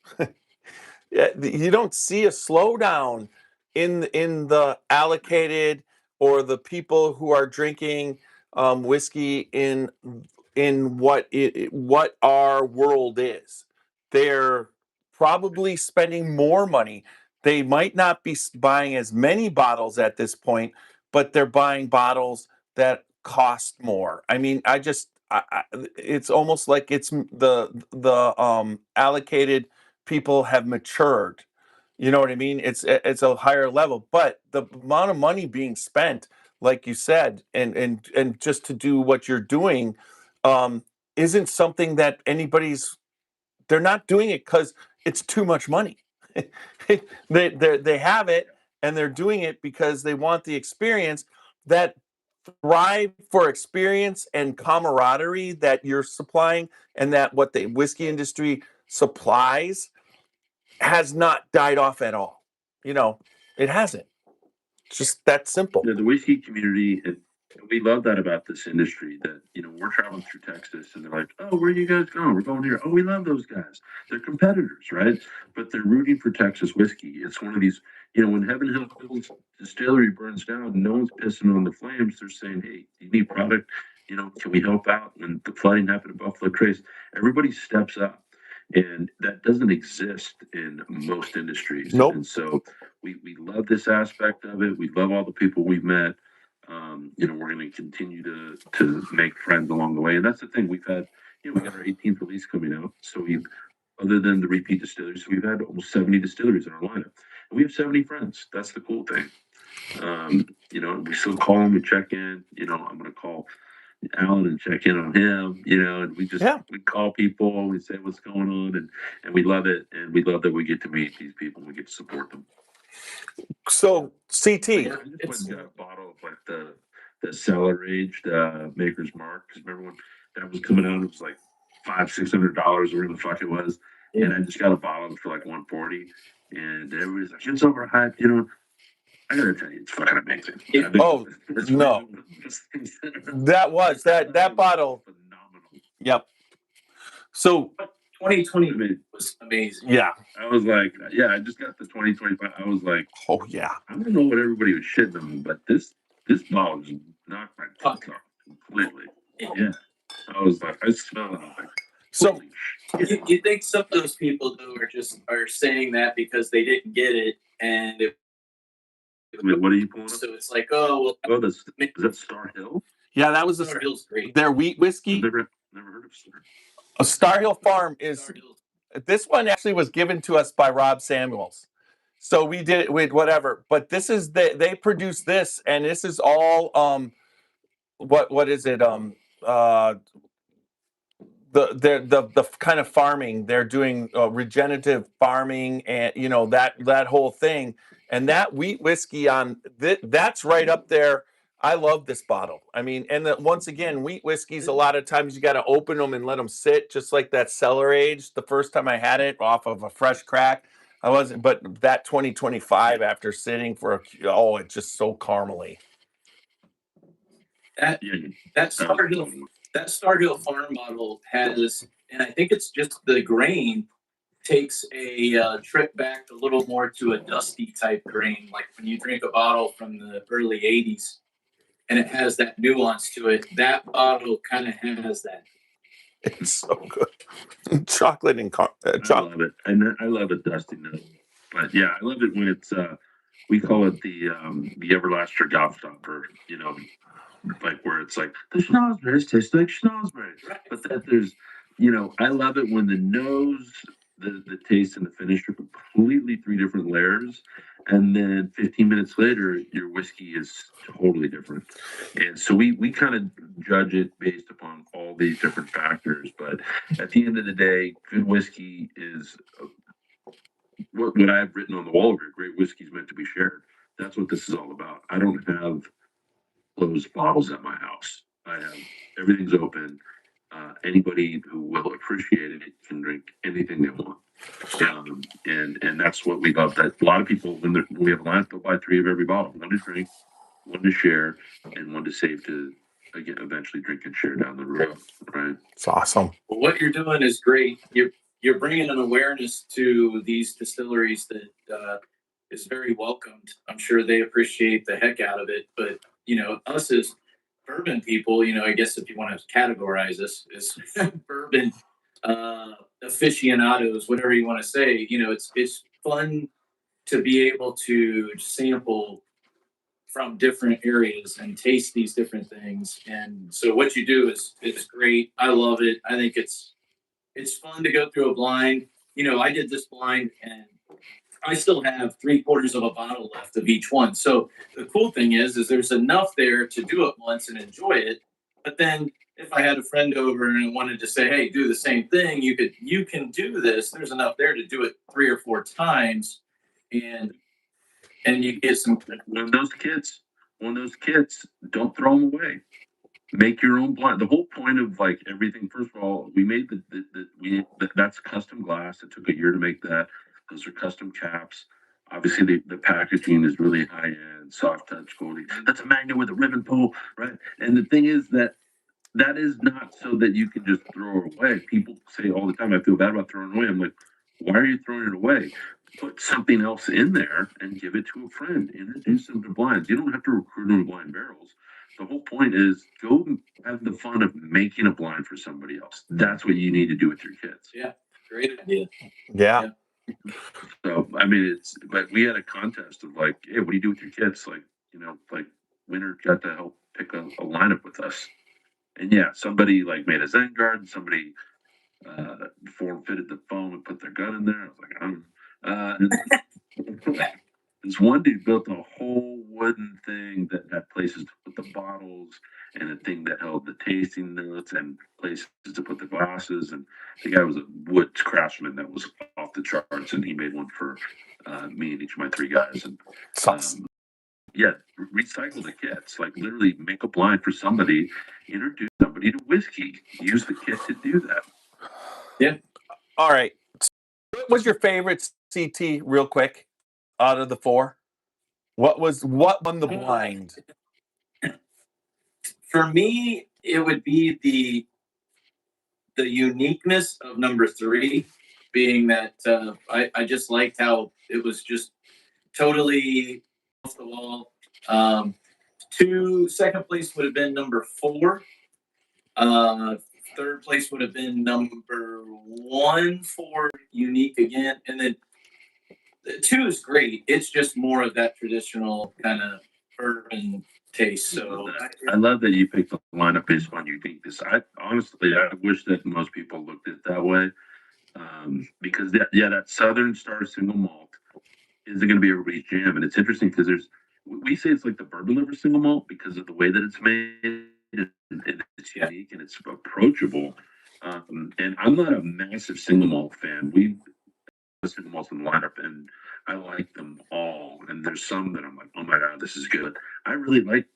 you don't see a slowdown in the allocated or the people who are drinking whiskey in what our world is. They're probably spending more money. They might not be buying as many bottles at this point, but they're buying bottles that cost more. I mean, it's almost like it's the allocated people have matured. You know what I mean? It's a higher level, but the amount of money being spent, like you said, and just to do what you're doing, isn't something that they're not doing it because it's too much money. They have it and they're doing it because they want the experience. That thrive for experience and camaraderie that you're supplying, and that what the whiskey industry supplies has not died off at all. It hasn't. It's just that simple. The whiskey community, and we love that about this industry. That we're traveling through Texas, and they're like, "Oh, where are you guys going? We're going here." Oh, we love those guys. They're competitors, right? But they're rooting for Texas whiskey. It's one of these. When Heaven Hill Distillery burns down, no one's pissing on the flames. They're saying, "Hey, you need product? Can we help out?" When the flooding happened at Buffalo Trace, everybody steps up. And that doesn't exist in most industries. Nope. And so we love this aspect of it. We love all the people we've met. We're going to continue to make friends along the way. And that's the thing. We've had, we got our 18th release coming out. So other than the repeat distilleries, we've had almost 70 distilleries in our lineup. And we have 70 friends. That's the cool thing. We still call them, we check in. I'm going to call Alan and check in on him, and we call people, we say what's going on, and we love it, and we love that we get to meet these people, and we get to support them. So CT, I just got a bottle of like the cellar aged Maker's Mark, because remember when that was coming out, it was like $500-$600, whatever the fuck it was, and I just got a bottle for like $140, and everybody's like, it's overhyped, I gotta tell you, it's fucking amazing. No, that bottle. Phenomenal. Yep. So 2020 was amazing. Yeah. I was like, I just got the 2025. I was like, oh yeah. I don't know what everybody was shitting on, but this bottle just knocked my tits off completely. Yeah. I was like, I smell it. I was like, so you think some of those people though are saying that because they didn't get it, and wait, what are you pulling up? So it's like, oh, well, is that Star Hill? Yeah, that was Star Hill's great. Their wheat whiskey. I've never heard of Star. A Star Hill Farm is. This one actually was given to us by Rob Samuels. So we did it with whatever. But this is they produce this, and this is all what is it? The kind of farming they're doing, regenerative farming, and that whole thing, and that wheat whiskey that's right up there. I love this bottle. I mean, and once again, wheat whiskeys, a lot of times you got to open them and let them sit, just like that cellar aged. The first time I had it off of a fresh crack, I wasn't, but that 2025 after sitting for it's just so caramely. That Star Hill Farm bottle has, and I think it's just the grain takes a trip back a little more to a dusty type grain, like when you drink a bottle from the early 80s and it has that nuance to it. That bottle kind of has that. It's so good. Chocolate and chocolate. I love it. And I love a dusty note. But yeah, I love it when it's we call it the everlasting gobstopper, like where it's like the schnozberries taste like schnozberries. But that there's I love it when the nose, the taste and the finish are completely three different layers, and then 15 minutes later your whiskey is totally different. And so we kind of judge it based upon all these different factors, but at the end of the day, good whiskey is what I've written on the wall here. Great whiskey is meant to be shared. That's what this is all about. I don't have closed bottles at my house. I have everything's open. Anybody who will appreciate it can drink anything they want, and that's what we love. That a lot of people when we have a line, they'll buy 3 of every bottle: one to drink, one to share, and one to save to again eventually drink and share down the road. Right? It's awesome. Well, what you're doing is great. You're bringing an awareness to these distilleries that is very welcomed. I'm sure they appreciate the heck out of it, but us as bourbon people, I guess if you want to categorize us as bourbon aficionados, whatever you want to say, it's fun to be able to sample from different areas and taste these different things. And so what you do is great. I love it. I think it's fun to go through a blind. I did this blind and I still have 3/4 of a bottle left of each one. So the cool thing is there's enough there to do it once and enjoy it. But then if I had a friend over and wanted to say, "Hey, do the same thing," you can do this. There's enough there to do it 3 or 4 times, and you get some. One of those kids, don't throw them away. Make your own blind. The whole point of like everything. First of all, we made that's custom glass. It took a year to make that. Those are custom caps. Obviously, the packaging is really high end, soft touch, goldie. That's a magnet with a ribbon pull, right? And the thing is that is not so that you can just throw it away. People say all the time, I feel bad about throwing it away. I'm like, why are you throwing it away? Put something else in there and give it to a friend. Introduce them to blinds. You don't have to recruit them to blind barrels. The whole point is go have the fun of making a blind for somebody else. That's what you need to do with your kids. Yeah, great idea. Yeah. So I mean, it's like we had a contest of like, hey, what do you do with your kids? Like, like winner got to help pick a lineup with us. And yeah, somebody like made a Zen guard, and somebody form fitted the foam and put their gun in there. I was like, this one dude built a whole wooden thing that had places to put the bottles and a thing that held the tasting notes and places to put the glasses. And the guy was a wood craftsman that was off the charts, and he made one for me and each of my 3 guys. And yeah, recycle the kits. Like literally make a blind for somebody, introduce somebody to whiskey. Use the kit to do that. Yeah. All right. What was your favorite CT, real quick, out of the 4? What won the blind? For me, it would be the uniqueness of number 3, being that I just liked how it was just totally off the wall. Second place would have been number 4. Third place would have been number 1 for unique again, and then 2 is great. It's just more of that traditional kind of urban taste. So I love that you picked the lineup based on uniqueness. I honestly, I wish that most people looked at it that way, because that Southern Star single malt is going to be everybody's jam, and it's interesting because we say it's like the bourbon liver single malt because of the way that it's made, and it's unique and it's approachable. And I'm not a massive single malt fan. We single malts in the lineup, and I like them all. And there's some that I'm like, oh my god, this is good. I really like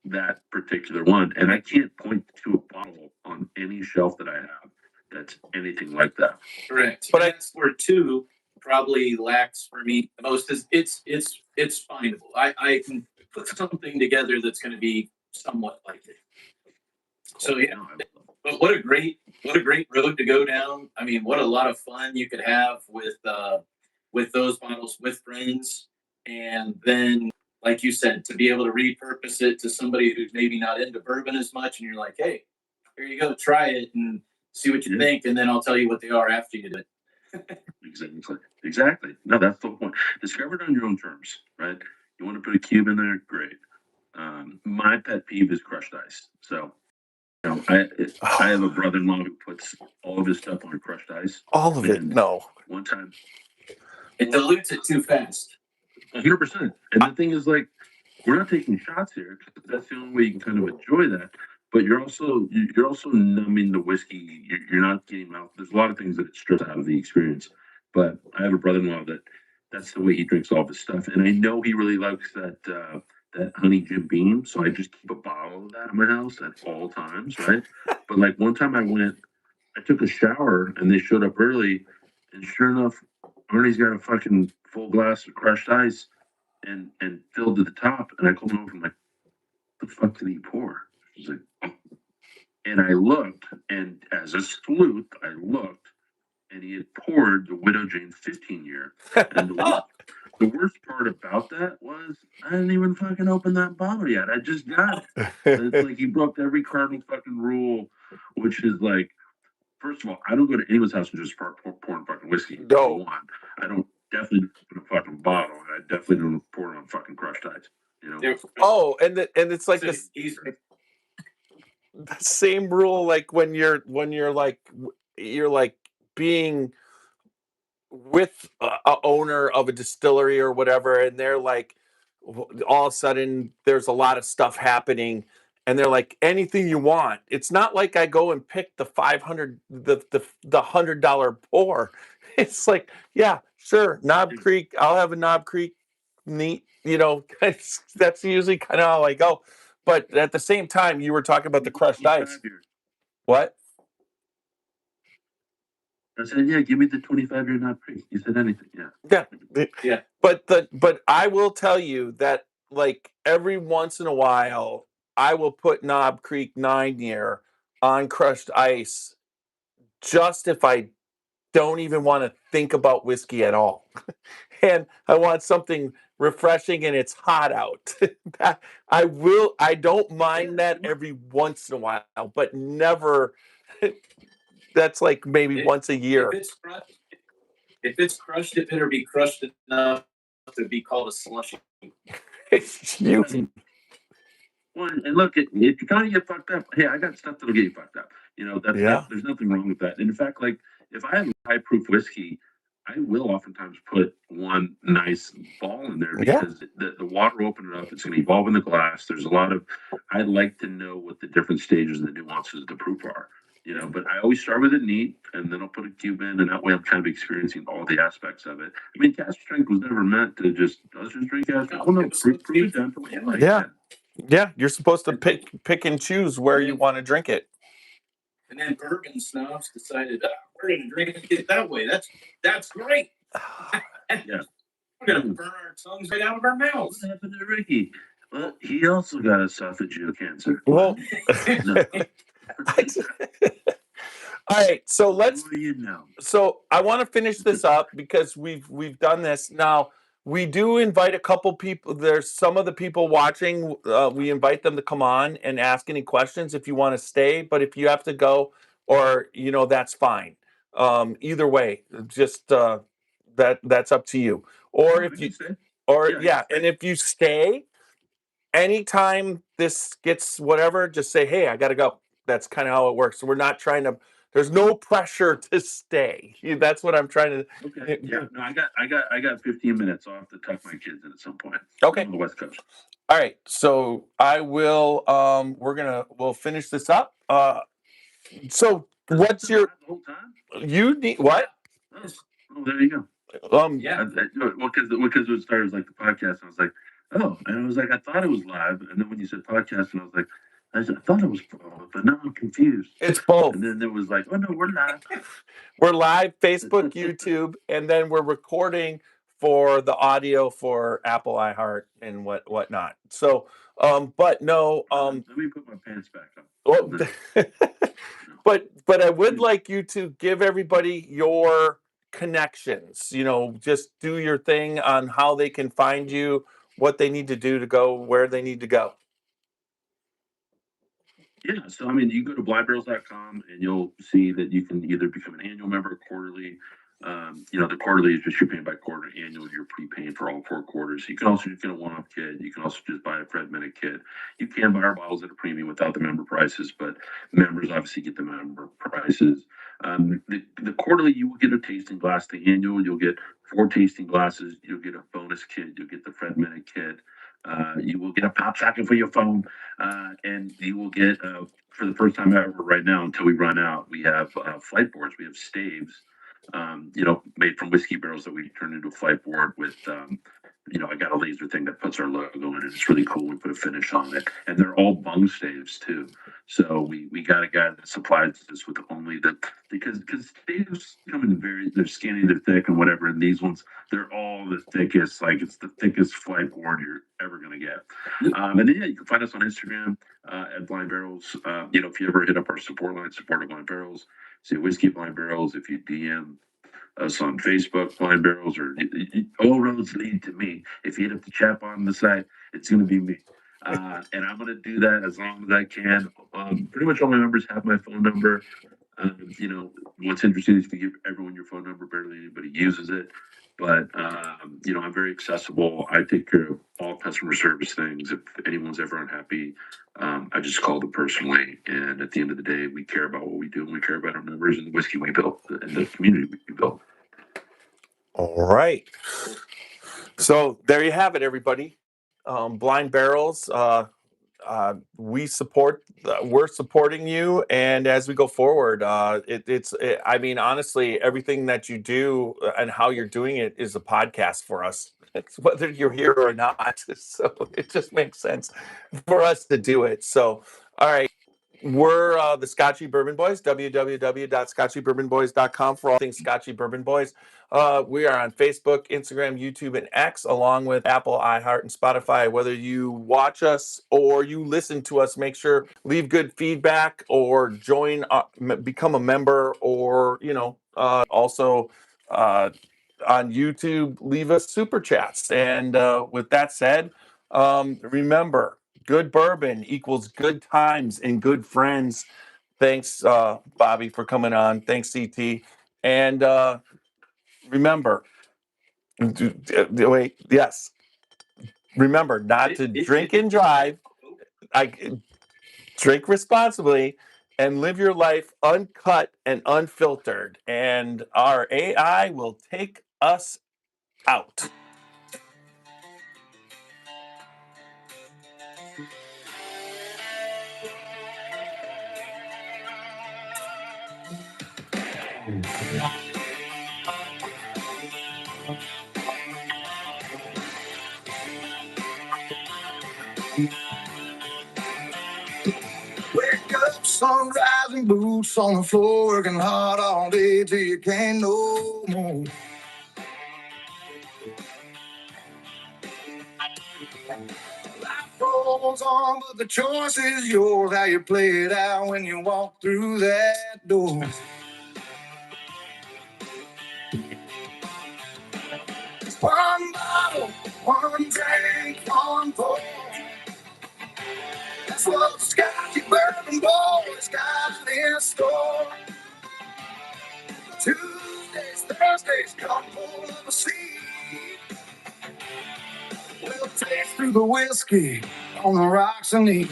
that particular one, and I can't point to a bottle on any shelf that I have that's anything like that. Correct. But that's where 2 probably lacks for me the most. Is it's findable. I can put something together that's going to be somewhat like it. So yeah, but what a great road to go down. I mean, what a lot of fun you could have with those bottles with friends, and then like you said, to be able to repurpose it to somebody who's maybe not into bourbon as much, and you're like, hey, here you go, try it and see what you think, and then I'll tell you what they are after you do it. Exactly. No, that's the point. Discover it on your own terms, right? You want to put a cube in there, great. My pet peeve is crushed ice. So, I have a brother-in-law who puts all of his stuff on crushed ice. All of it? No. One time, it dilutes it too fast. 100%. And the thing is, like, we're not taking shots here because that's the only way you can kind of enjoy that. But you're also numbing the whiskey. You're not getting out. There's a lot of things that it strips out of the experience. But I have a brother-in-law that's the way he drinks all of his stuff, and I know he really likes that honey Jim Beam. So I just keep a bottle of that in my house at all times, right? But like one time I took a shower and they showed up early, and sure enough, Arnie's got a fucking full glass of crushed ice and filled to the top, and I called him over. I'm like, the fuck did he pour? He's like, oh. And I looked, and as a sleuth, I looked, and he had poured the Widow Jane 15 year. And the worst part about that was I didn't even fucking open that bottle yet. I just got it. It's like he broke every cardinal fucking rule, which is like, first of all, I don't go to anyone's house and just pouring fucking whiskey. No. I don't definitely don't open a fucking bottle, and I definitely don't pour it on fucking crushed ice. Oh, and it's like this. The same rule, like when you're like being with a owner of a distillery or whatever, and they're like, all of a sudden there's a lot of stuff happening, and they're like, anything you want. It's not like I go and pick the 500, the $100 pour. It's like, yeah, sure, Knob Creek. I'll have a Knob Creek neat. That's usually kind of how I go. But at the same time, you were talking about the crushed ice. What? I said, yeah, give me the 25-year Knob Creek. You said anything, yeah. Yeah. But I will tell you that like every once in a while, I will put Knob Creek 9-year on crushed ice just if I don't even want to think about whiskey at all. And I want something refreshing and it's hot out. I don't mind that every once in a while, but never. That's like maybe once a year. If it's crushed, it better be crushed enough to be called a slushy. Well, and look, if you kind of get fucked up, hey, I got stuff that'll get you fucked up. There's nothing wrong with that. And in fact, like if I have high proof whiskey, I will oftentimes put one nice ball in there because the water will open it up. It's going to evolve in the glass. There's a lot of, I like to know what the different stages and the nuances of the proof are. But I always start with it neat, and then I'll put a cube in, and that way I'm kind of experiencing all the aspects of it. I mean, cask strength was never meant to just let's just drink cask. Oh no, proof it down to what you like. Yeah, you're supposed to pick and choose where you want to drink it. And then bourbon snobs decided, we're going to drink it that way. That's great. Yeah. We're going to burn our tongues right out of our mouths. What happened to Ricky? Well, he also got esophageal cancer. Well, no. All right, so let's. What do you know? So I want to finish this up because we've done this now. We do invite a couple people. There's some of the people watching. We invite them to come on and ask any questions if you want to stay. But if you have to go, or that's fine. Either way, just that's up to you. Or if you, or yeah, and if you stay, anytime this gets whatever, just say, hey, I got to go. That's kind of how it works. So we're not trying to. There's no pressure to stay. That's what I'm trying to. Okay. Yeah. No, I got 15 minutes. I'll have to tuck my kids in at some point. Okay. On the West Coast. All right. So I will. We'll finish this up. So what's your? The whole time? You need what? Oh, there you go. Yeah. Well, because it started as like the podcast, I was like, oh, and I was like, I thought it was live, and then when you said podcast, and I was like, I thought it was, but now I'm confused. It's both. And then there was like, oh no, we're live. We're live, Facebook, YouTube, and then we're recording for the audio for Apple iHeart and whatnot. So, but no. Let me put my pants back on. Well, but I would like you to give everybody your connections. Just do your thing on how they can find you, what they need to do to go where they need to go. Yeah, so I mean, you go to blindbarrels.com and you'll see that you can either become an annual member or quarterly. The quarterly is just you're paying by quarter. Annual, you're prepaying for all 4 quarters. You can also just get a one-off kit. You can also just buy a Fred Minute kit. You can buy our bottles at a premium without the member prices, but members obviously get the member prices. The quarterly, you will get a tasting glass. The annual, you'll get 4 tasting glasses. You'll get a bonus kit. You'll get the Fred Minute kit. You will get a pop socket for your phone, and you will get, for the first time ever right now, until we run out, we have flight boards. We have staves, made from whiskey barrels that we turn into a flight board with, I got a laser thing that puts our logo in it. It's really cool. We put a finish on it, and they're all bung staves too. So we got a guy that supplies us with only because staves come in they're skinny, they're thick, and whatever. And these ones, they're all the thickest. Like it's the thickest flight board you're ever gonna get. And then you can find us on Instagram at Blind Barrels. If you ever hit up our support line, support at Blind Barrels, say whiskey Blind Barrels. If you DM us on Facebook, Blind Barrels, or all roads lead to me. If you hit up the chat on the site, it's going to be me. And I'm going to do that as long as I can. Pretty much all my members have my phone number. What's interesting is if you give everyone your phone number, barely anybody uses it. But, I'm very accessible. I take care of all customer service things. If anyone's ever unhappy, I just call them personally. And at the end of the day, we care about what we do, and we care about our members and the whiskey we built and the community we built. All right. So there you have it, everybody. Blind Barrels. we're supporting you, and as we go forward, I mean, honestly, everything that you do and how you're doing it is a podcast for us. It's whether you're here or not. So it just makes sense for us to do it. So, all right. We're the Scotchy Bourbon Boys, www.scotchybourbonboys.com for all things Scotchy Bourbon Boys. We are on Facebook, Instagram, YouTube, and X, along with Apple, iHeart, and Spotify. Whether you watch us or you listen to us, make sure leave good feedback or join, become a member, or also on YouTube, leave us super chats. And with that said, remember, good bourbon equals good times and good friends. Thanks, Bobby, for coming on. Thanks, CT. And remember, wait, yes. Remember not to drink and drive. Drink responsibly and live your life uncut and unfiltered. And our AI will take us out. Wake up, sunrise and boots on the floor, working hard all day till you can't no more. Life rolls on, but the choice is yours. How you play it out when you walk through that door. One bottle, one drink, one pour. That's what Scotchy Bourbon Boys got in store. Tuesdays, Thursdays, come pull up a seat. We'll taste through the whiskey on the rocks and eat.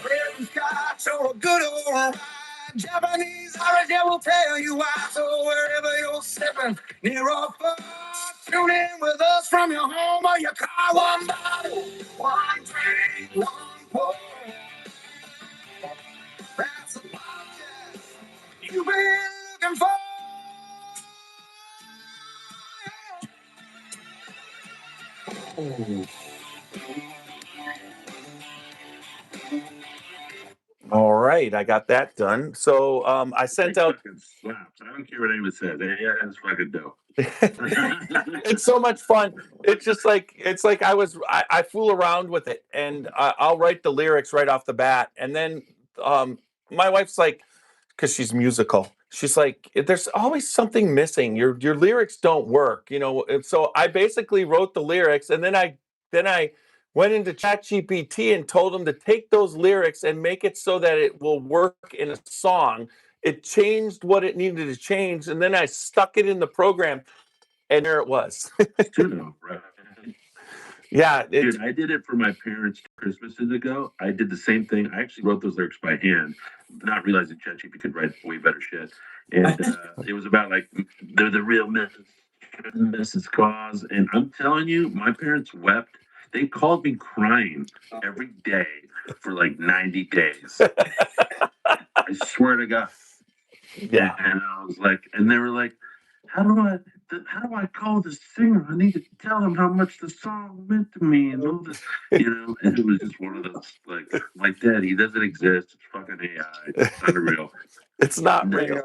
Red Scotch or a good old rye. Japanese Irish, yeah, will tell you why. So wherever you're sipping, near or far, tune in with us from your home or your car. One bottle, one drink, one pour. That's the podcast you've been looking for. All right, I got that done. So I sent out. Slaps. I don't care what anyone says. Yeah, it's fucking dope. It's so much fun. It's just like I fool around with it, and I'll write the lyrics right off the bat, and then my wife's like, because she's musical, she's like, there's always something missing. Your lyrics don't work, And so I basically wrote the lyrics, and then I went into ChatGPT and told him to take those lyrics and make it so that it will work in a song. It changed what it needed to change, and then I stuck it in the program, and there it was. Right. Yeah, dude, I did it for my parents Christmases ago. I did the same thing. I actually wrote those lyrics by hand, not realizing ChatGPT could write way better shit. And it was about like they're the real Mrs. Claus. And I'm telling you, my parents wept. They called me crying every day for like 90 days. I swear to God. Yeah. And I was like, and they were like, how do I call the singer? I need to tell him how much the song meant to me and all this, and it was just one of those like that. He doesn't exist. It's fucking AI. It's not real. It's not real.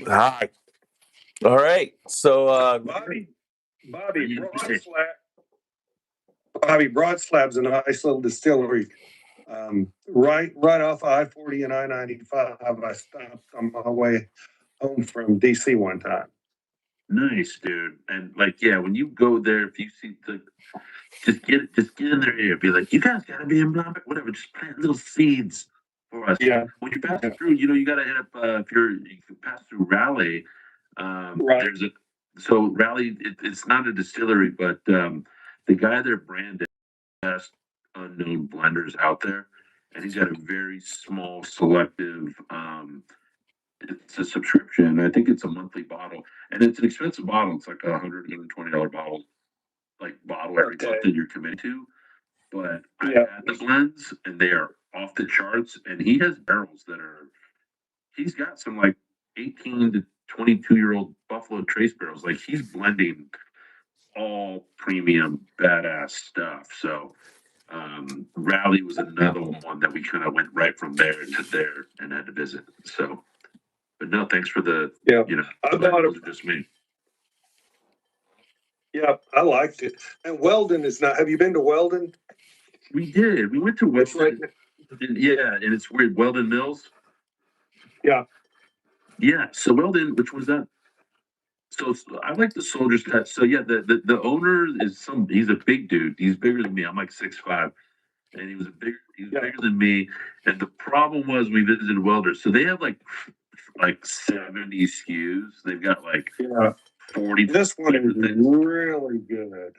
Hi. All right. So Bobby Broad Slab's a nice little distillery. Right off I-40 and I-95. I stopped on my way home from DC one time. Nice, dude. And when you go there, if you see just get in their ear, be like, you guys gotta be in blah, whatever. Just plant little seeds for us. Yeah. When you pass through, you gotta hit up if you pass through Raleigh. Right. So Raleigh, it's not a distillery, but the guy there branded best unknown blenders out there, and he's got a very small, selective. It's a subscription. I think it's a monthly bottle, and it's an expensive bottle. It's like $120 bottle. like bottle every Okay. month that you're committed to. But I Yeah. had the blends and they are off the charts. And he has barrels that are, he's got some like 18 to 22-year-old Buffalo Trace barrels. Like he's blending all premium badass stuff. So Rally was another one that we kind of went right from there to there and had to visit. So, but no, thanks for the, Yeah. you know, I bought those a, are just me. yeah, I liked it. And Weldon is not, have you been to Weldon? We did. We went to It's right, Weldon. Yeah, and it's weird. Weldon Mills. yeah. Yeah. So Weldon, which was that? So I like the Soldier's Cut. So yeah, the owner is he's a big dude. He's bigger than me. I'm like 6'5", and he was Yeah. bigger than me. And the problem was we visited Welders. So they have like 70 SKUs. They've got like Yeah. 40. This one is things. really good.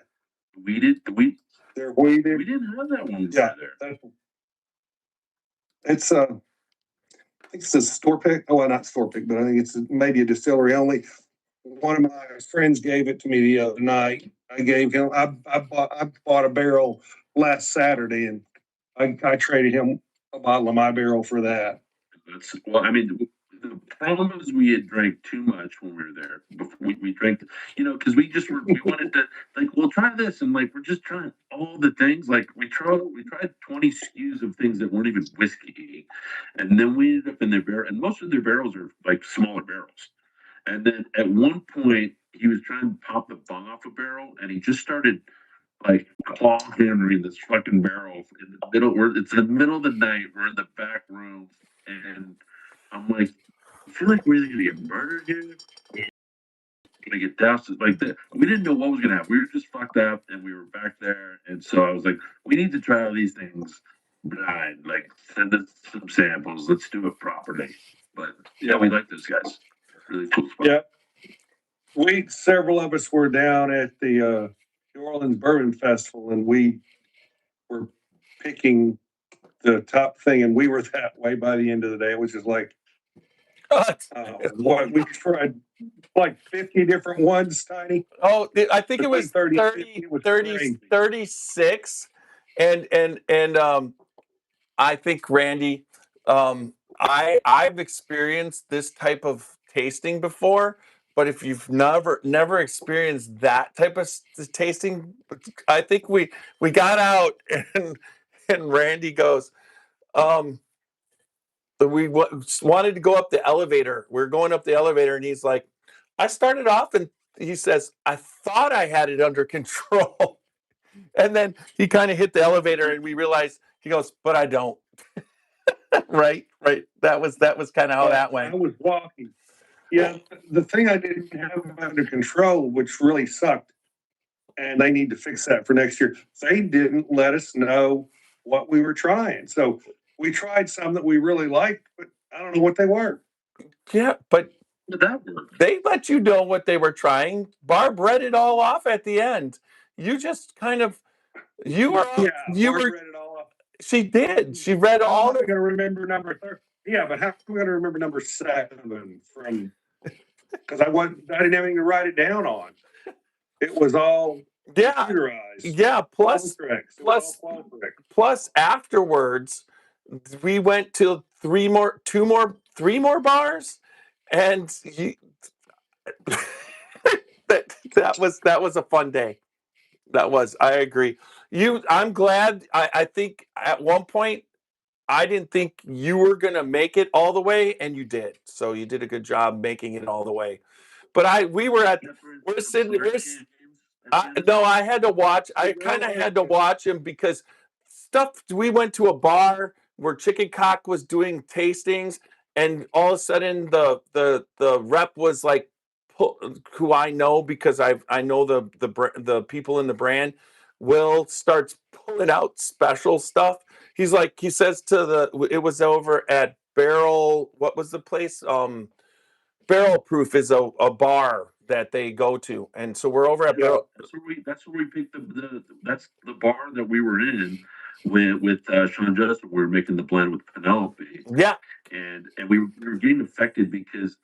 They're weeded. We didn't have that one Yeah. there. It's I think it's a store pick. Well, not store pick, but I think it's maybe a distillery only. One of my friends gave it to me the other night. I gave him. I bought a barrel last Saturday, and I traded him a bottle of my barrel for that. Well, I mean, the problem is we had drank too much when we were there. Before we drank, because we wanted to like, we'll try this, and like we're just trying all the things. Like we tried 20 SKUs of things that weren't even whiskey, and then we ended up in their barrel, and most of their barrels are like smaller barrels. And then at one point, he was trying to pop the bung off a barrel, and he just started like claw hammering this fucking barrel in the middle. It's in the middle of the night. We're in the back room, and I'm like, I feel like we're either gonna get murdered here, gonna get doused. Like that, we didn't know what was gonna happen. We were just fucked up, and we were back there. And so I was like, we need to try all these things blind. Like send us some samples. Let's do it properly. But yeah, we like those guys. Really cool spot. Yeah. Several of us were down at the New Orleans Bourbon Festival, and we were picking the top thing, and we were that way by the end of the day. It was just like, what we tried like 50 different ones, Tiny. Oh, I think it was 30, 30, 50 30, 36. And I think Randy, I've experienced this type of tasting before, but if you've never experienced that type of tasting, I think we got out and Randy goes, we wanted to go up the elevator. We're going up the elevator, and he's like, I started off, and he says, I thought I had it under control. And then he kind of hit the elevator, and we realized, he goes, but I don't. Right. That was kind of how that went. I was walking. Yeah, the thing I didn't have under control, which really sucked, and they need to fix that for next year. They didn't let us know what we were trying. So we tried some that we really liked, but I don't know what they were. Yeah, but That worked. they let you know what they were trying. Barb read it all off at the end. You just kind of, Barb read it all off. She did. She read all I'm going to remember number 30. Yeah, but how am I going to remember number 7 from? Because I didn't have anything to write it down on. It was all computerized. Yeah. Plus afterwards, we went to three more bars, and that was a fun day. That was. I agree. I'm glad. I think at one point I didn't think you were gonna make it all the way, and you did. So you did a good job making it all the way. But we're sitting. No, I had to watch. I kind of had to watch him because we went to a bar where Chicken Cock was doing tastings, and all of a sudden the rep was like, who I know because I know the people in the brand. Will starts pulling out special stuff. He says it was over at Barrel. What was the place? Barrel Proof is a bar that they go to, and so we're over at Barrel. That's where we picked that's the bar that we were in with Sean Justin. We were making the blend with Penelope. Yeah, and we were getting affected because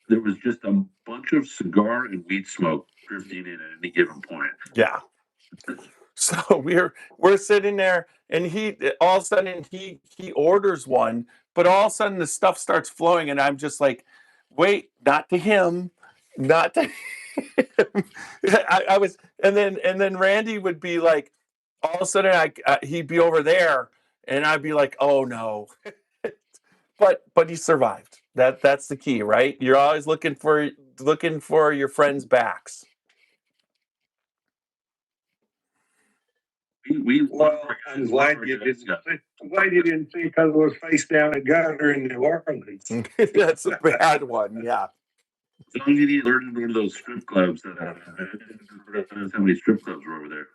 there was just a bunch of cigar and weed smoke drifting in at any given point. Yeah. So we're sitting there, and he all of a sudden he orders one, but all of a sudden the stuff starts flowing, and I'm just like, wait, not to him, not to him. I was, and then Randy would be like, all of a sudden he'd be over there, and I'd be like, oh no, but he survived. That's the key, right? You're always looking for your friends' backs. Well, I'm glad you didn't see because it was face down a gutter in New Orleans. That's a bad one, yeah. As long as you didn't learn one of those strip clubs that how many strip clubs were over there.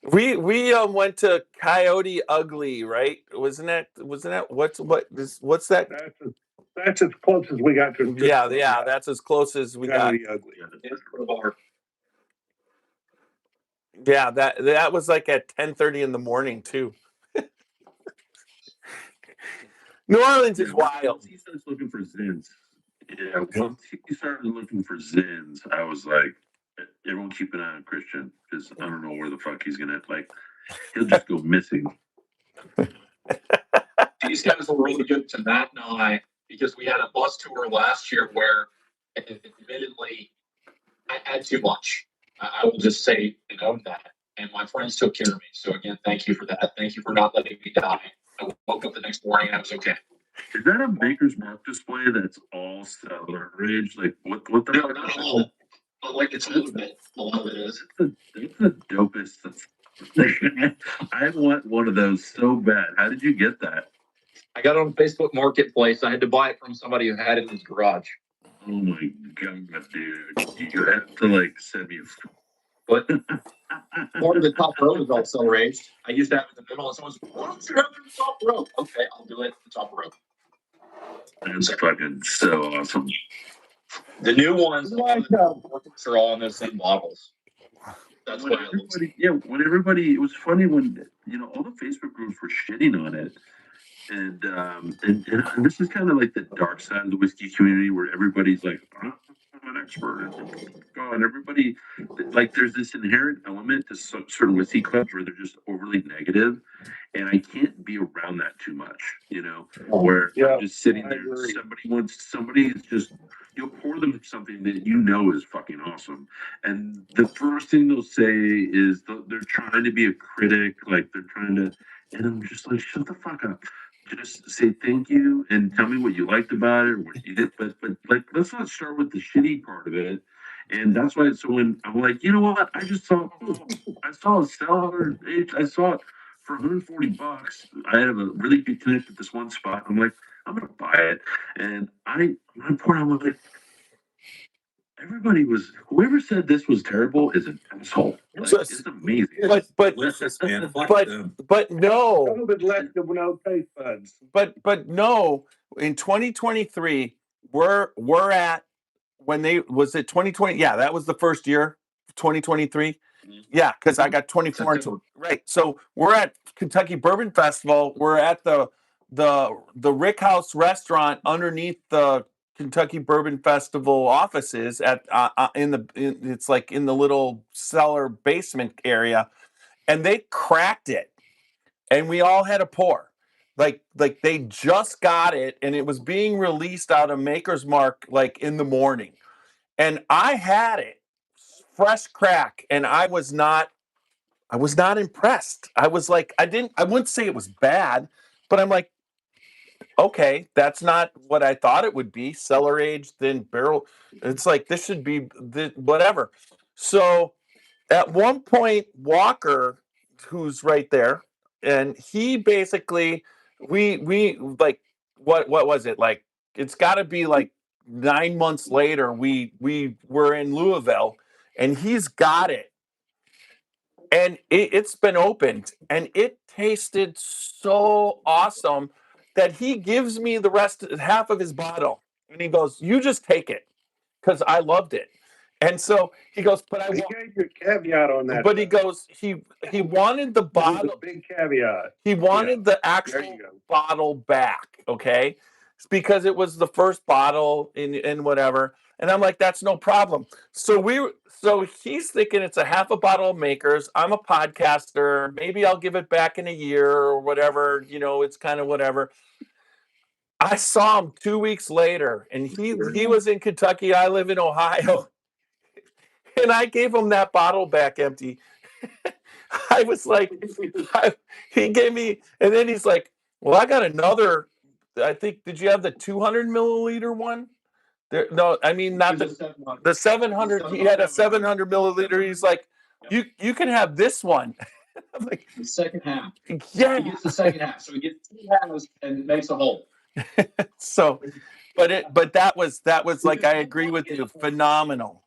We went to Coyote Ugly, right? Wasn't that what's that? That's as close as we got to. Yeah, that's as close as we got. Coyote Ugly. Yeah, that was like at 10:30 in the morning too. New Orleans is wild. Once he starts looking for Zins, once he started looking for Zins, I was like, everyone keep an eye on Christian because I don't know where the fuck he's gonna he'll just go missing. These guys were really good to Matt and I because we had a bus tour last year where, admittedly, I had too much. I will just say and own that. And my friends took care of me. So again, thank you for that. Thank you for not letting me die. I woke up the next morning and I was okay. Is that a Maker's Mark display that's all cellar age? Like what the No, not all. But like it's a little bit. A lot of it is. That's the dopest. I want one of those so bad. How did you get that? I got it on Facebook Marketplace. I had to buy it from somebody who had it in his garage. Oh my god, dude! You have to like send me. But part of the top row is all cellar aged. I used to have it in the middle, and someone's like, "Why don't you have it in the top row?" Okay, I'll do it in the top row. It's fucking so awesome. The new ones are all in those same bottles. That's when why everybody, it was funny when all the Facebook groups were shitting on it. And this is kind of like the dark side of the whiskey community where everybody's like, I'm an expert. And everybody, like, there's this inherent element to certain whiskey clubs where they're just overly negative, and I can't be around that too much, where I'm just sitting there. Somebody is just, you'll pour them something that is fucking awesome. And the first thing they'll say is they're trying to be a critic, like they're trying to, and I'm just like, shut the fuck up. Just say thank you and tell me what you liked about it or what you did. But like, let's not start with the shitty part of it. And that's why. So when I'm like, you know what? I saw a cellar. I saw it for $140. I have a really good connect with this one spot. I'm like, I'm gonna buy it. And when I poured, I'm like, whoever said this was terrible is an asshole. Like, it's amazing. But no. A little bit less than no taste buds. But no, in 2023, we're at was it 2020? Yeah, that was the first year, 2023. Yeah, because I got 24 into right. So we're at Kentucky Bourbon Festival. We're at the Rick House restaurant underneath the Kentucky Bourbon Festival offices at it's like in the little cellar basement area, and they cracked it, and we all had a pour. Like they just got it, and it was being released out of Maker's Mark like in the morning, and I had it fresh crack, and I was not impressed. I was like, I wouldn't say it was bad, but I'm like, okay, that's not what I thought it would be. Cellar aged, then barrel. It's like this should be whatever. So at one point, Walker, who's right there, and he basically we like what was it like? It's got to be like 9 months later. We were in Louisville, and he's got it, and it's been opened, and it tasted so awesome that he gives me the rest, half of his bottle, and he goes, "You just take it," because I loved it. And so he goes, "But He gave you a caveat on that. But he goes, he wanted the bottle. Big caveat. He wanted the actual bottle back, okay? It's because it was the first bottle in whatever. And I'm like, that's no problem. So he's thinking it's a half a bottle of Makers. I'm a podcaster. Maybe I'll give it back in a year or whatever. It's kind of whatever. I saw him 2 weeks later, and he was in Kentucky. I live in Ohio, and I gave him that bottle back empty. I was like, he gave me, and then he's like, well, I got another. I think, did you have the 200 milliliter one? No, I mean, not the 700. He had a 700 milliliter. He's like, you can have this one. I'm like, The second half. yeah. He gets the second half. So he gets 2 halves and makes a whole. So, but that was like, I agree with you, phenomenal.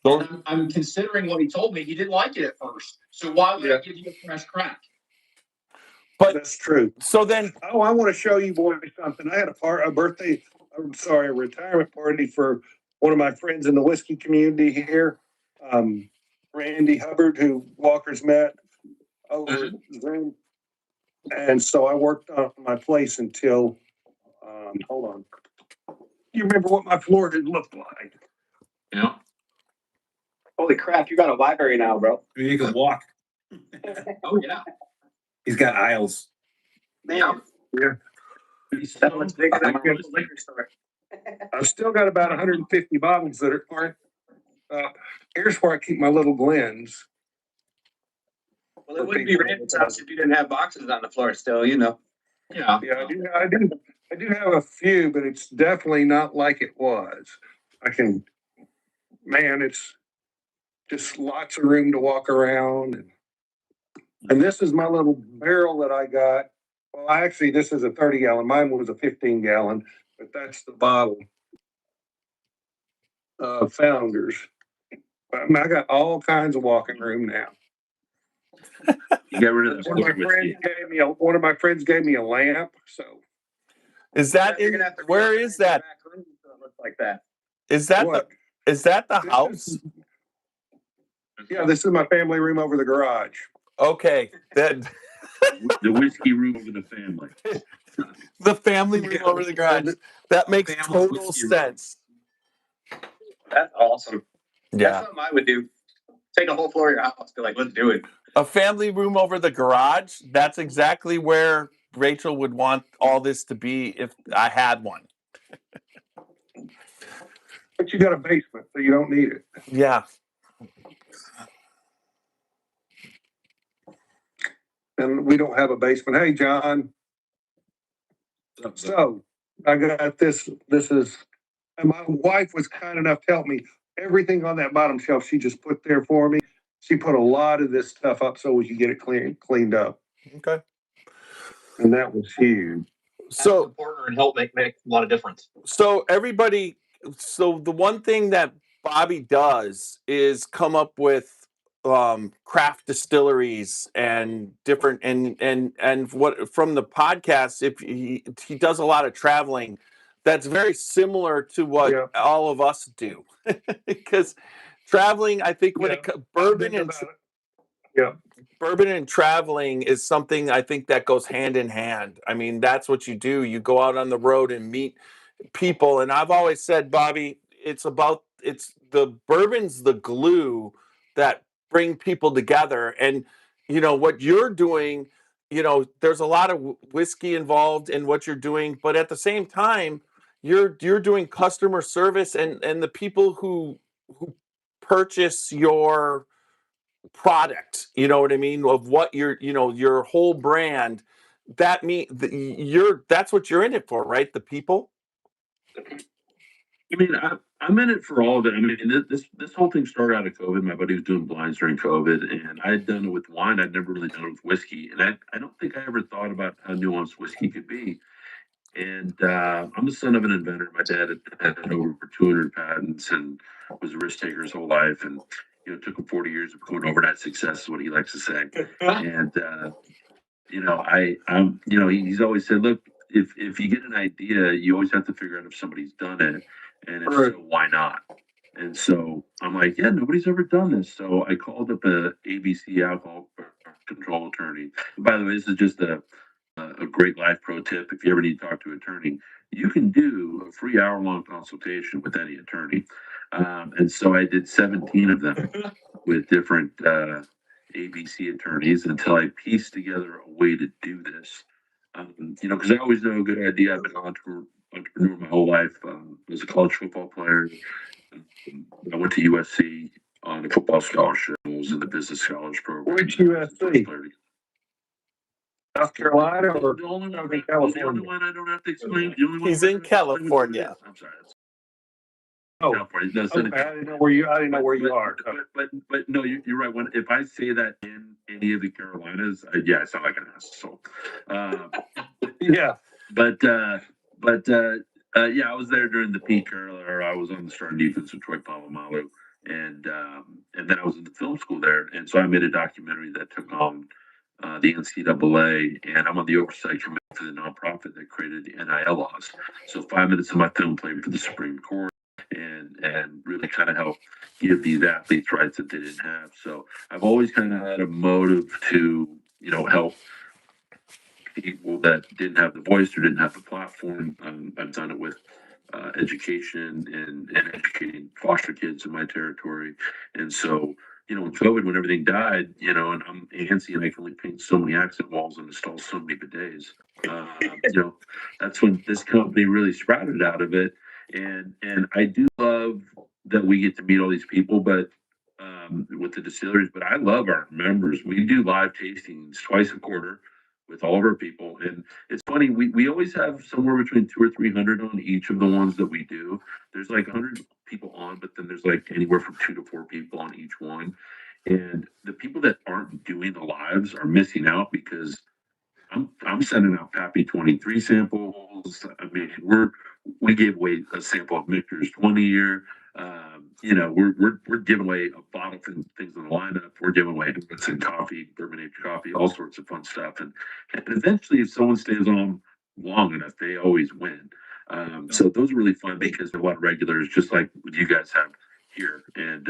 And I'm considering what he told me. He didn't like it at first. So why would I give you a fresh crack? But That's true. so then, I want to show you boys something. I had a retirement party for one of my friends in the whiskey community here, Randy Hubbard, who Walker's met over Zoom. And so I worked on my place until, hold on. You remember what my floor had looked like? Yeah. Holy crap, you got a library now, bro. You can walk. Oh yeah. He's got aisles. Man, Yeah. that one's bigger than my liquor store. I've still got about 150 bottles that aren't. Here's where I keep my little Glens. Well, it wouldn't be Randy's house if you didn't have boxes on the floor still, Yeah. Yeah, I do have a few, but it's definitely not like it was. It's just lots of room to walk around. And this is my little barrel that I got. Well, actually, this is a 30-gallon. Mine was a 15-gallon, but that's the bottle. Founders. I got all kinds of walking room now. You got rid of One of my friends gave me a lamp. So is that where is that? Like that. Is that what? Is that the house? Yeah, this is my family room over the garage. Okay, that The whiskey room of the family. the family room over the garage. That makes total sense. That's awesome. Yeah, That's something I would do. Take a whole floor of your house. Be like, let's do it. a family room over the garage. That's exactly where Rachel would want all this to be if I had one. But you got a basement, so you don't need it. Yeah. And we don't have a basement. Hey, John. So I got this. And my wife was kind enough to help me. Everything on that bottom shelf she just put there for me. She put a lot of this stuff up so we could get it cleaned up. Okay. And that was huge. So partner and help make a lot of difference. So the one thing that Bobby does is come up with craft distilleries and different and what from the podcast, if he does a lot of traveling, that's very similar to what all of us do. Because traveling, I think when bourbon and traveling is something I think that goes hand in hand. I mean, that's what you do. You go out on the road and meet people. And I've always said, Bobby, it's the bourbon's the glue that bring people together. And what you're doing, there's a lot of whiskey involved in what you're doing, but at the same time, you're doing customer service and the people who purchase your product, you know what I mean, of what your whole brand, that's what you're in it for, right? The people. I mean, I'm in it for all of it. I mean, this whole thing started out of COVID. My buddy was doing blinds during COVID, and I had done it with wine. I'd never really done it with whiskey, and I don't think I ever thought about how nuanced whiskey could be. And I'm the son of an inventor. My dad had over 200 patents and was a risk taker his whole life, and it took him 40 years of code overnight success, is what he likes to say. And he's always said, look, if you get an idea, you always have to figure out if somebody's done it, and if so, why not? And so I'm like, yeah, nobody's ever done this. So I called up a ABC alcohol control attorney. And by the way, this is just a great life pro tip. If you ever need to talk to an attorney, you can do a free hour-long consultation with any attorney. And so I did 17 of them with different ABC attorneys until I pieced together a way to do this. Because I always know a good idea. I've been an entrepreneur my whole life. I was a college football player. I went to USC on a football scholarship. I was in the business scholars program. Which USC? Player. South Carolina or The only one, Southern the only California? one I don't have to explain. The only one He's I in don't have to explain which one it California. is. I'm sorry. That's Oh, California. No, okay. I didn't know where you. I didn't know where you are. But no, you're right. When if I say that in any of the Carolinas, yeah, I sound like an asshole. Yeah. Yeah, I was there during the Pete Carroll era. I was on the starting defense with Troy Polamalu, and then I was in the film school there, and so I made a documentary that took on the NCAA, and I'm on the oversight committee for the nonprofit that created the NIL laws. So 5 minutes of my film played for the Supreme Court, and really kind of helped give these athletes rights that they didn't have. So I've always kind of had a motive to help people that didn't have the voice or didn't have the platform. I've done it with education and educating foster kids in my territory. And so, with COVID, when everything died, and I'm antsy and I can only paint so many accent walls and install so many bidets, that's when this company really sprouted out of it. And I do love that we get to meet all these people, but with the distilleries, but I love our members. We do live tastings twice a quarter with all of our people. And it's funny, we always have somewhere between 200 or 300 on each of the ones that we do. There's like 100 people on, but then there's like anywhere from 2 to 4 people on each one. And the people that aren't doing the lives are missing out because I'm sending out Pappy 23 samples. I mean, we gave away a sample of Michter's 20 year. We're giving away a bottle of things in the lineup. We're giving away and coffee, bourbon aged coffee, all sorts of fun stuff. And eventually, if someone stays on long enough, they always win. So those are really fun because there are a lot of regulars, just like you guys have here, and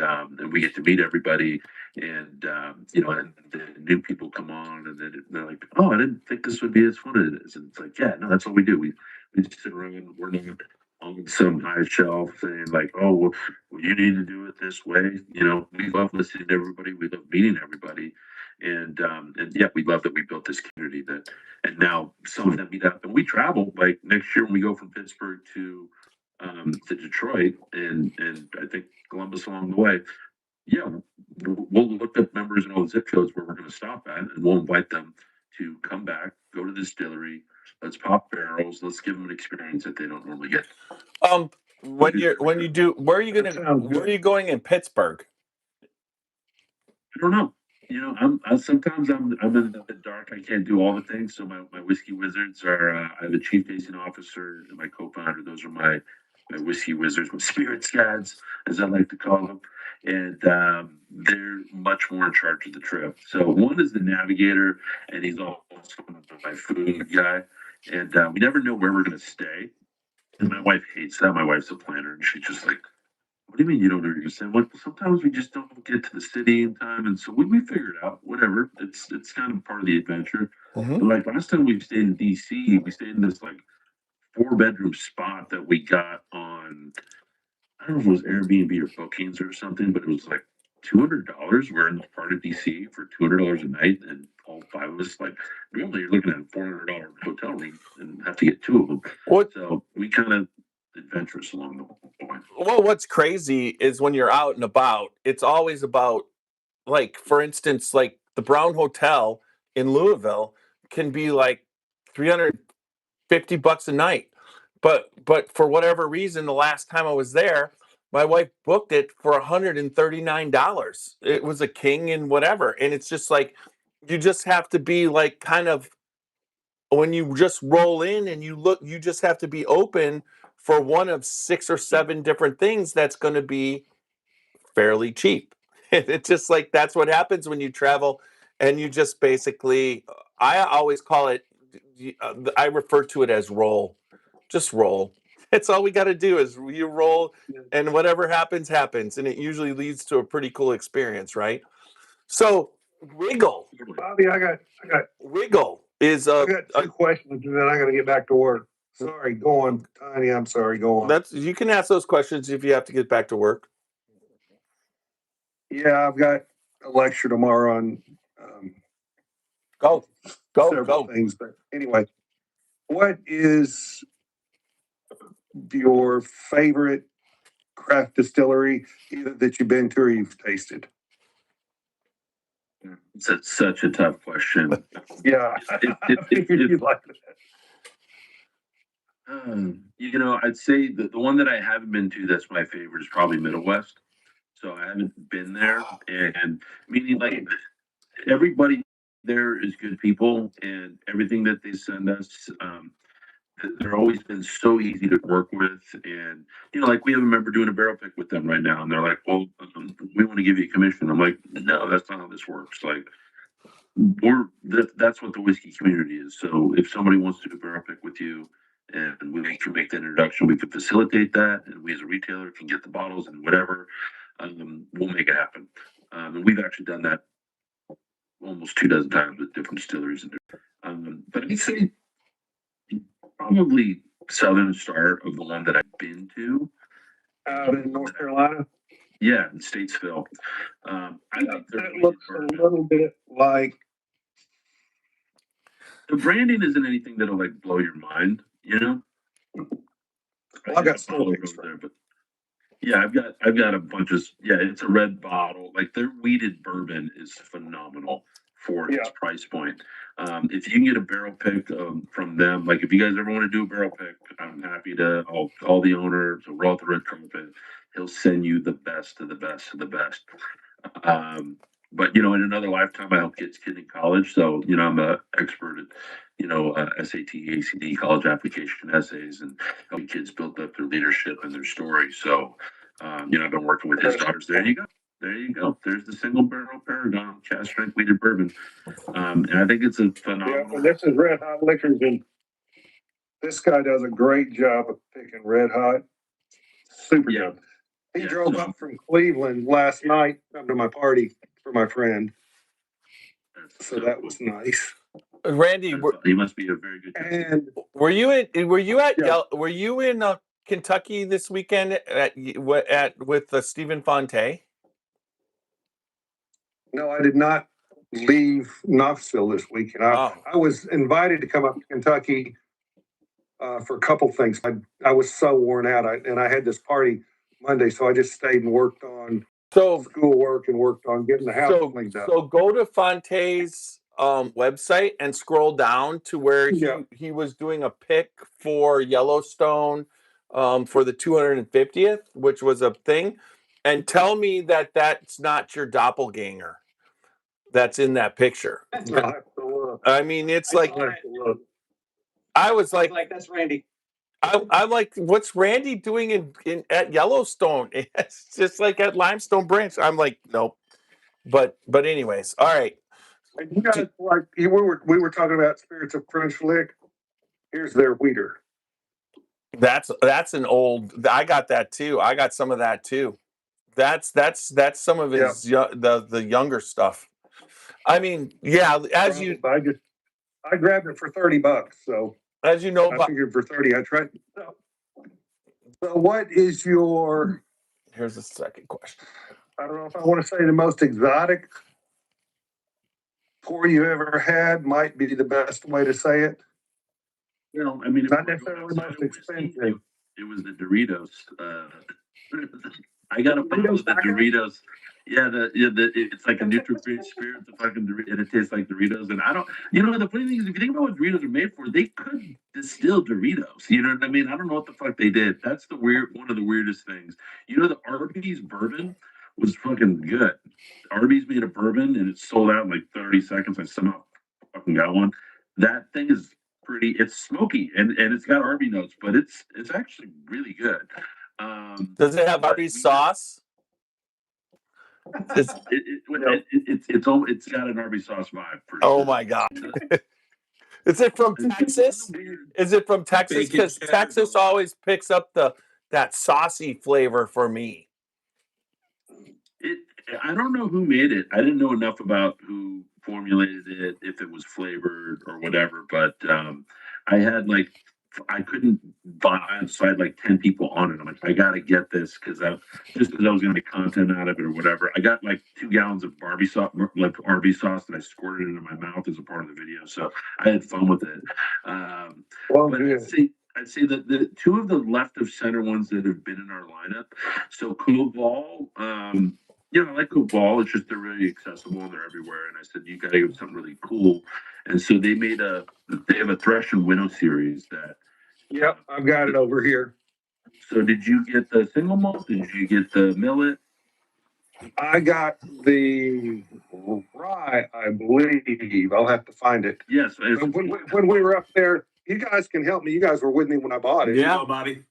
we get to meet everybody, and the new people come on, and then they're like, "Oh, I didn't think this would be as fun as it is." And it's like, "Yeah, no, that's what we do. We just sit around, we're not on some high shelf saying like, oh, well, you need to do it this way." We love listening to everybody. We love meeting everybody, and yeah, we love that we built this community and now some of them meet up, and we travel. Like next year when we go from Pittsburgh to Detroit, and I think Columbus along the way. Yeah, we'll look up members in all the zip codes where we're going to stop at, and we'll invite them to come back, go to the distillery. Let's pop barrels. Let's give them an experience that they don't normally get. When you do, where are you going in Pittsburgh? I don't know. Sometimes I'm in the dark. I can't do all the things. So my whiskey wizards are. I have a chief tasting officer and my co-founder. Those are my whiskey wizards, my spirit scads, as I like to call them. And they're much more in charge of the trip. So one is the navigator, and he's also my food guy. And we never know where we're going to stay. And my wife hates that. My wife's a planner, and she's just like, "What do you mean you don't know where you're staying?" Well, sometimes we just don't get to the city in time, and so we figure it out. Whatever. It's kind of part of the adventure. But like last time we stayed in DC, we stayed in this like 4 bedroom spot that we got on. I don't know if it was Airbnb or bookings or something, but it was like $200. We're in the part of DC for $200 a night, and all 5 of us like normally you're looking at a $400 hotel room and have to get 2 of them. So we kind of adventurous along the way. Well, what's crazy is when you're out and about, it's always about, like, for instance, like the Brown Hotel in Louisville can be like $350 a night. But for whatever reason, the last time I was there, my wife booked it for $139. It was a king and whatever. And it's just like you just have to be like kind of when you just roll in and you look, you just have to be open for one of 6 or 7 different things that's going to be fairly cheap. It's just like that's what happens when you travel and you just basically, I always call it, I refer to it as roll. Just roll. That's all we got to do is you roll, and whatever happens, happens. And it usually leads to a pretty cool experience, right? So, Wiggle. Bobby, I got Wiggle is I got 2 questions, and then I got to get back to work. Sorry, go on, Tiny. I'm sorry, go on. You can ask those questions if you have to get back to work. Yeah, I've got a lecture tomorrow on Go several things, but anyway, what is your favorite craft distillery, either that you've been to or you've tasted? It's such a tough question. Yeah, I figured you'd like that. You know, I'd say the one that I haven't been to that's my favorite is probably Middle West. So I haven't been there, and meaning like everybody there is good people, and everything that they send us, they're always been so easy to work with. And you know, like we have a member doing a barrel pick with them right now, and they're like, "Well, we want to give you a commission." I'm like, "No, that's not how this works." Like that's what the whiskey community is. So if somebody wants to do a barrel pick with you, and we can make that introduction, we can facilitate that, and we as a retailer can get the bottles and whatever. We'll make it happen. And we've actually done that almost 24 times with different distilleries. But I'd say probably Southern Star of the one that I've been to. Out in North Carolina? Yeah, in Statesville. I think that looks a little bit like. The branding isn't anything that'll like blow your mind, you know? Well, I got some there, but yeah, I've got a bunch of it's a red bottle. Like their weeded bourbon is phenomenal for its price point. If you can get a barrel pick from them, like if you guys ever want to do a barrel pick, I'm happy to. I'll call the owner to roll out the red carpet. He'll send you the best of the best of the best. But you know, in another lifetime, I helped kids in college, so you know, I'm an expert at SAT, ACT, college application essays, and helping kids build up their leadership and their story. So, you know, I've been working with his daughters. There you go. There you go. There's the single barrel Paragon cast strength weeded bourbon, and I think it's a phenomenal. Yeah, and this is Red Hot Liquors, and this guy does a great job of picking Red Hot. Super good. He drove up from Cleveland last night to come to my party for my friend. So that was nice. Randy, he must be a very good guy. And were you in Kentucky this weekend with Stephen Fonte? No, I did not leave Knoxville this weekend. I was invited to come up to Kentucky for a couple things. I was so worn out, and I had this party Monday, so I just stayed and worked on schoolwork and worked on getting the house cleaned up. So go to Fonte's website and scroll down to where he was doing a pick for Yellowstone for the 250th, which was a thing, and tell me that that's not your doppelganger that's in that picture. I mean, it's like I was like that's Randy. I'm like, what's Randy doing at Yellowstone? It's just like at Limestone Branch. I'm like, nope. But anyways, all right. And you guys we were talking about Spirits of Crunch Lick. Here's their weeder. That's an old. I got that too. I got some of that too. That's some of his the younger stuff. I mean, yeah. I grabbed it for $30. So as you know, I figured for 30. I tried. So what is your? Here's the second question. I don't know if I want to say the most exotic pour you ever had. Might be the best way to say it. You know, I mean, not necessarily most expensive. It was the Doritos. I got a bottle of the Doritos. Yeah, it's like a neutral spirit, the fucking Doritos, and it tastes like Doritos. And I don't, you know, the funny thing is, if you think about what Doritos are made for, they could distill Doritos. You know what I mean? I don't know what the fuck they did. That's one of the weirdest things. You know, the Arby's bourbon was fucking good. Arby's made a bourbon and it sold out in like 30 seconds. I somehow fucking got one. That thing is it's smoky and it's got Arby notes, but it's actually really good. Does it have Arby's sauce? It's got an Arby's sauce vibe. Oh my god! Is it from Texas? Is it from Texas? Because Texas always picks up that saucy flavor for me. I don't know who made it. I didn't know enough about who formulated it, if it was flavored or whatever. But I had like I couldn't buy, so I had like 10 people on it. I'm like, I gotta get this because I was gonna make content out of it or whatever. I got like 2 gallons of Barbie sauce, like RB sauce, that I squirted into my mouth as a part of the video. So I had fun with it. Well, But good. I'd say that the two of the left of center ones that have been in our lineup. So Koval, I like Koval. It's just they're really accessible and they're everywhere. And I said, you gotta give something really cool. And so they have a Thresh and Winnow series that. Yep, I've got it over here. So did you get the single malt? Did you get the millet? I got the rye, I believe. I'll have to find it. Yes. But when we were up there, you guys can help me. You guys were with me when I bought it. Yeah. Go, Bobby.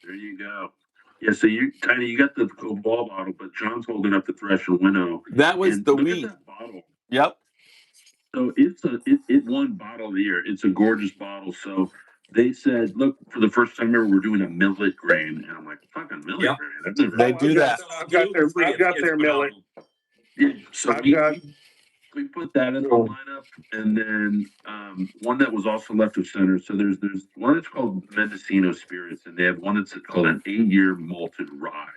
There you go. Yeah, so you got the Cobalt bottle, but John's holding up the Thresh and Winnow. That was And the look at wheat. that bottle. Yep. So it won bottle of the year. It's a gorgeous bottle. So they said, look, for the first time ever, we're doing a millet grain, and I'm like, fucking millet Yep. grain. I've never. They do that. I've got their millet. Yeah, so I've got we put that in the lineup, and then one that was also left of center. So there's one that's called Mendocino Spirits, and they have one that's called an 8-year malted rye,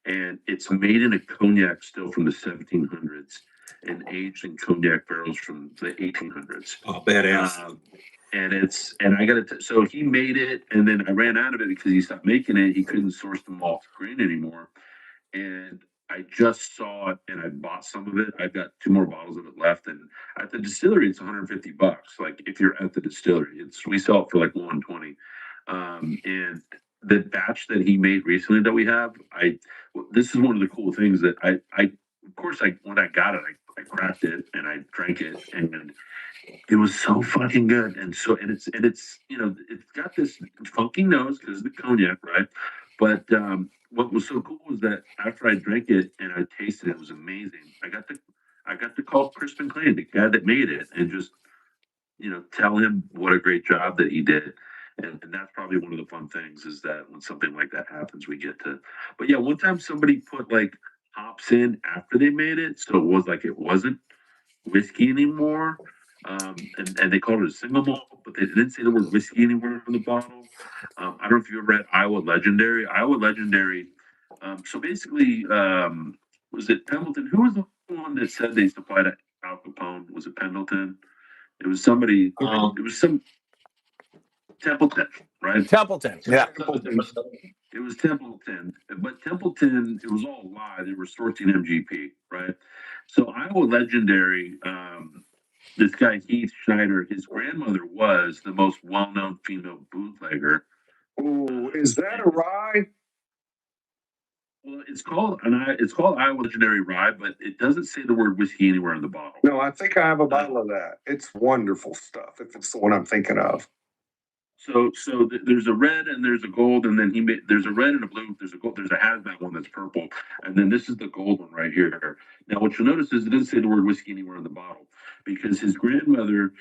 and it's made in a cognac still from the 1700s and aged in cognac barrels from the 1800s. Oh, badass. And I got it. So he made it, and then I ran out of it because he stopped making it. He couldn't source the malt grain anymore, and I just saw it and I bought some of it. I've got 2 more bottles of it left. And at the distillery, it's $150. Like if you're at the distillery, we sell it for like 120. And the batch that he made recently that we have, this is one of the cool things that of course, when I got it, I cracked it and I drank it, and it was so fucking good. And it's it's got this funky nose because of the cognac, right? But what was so cool was that after I drank it and I tasted it, it was amazing. I got to call Crispin Clay, the guy that made it, and just tell him what a great job that he did. And that's probably one of the fun things is that when something like that happens, we get to. But yeah, one time somebody put like hops in after they made it, so it was like it wasn't whiskey anymore. And they called it a single malt, but they didn't say the word whiskey anywhere on the bottle. I don't know if you ever read Iowa Legendary. Iowa Legendary. So basically, was it Pendleton? Who was the one that said they supplied Al Capone? Was it Pendleton? It was somebody. It was some Templeton, right? Templeton. Yeah. It was Templeton, but Templeton, it was all a lie. They were sourcing MGP, right? So Iowa Legendary, this guy Heath Schneider, his grandmother was the most well-known female bootlegger. Ooh, is that a rye? Well, it's called Iowa Legendary Rye, but it doesn't say the word whiskey anywhere in the bottle. No, I think I have a bottle of that. It's wonderful stuff. If it's the one I'm thinking of. So there's a red and there's a gold, and then there's a red and a blue. There's a gold. There's a hazmat one that's purple, and then this is the gold one right here. Now, what you'll notice is it doesn't say the word whiskey anywhere in the bottle because his grandmother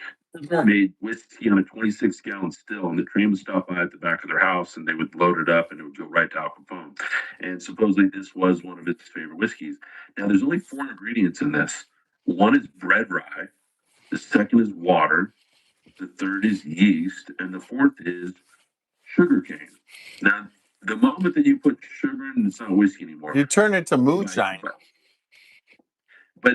made whiskey on a 26-gallon still, and the train would stop by at the back of their house, and they would load it up, and it would go right to Al Capone. And supposedly this was one of his favorite whiskeys. Now, there's only 4 ingredients in this. One is bread rye. The second is water. The third is yeast, and the fourth is sugar cane. Now, the moment that you put sugar in, it's not whiskey anymore. You turn it to moonshine. But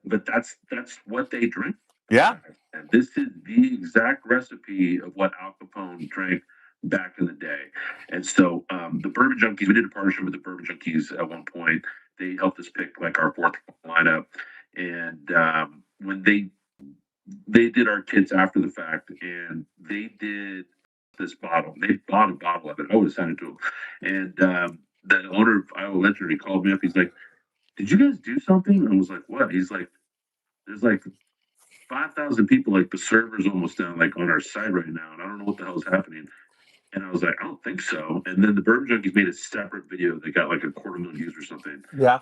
but that's what they drink. Yeah. And this is the exact recipe of what Al Capone drank back in the day. And so the Bourbon Junkies, we did a partnership with the Bourbon Junkies at one point. They helped us pick like our 4th lineup, and when they did our kits after the fact, and they did this bottle. They bought a bottle of it. I would have sent it to them. And the owner of Iowa Legendary called me up. He's like, "Did you guys do something?" And I was like, "What?" He's like, "There's like 5,000 people. Like the server's almost down, like on our site right now, and I don't know what the hell's happening." And I was like, "I don't think so." And then the Bourbon Junkies made a separate video that got like 250,000 views or something. Yeah.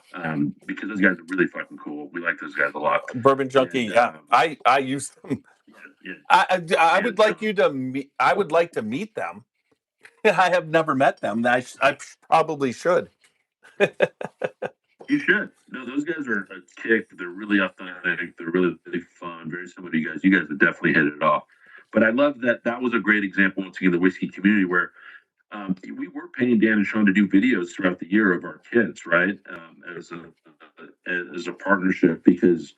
Because those guys are really fucking cool. We like those guys a lot. Bourbon Junkie. And, Yeah. I use them. Yeah. I would like you to meet. I would like to meet them. I have never met them. I probably should. You should. No, those guys are a kick. They're really authentic. They're really, really fun. Very similar to you guys. You guys would definitely hit it off. But I love that that was a great example once again, the whiskey community where we were paying Dan and Sean to do videos throughout the year of our kids, right? As a partnership because,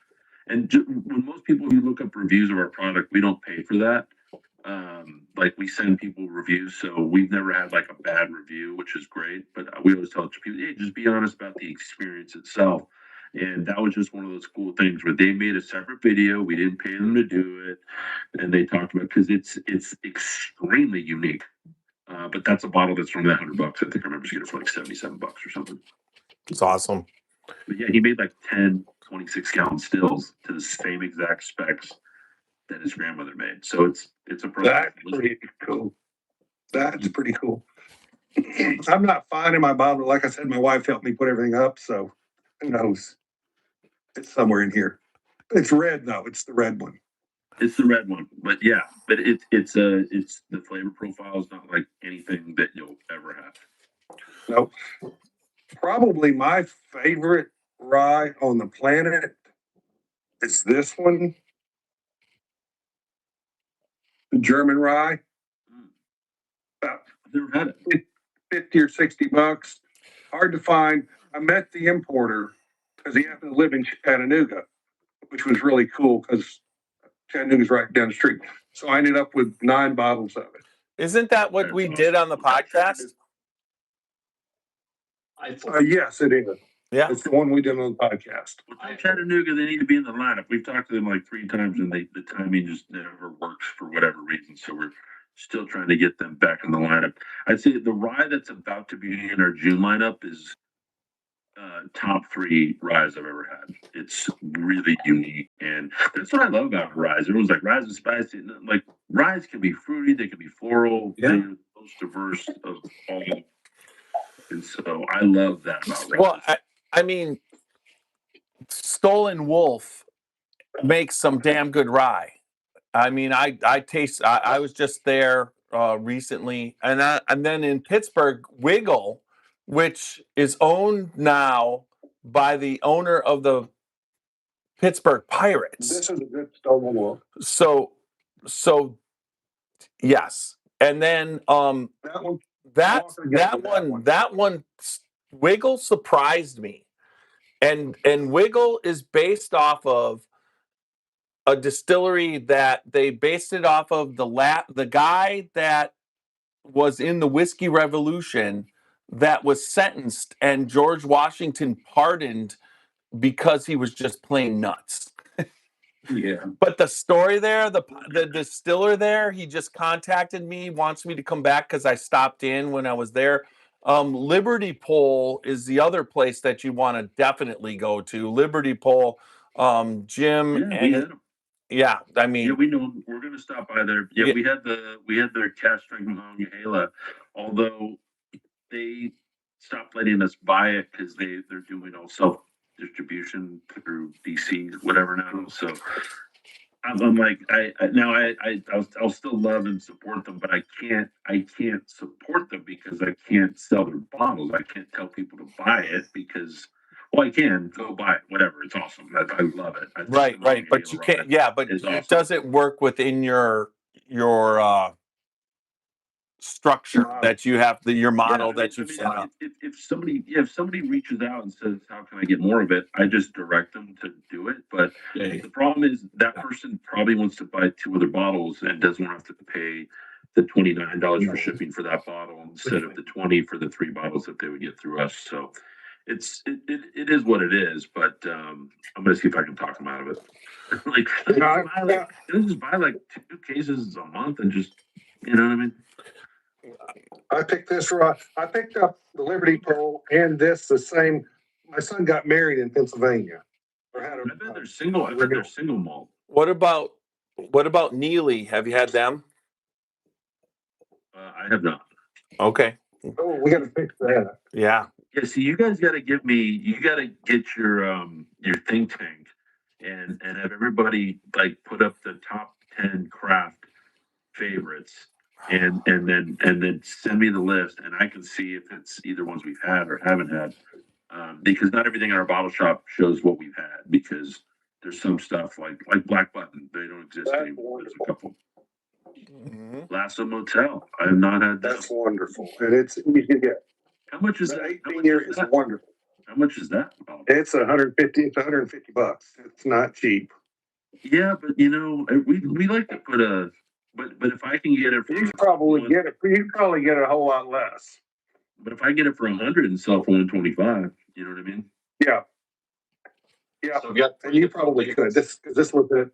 when most people who look up reviews of our product, we don't pay for that. Like we send people reviews, so we've never had like a bad review, which is great. But we always tell people, hey, just be honest about the experience itself. And that was just one of those cool things where they made a separate video. We didn't pay them to do it, and they talked about because it's extremely unique. But that's a bottle that's from that $100. I think I remember seeing it for like $77 or something. It's awesome. But yeah, he made like 10 26-gallon stills to the same exact specs that his grandmother made. So it's a That's pretty cool. That's pretty cool. I'm not finding my bottle. Like I said, my wife helped me put everything up, so who knows? It's somewhere in here. It's red though. It's the red one. It's the red one, but yeah, but it's the flavor profile is not like anything that you'll ever have. Nope. Probably my favorite rye on the planet is this one. The German rye. About I've never had it. 50 or $60. Hard to find. I met the importer because he happened to live in Chattanooga, which was really cool because Chattanooga's right down the street. So I ended up with 9 bottles of it. Isn't that what we did on the podcast? Yes, it is. Yeah. It's the one we did on the podcast. Well, Chattanooga, they need to be in the lineup. We've talked to them like 3 times, and the timing just never works for whatever reason. So we're still trying to get them back in the lineup. I'd say the rye that's about to be in our June lineup is top 3 ryes I've ever had. It's really unique, and that's what I love about ryes. Everyone's like ryes are spicy. Like ryes can be fruity, they can be floral. Yeah. They're the most diverse of all. And so I love that about ryes. Well, I mean, Stolen Wolf makes some damn good rye. I mean, I was just there recently, and then in Pittsburgh, Wiggle, which is owned now by the owner of the Pittsburgh Pirates. This is a good Stolen Wolf. So yes, and then That one. that one Wiggle surprised me, and Wiggle is based off of a distillery that they based it off of the guy that was in the Whiskey Revolution that was sentenced and George Washington pardoned because he was just plain nuts. Yeah. But the story there, the distiller there, he just contacted me, wants me to come back because I stopped in when I was there. Liberty Pole is the other place that you want to definitely go to. Liberty Pole, Jim, yeah, I mean, yeah, we know we're going to stop by there. Yeah, Yeah. we had their cast strength Mahoney, although they stopped letting us buy it because they're doing all self distribution through DC whatever now. So I'm like I'll still love and support them, but I can't support them because I can't sell their bottles. I can't tell people to buy it because. Well, I can go buy it. Whatever, it's awesome. I love it. I think the right, but you Mahoney can't. Yeah, but is it awesome. doesn't work within your structure that you have, your model that you've set up. If somebody reaches out and says, "How can I get more of it?" I just direct them to do it. But the problem is that person probably wants to buy 2 other bottles and doesn't want to have to pay the $29 for shipping for that bottle instead of the 20 for the 3 bottles that they would get through us. So it is what it is. But I'm gonna see if I can talk them out of it. Just buy like 2 cases a month and just you know what I mean. I picked this right. I picked up the Liberty Pole and this the same. My son got married in Pennsylvania. I bet they're single. I bet they're single malt. What about Neely? Have you had them? I have not. Okay. Oh, we got to fix that. Yeah. Yeah. See, you guys got to get your think tank and have everybody like put up the top 10 craft favorites and then send me the list and I can see if it's either ones we've had or haven't had. Because not everything in our bottle shop shows what we've had because there's some stuff like Black Button, they don't exist anymore. There's a couple. Lasso Motel. I have not had that. That's wonderful. And it's, you can get, How much is the that? How 18 much year is is that? wonderful. How much is that? It's $150. It's not cheap. Yeah, but we like to put but if I can get it for You probably get it. You probably get it a whole lot less. but if I get it for 100 and sell for 125, you know what I mean? Yeah. Yeah. So we got And you probably could. This was it.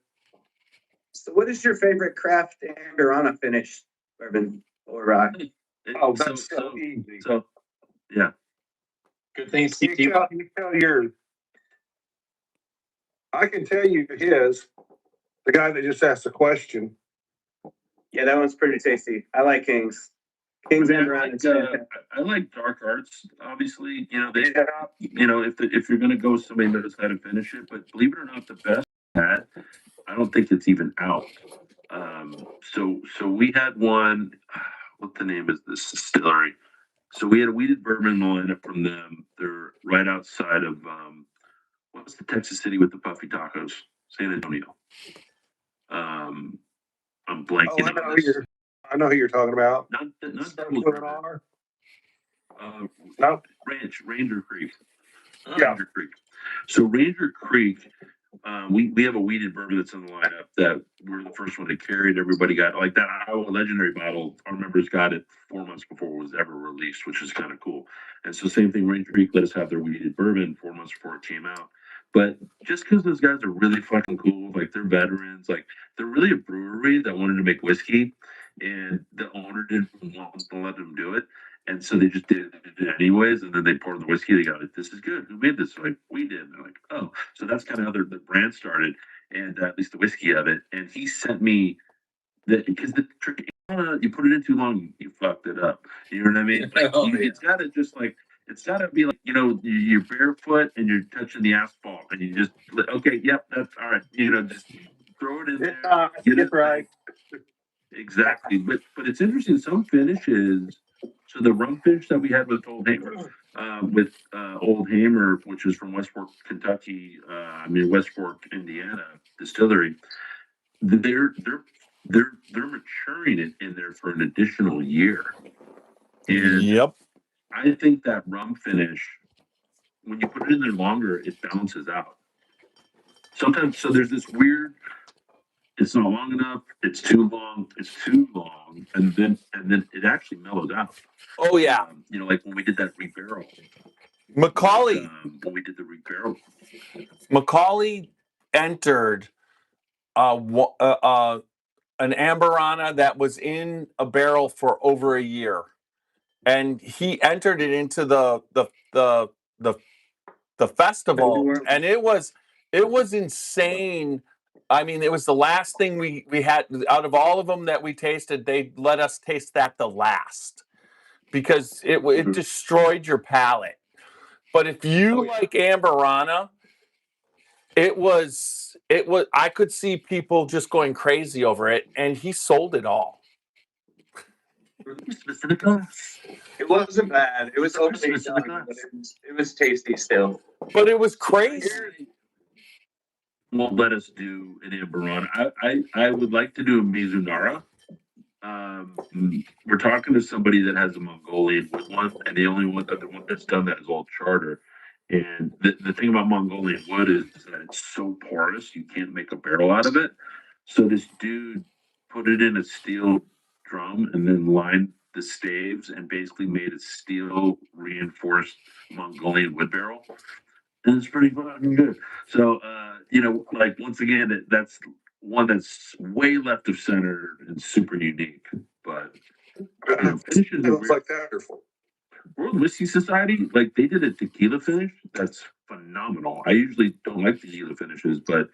So what is your favorite craft Amberana finish, bourbon or rye? Oh, that's so easy. So yeah. good thing You tell yours. I can tell you his, the guy that just asked the question. Yeah, that one's pretty tasty. I like King's. King's I mean, Amberana is fantastic. I like dark arts, obviously. They Yeah. if you're gonna go with somebody that knows how to finish it, but believe it or not, the best at, I don't think it's even out. So we had one. What the name is this distillery? So we had a weeded bourbon in the lineup from them. They're right outside of what's the Texas city with the puffy tacos? San Antonio. I'm blanking Oh, on this. I know who you're talking about. Not Starts Devil's with an River. R. No. Ranger Creek. Yeah. Ranger Creek. So Ranger Creek, we have a weeded bourbon that's in the lineup that we're the first one to carry it. Everybody got like that Iowa Legendary bottle. Our members got it 4 months before it was ever released, which is kind of cool. And so same thing, Ranger Creek let us have their weeded bourbon 4 months before it came out. But just because those guys are really fucking cool, like they're veterans, like they're really a brewery that wanted to make whiskey, and the owner didn't want to let them do it. And so they just did it anyways. And then they poured the whiskey. They got it. This is good. Who made this? They're like, we did. And they're like, oh. So that's kind of how the brand started, and at least the whiskey of it. And he sent me because the trick, you put it in too long, you fucked it up. You know what I mean? Like, it's got to just like, it's got to be like, you're barefoot and you're touching the asphalt and you just, okay, yep, that's all right. Just throw it in there. Get it right. Exactly. But it's interesting. Some finishes, so the rum finish that we had with Old Hamer, which is from West Fork, Kentucky, West Fork, Indiana distillery, they're maturing it in there for an additional year. And Yep. I think that rum finish, when you put it in there longer, it balances out. Sometimes, so there's this weird, it's not long enough, it's too long, and then it actually mellows out. Oh yeah. Like when we did that rebarrel. Macaulay. When we did the rebarrel. Macaulay entered an Amberana that was in a barrel for over a year, and he entered it into the festival, and it was insane. I mean, it was the last thing we had out of all of them that we tasted. They let us taste that the last because it destroyed your palate. But if you like Amberana, it was I could see people just going crazy over it, and he sold it all. It wasn't bad. It was okay done, but it was tasty still. But it was crazy. Won't let us do an Amberana. I would like to do a Mizunara. We're talking to somebody that has a Mongolian wood one, and the only one that's done that is Old Charter. And the thing about Mongolian wood is that it's so porous you can't make a barrel out of it. So this dude put it in a steel drum and then lined the staves and basically made a steel reinforced Mongolian wood barrel. And it's pretty fucking good. So like once again, that's one that's way left of center and super unique. But finishes are Looks like that. World Whiskey Society, like they did a tequila finish that's phenomenal. I usually don't like tequila finishes, but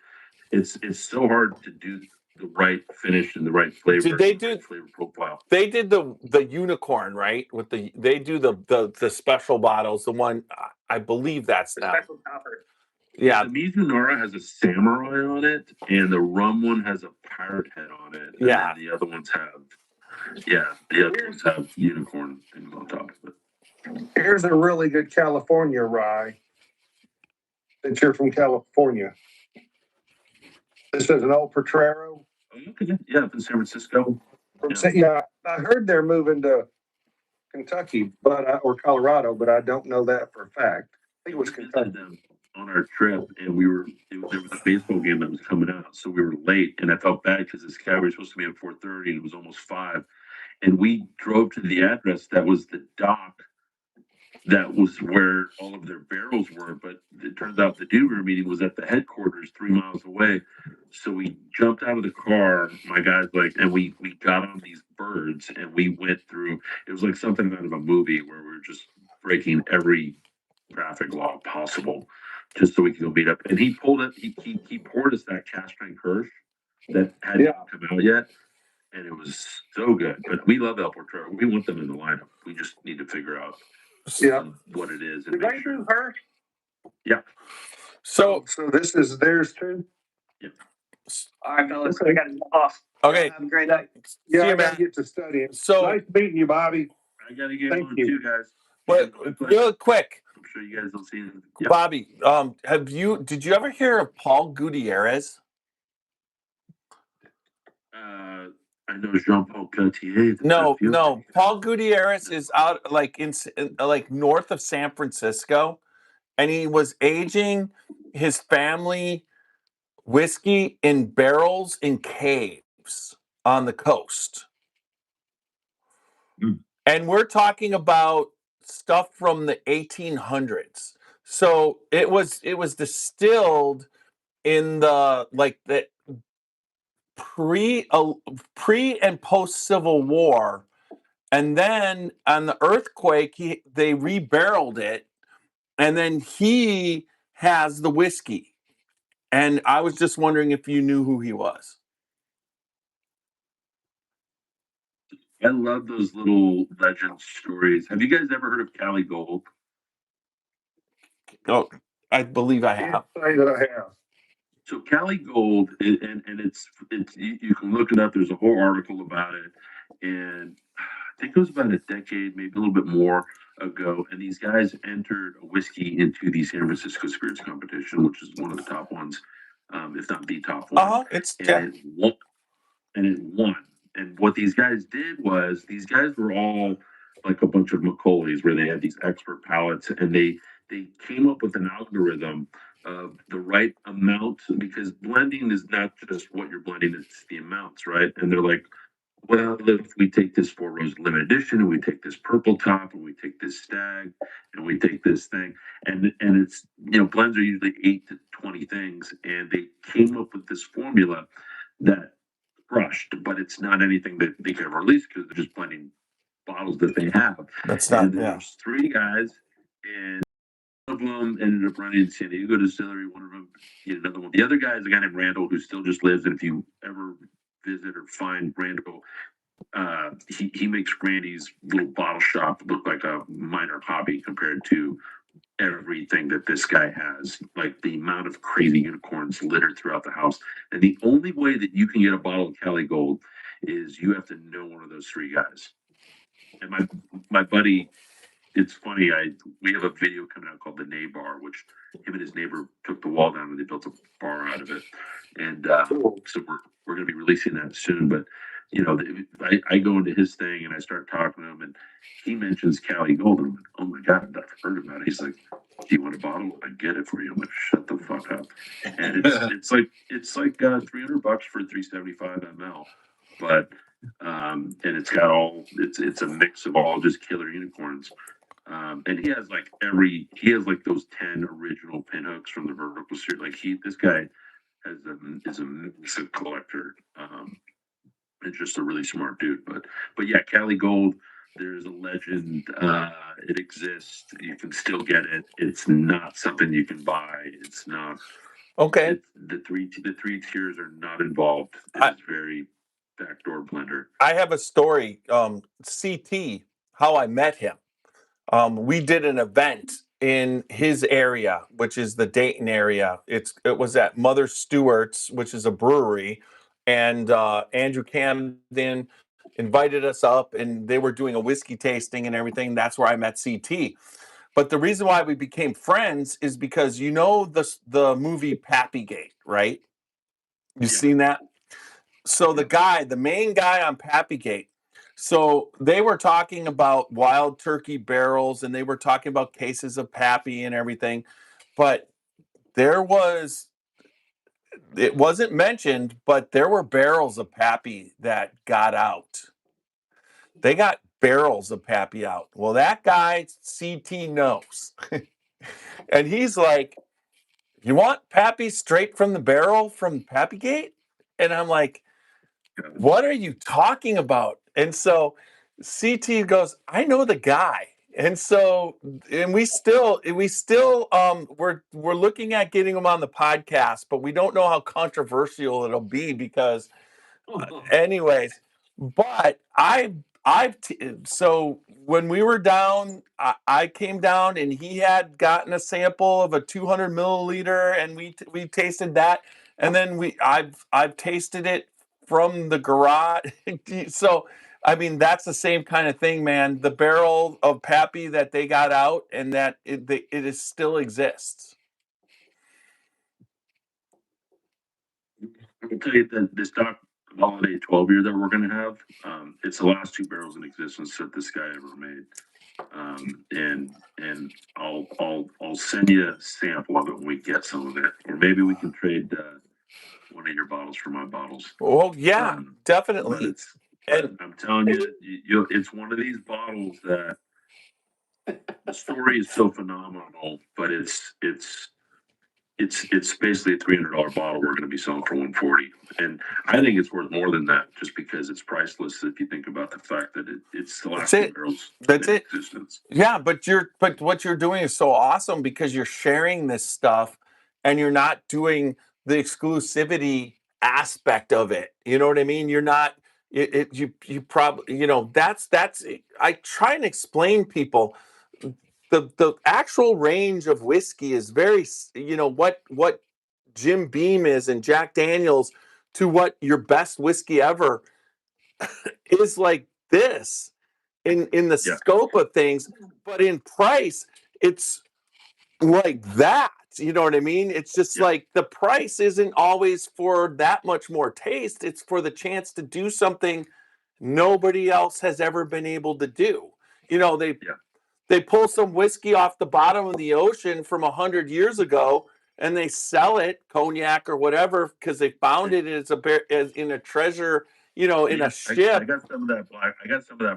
it's so hard to do the right finish and the right flavor. Did they do right flavor profile? They did the unicorn, right? They do the special bottles. The one I believe that's them. Special copper. Yeah. The Mizunara has a samurai on it, and the rum one has a pirate head on it. And Yeah. then the other ones have unicorn things on top of it. Here's a really good California rye. Since you're from California. This is an old Potrero. Okay. Yeah, up in San Francisco. Yeah, I heard they're moving to Kentucky, or Colorado, but I don't know that for a fact. I think it was We visited Kentucky. them on our trip, and there was a baseball game that was coming out, so we were late, and I felt bad because this guy was supposed to be at 4:30, and it was almost 5, and we drove to the address that was the dock. That was where all of their barrels were, but it turns out the dude we were meeting was at the headquarters 3 miles away. So we jumped out of the car, my guys and we got on these birds and we went through. It was like something out of a movie where we were just breaking every traffic law possible, just so we could go meet up. And he pulled it. He poured us that cast strength Hirsch that hadn't come out yet, and it was so good. But we love El Portero. We want them in the lineup. We just need to figure out what it is. And Did they do her? Yeah. So this is theirs too? Yeah. All right, fellas, I got to off. Okay. Have a great night. Yeah, See you, I gotta man. get to studying. So Nice meeting you, Bobby. I gotta get Thank on you. too, guys. but real quick, I'm sure you guys don't see it. Yeah. Bobby, did you ever hear of Paul Gutierrez? I know Jean-Paul Gaultier. No. Paul Gutierrez is out like like north of San Francisco, and he was aging his family whiskey in barrels in caves on the coast. Mm. And we're talking about stuff from the 1800s. So it was distilled in the pre and post Civil War, and then on the earthquake they rebarreled it, and then he has the whiskey. And I was just wondering if you knew who he was. I love those little legend stories. Have you guys ever heard of Cali Gold? Oh, I believe I have. Say that I have. So Cali Gold, and it's you can look it up. There's a whole article about it, and I think it was about a decade, maybe a little bit more ago. And these guys entered a whiskey into the San Francisco Spirits Competition, which is one of the top ones, if not the top one. It's And it won. And it won. And what these guys did was these guys were all like a bunch of Macaulay's where they had these expert palates, and they came up with an algorithm of the right amount, because blending is not just what you're blending, it's the amounts, right? And they're like, well, if we take this Four Rose limited edition and we take this purple top and we take this stag and we take this thing, and it's, blends are usually 8 to 20 things, and they came up with this formula that crushed, but it's not anything that they can release because they're just blending bottles that they have. That's not. And there's 3 guys, and one of them ended up running San Diego Distillery. One of them, another one. The other guy is a guy named Randall who still just lives. And if you ever visit or find Randall, he makes Randy's little bottle shop look like a minor hobby compared to everything that this guy has. Like the amount of crazy unicorns littered throughout the house. And the only way that you can get a bottle of Cali Gold is you have to know one of those 3 guys. And my buddy, it's funny, we have a video coming out called The Nay Bar, which him and his neighbor took the wall down and they built a bar out of it. And so we're going to be releasing that soon. But I go into his thing and I start talking to him, and he mentions Cali Gold. And I'm like, oh my God, I've heard about it. He's like, do you want a bottle? I get it for you. I'm like, shut the fuck up. And it's like $300 for 375 ml. But and it's got it's a mix of all just killer unicorns. And he has like those 10 original pinhooks from the vertical series. Like this guy is a massive collector. And just a really smart dude. But yeah, Cali Gold, there's a legend. It exists. You can still get it. It's not something you can buy. It's not. Okay. The three tiers are not involved. It's very backdoor blender. I have a story. CT, how I met him. We did an event in his area, which is the Dayton area. It was at Mother Stewart's, which is a brewery, and Andrew Camden invited us up, and they were doing a whiskey tasting and everything. That's where I met CT. But the reason why we became friends is because the movie Pappygate, right? You've seen that? So the main guy on Pappygate. So they were talking about wild turkey barrels, and they were talking about cases of Pappy and everything, but there was it wasn't mentioned, but there were barrels of Pappy that got out. They got barrels of Pappy out. Well, that guy CT knows, and he's like, "You want Pappy straight from the barrel from Pappygate?" And I'm like, "What are you talking about?" And so CT goes, "I know the guy." And so, and we're looking at getting him on the podcast, but we don't know how controversial it'll be because anyways, but so when we were down, I came down and he had gotten a sample of a 200 milliliter, and we tasted that, and then I've tasted it from the garage. So I mean that's the same kind of thing, man. The barrel of Pappy that they got out, and that it is still exists. I can tell you that this Doc Holiday 12 year that we're going to have, it's the last two barrels in existence that this guy ever made. And I'll send you a sample of it when we get some of it, or maybe we can trade one of your bottles for my bottles. Oh yeah, But definitely. And I'm telling you, it's one of these bottles that the story is so phenomenal, but it's basically a $300 bottle we're going to be selling for $140, and I think it's worth more than that just because it's priceless. If you think about the fact that it's the last two barrels That's in it. existence. Yeah, but what you're doing is so awesome because you're sharing this stuff, and you're not doing the exclusivity aspect of it. You know what I mean? You're not you probably that's I try and explain people the actual range of whiskey is very what Jim Beam is and Jack Daniels to what your best whiskey ever is like this in the scope of things, but in price it's like that. You know what I mean? It's just like the price isn't always for that much more taste. It's for the chance to do something nobody else has ever been able to do. They pull some whiskey off the bottom of the ocean from 100 years ago, and they sell it, cognac or whatever, because they found it as in a treasure, in a ship. I got some of that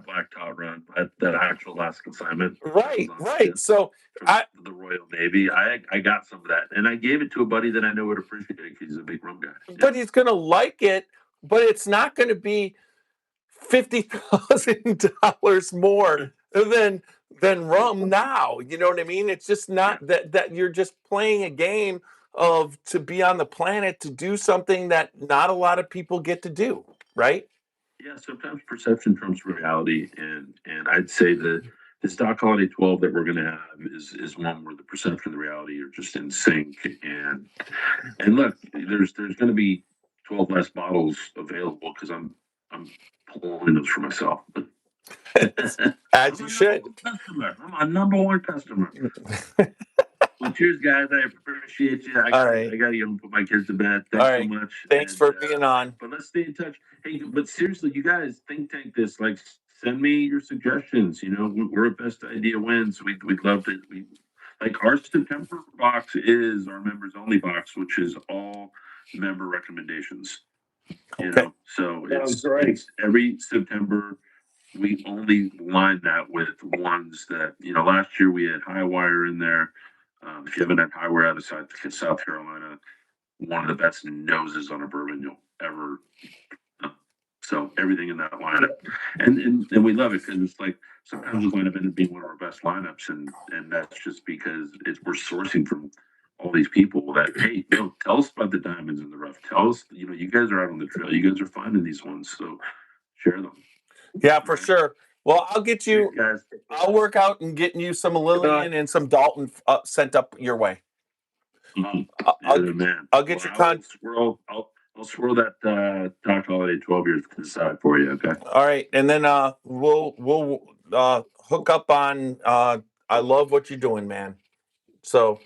black top run at that actual last consignment. Right. So the Royal Navy, I got some of that, and I gave it to a buddy that I know would appreciate it because he's a big rum guy. But he's gonna like it, but it's not gonna be $50,000 more than rum now. You know what I mean? It's just not that you're just playing a game of to be on the planet to do something that not a lot of people get to do, right? Yeah, sometimes perception trumps reality, and I'd say that the Stock Holiday 12 that we're going to have is one where the perception and the reality are just in sync. And look, there's going to be 12 less bottles available because I'm pulling those for myself. As you should. I'm a number one customer. Well, cheers, guys. I appreciate you. I got to put my kids to bed. Thanks so much. Thanks for being on. But let's stay in touch. Hey, but seriously, you guys think tank this. Like, send me your suggestions. We're at Best Idea Wins. We'd love to. Like our September box is our members only box, which is all member recommendations. So it's every September. We only line that with ones that last year we had Highwire in there. If you haven't had Highwire out of South Carolina, one of the best noses on a bourbon you'll ever. So everything in that lineup, and we love it because it's like sometimes the lineup ends up being one of our best lineups, and that's just because we're sourcing from all these people that tell us about the diamonds in the rough. Tell us, you guys are out on the trail, you guys are finding these ones, so share them. Yeah, for sure. Well, I'll get you. I'll work out and getting you some Lillian and some Dalton sent up your way. I'll get your I'll swirl that Doc Holiday 12 years to the side for you. Okay. All right, and then we'll hook up on. I love what you're doing, man. So.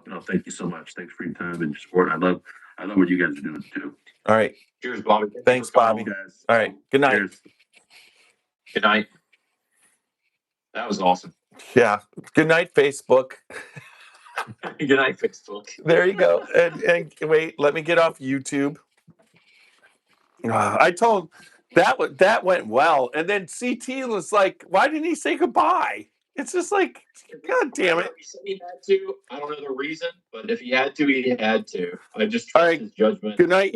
No, thank you so much. Thanks for your time and your support. I I love what you guys are doing too. All right. Cheers, Bobby. Thanks, Bobby. Guys. All right. Good night. Cheers. Good night. That was awesome. Yeah. Good night, Facebook. Good night, Facebook. There you go. And wait, let me get off YouTube. I told that went well, and then CT was like, "Why didn't he say goodbye?" It's just like, God damn it! He said he had to. I don't know the reason, but if he had to, he had to. I just All trust right. his judgment. Good night.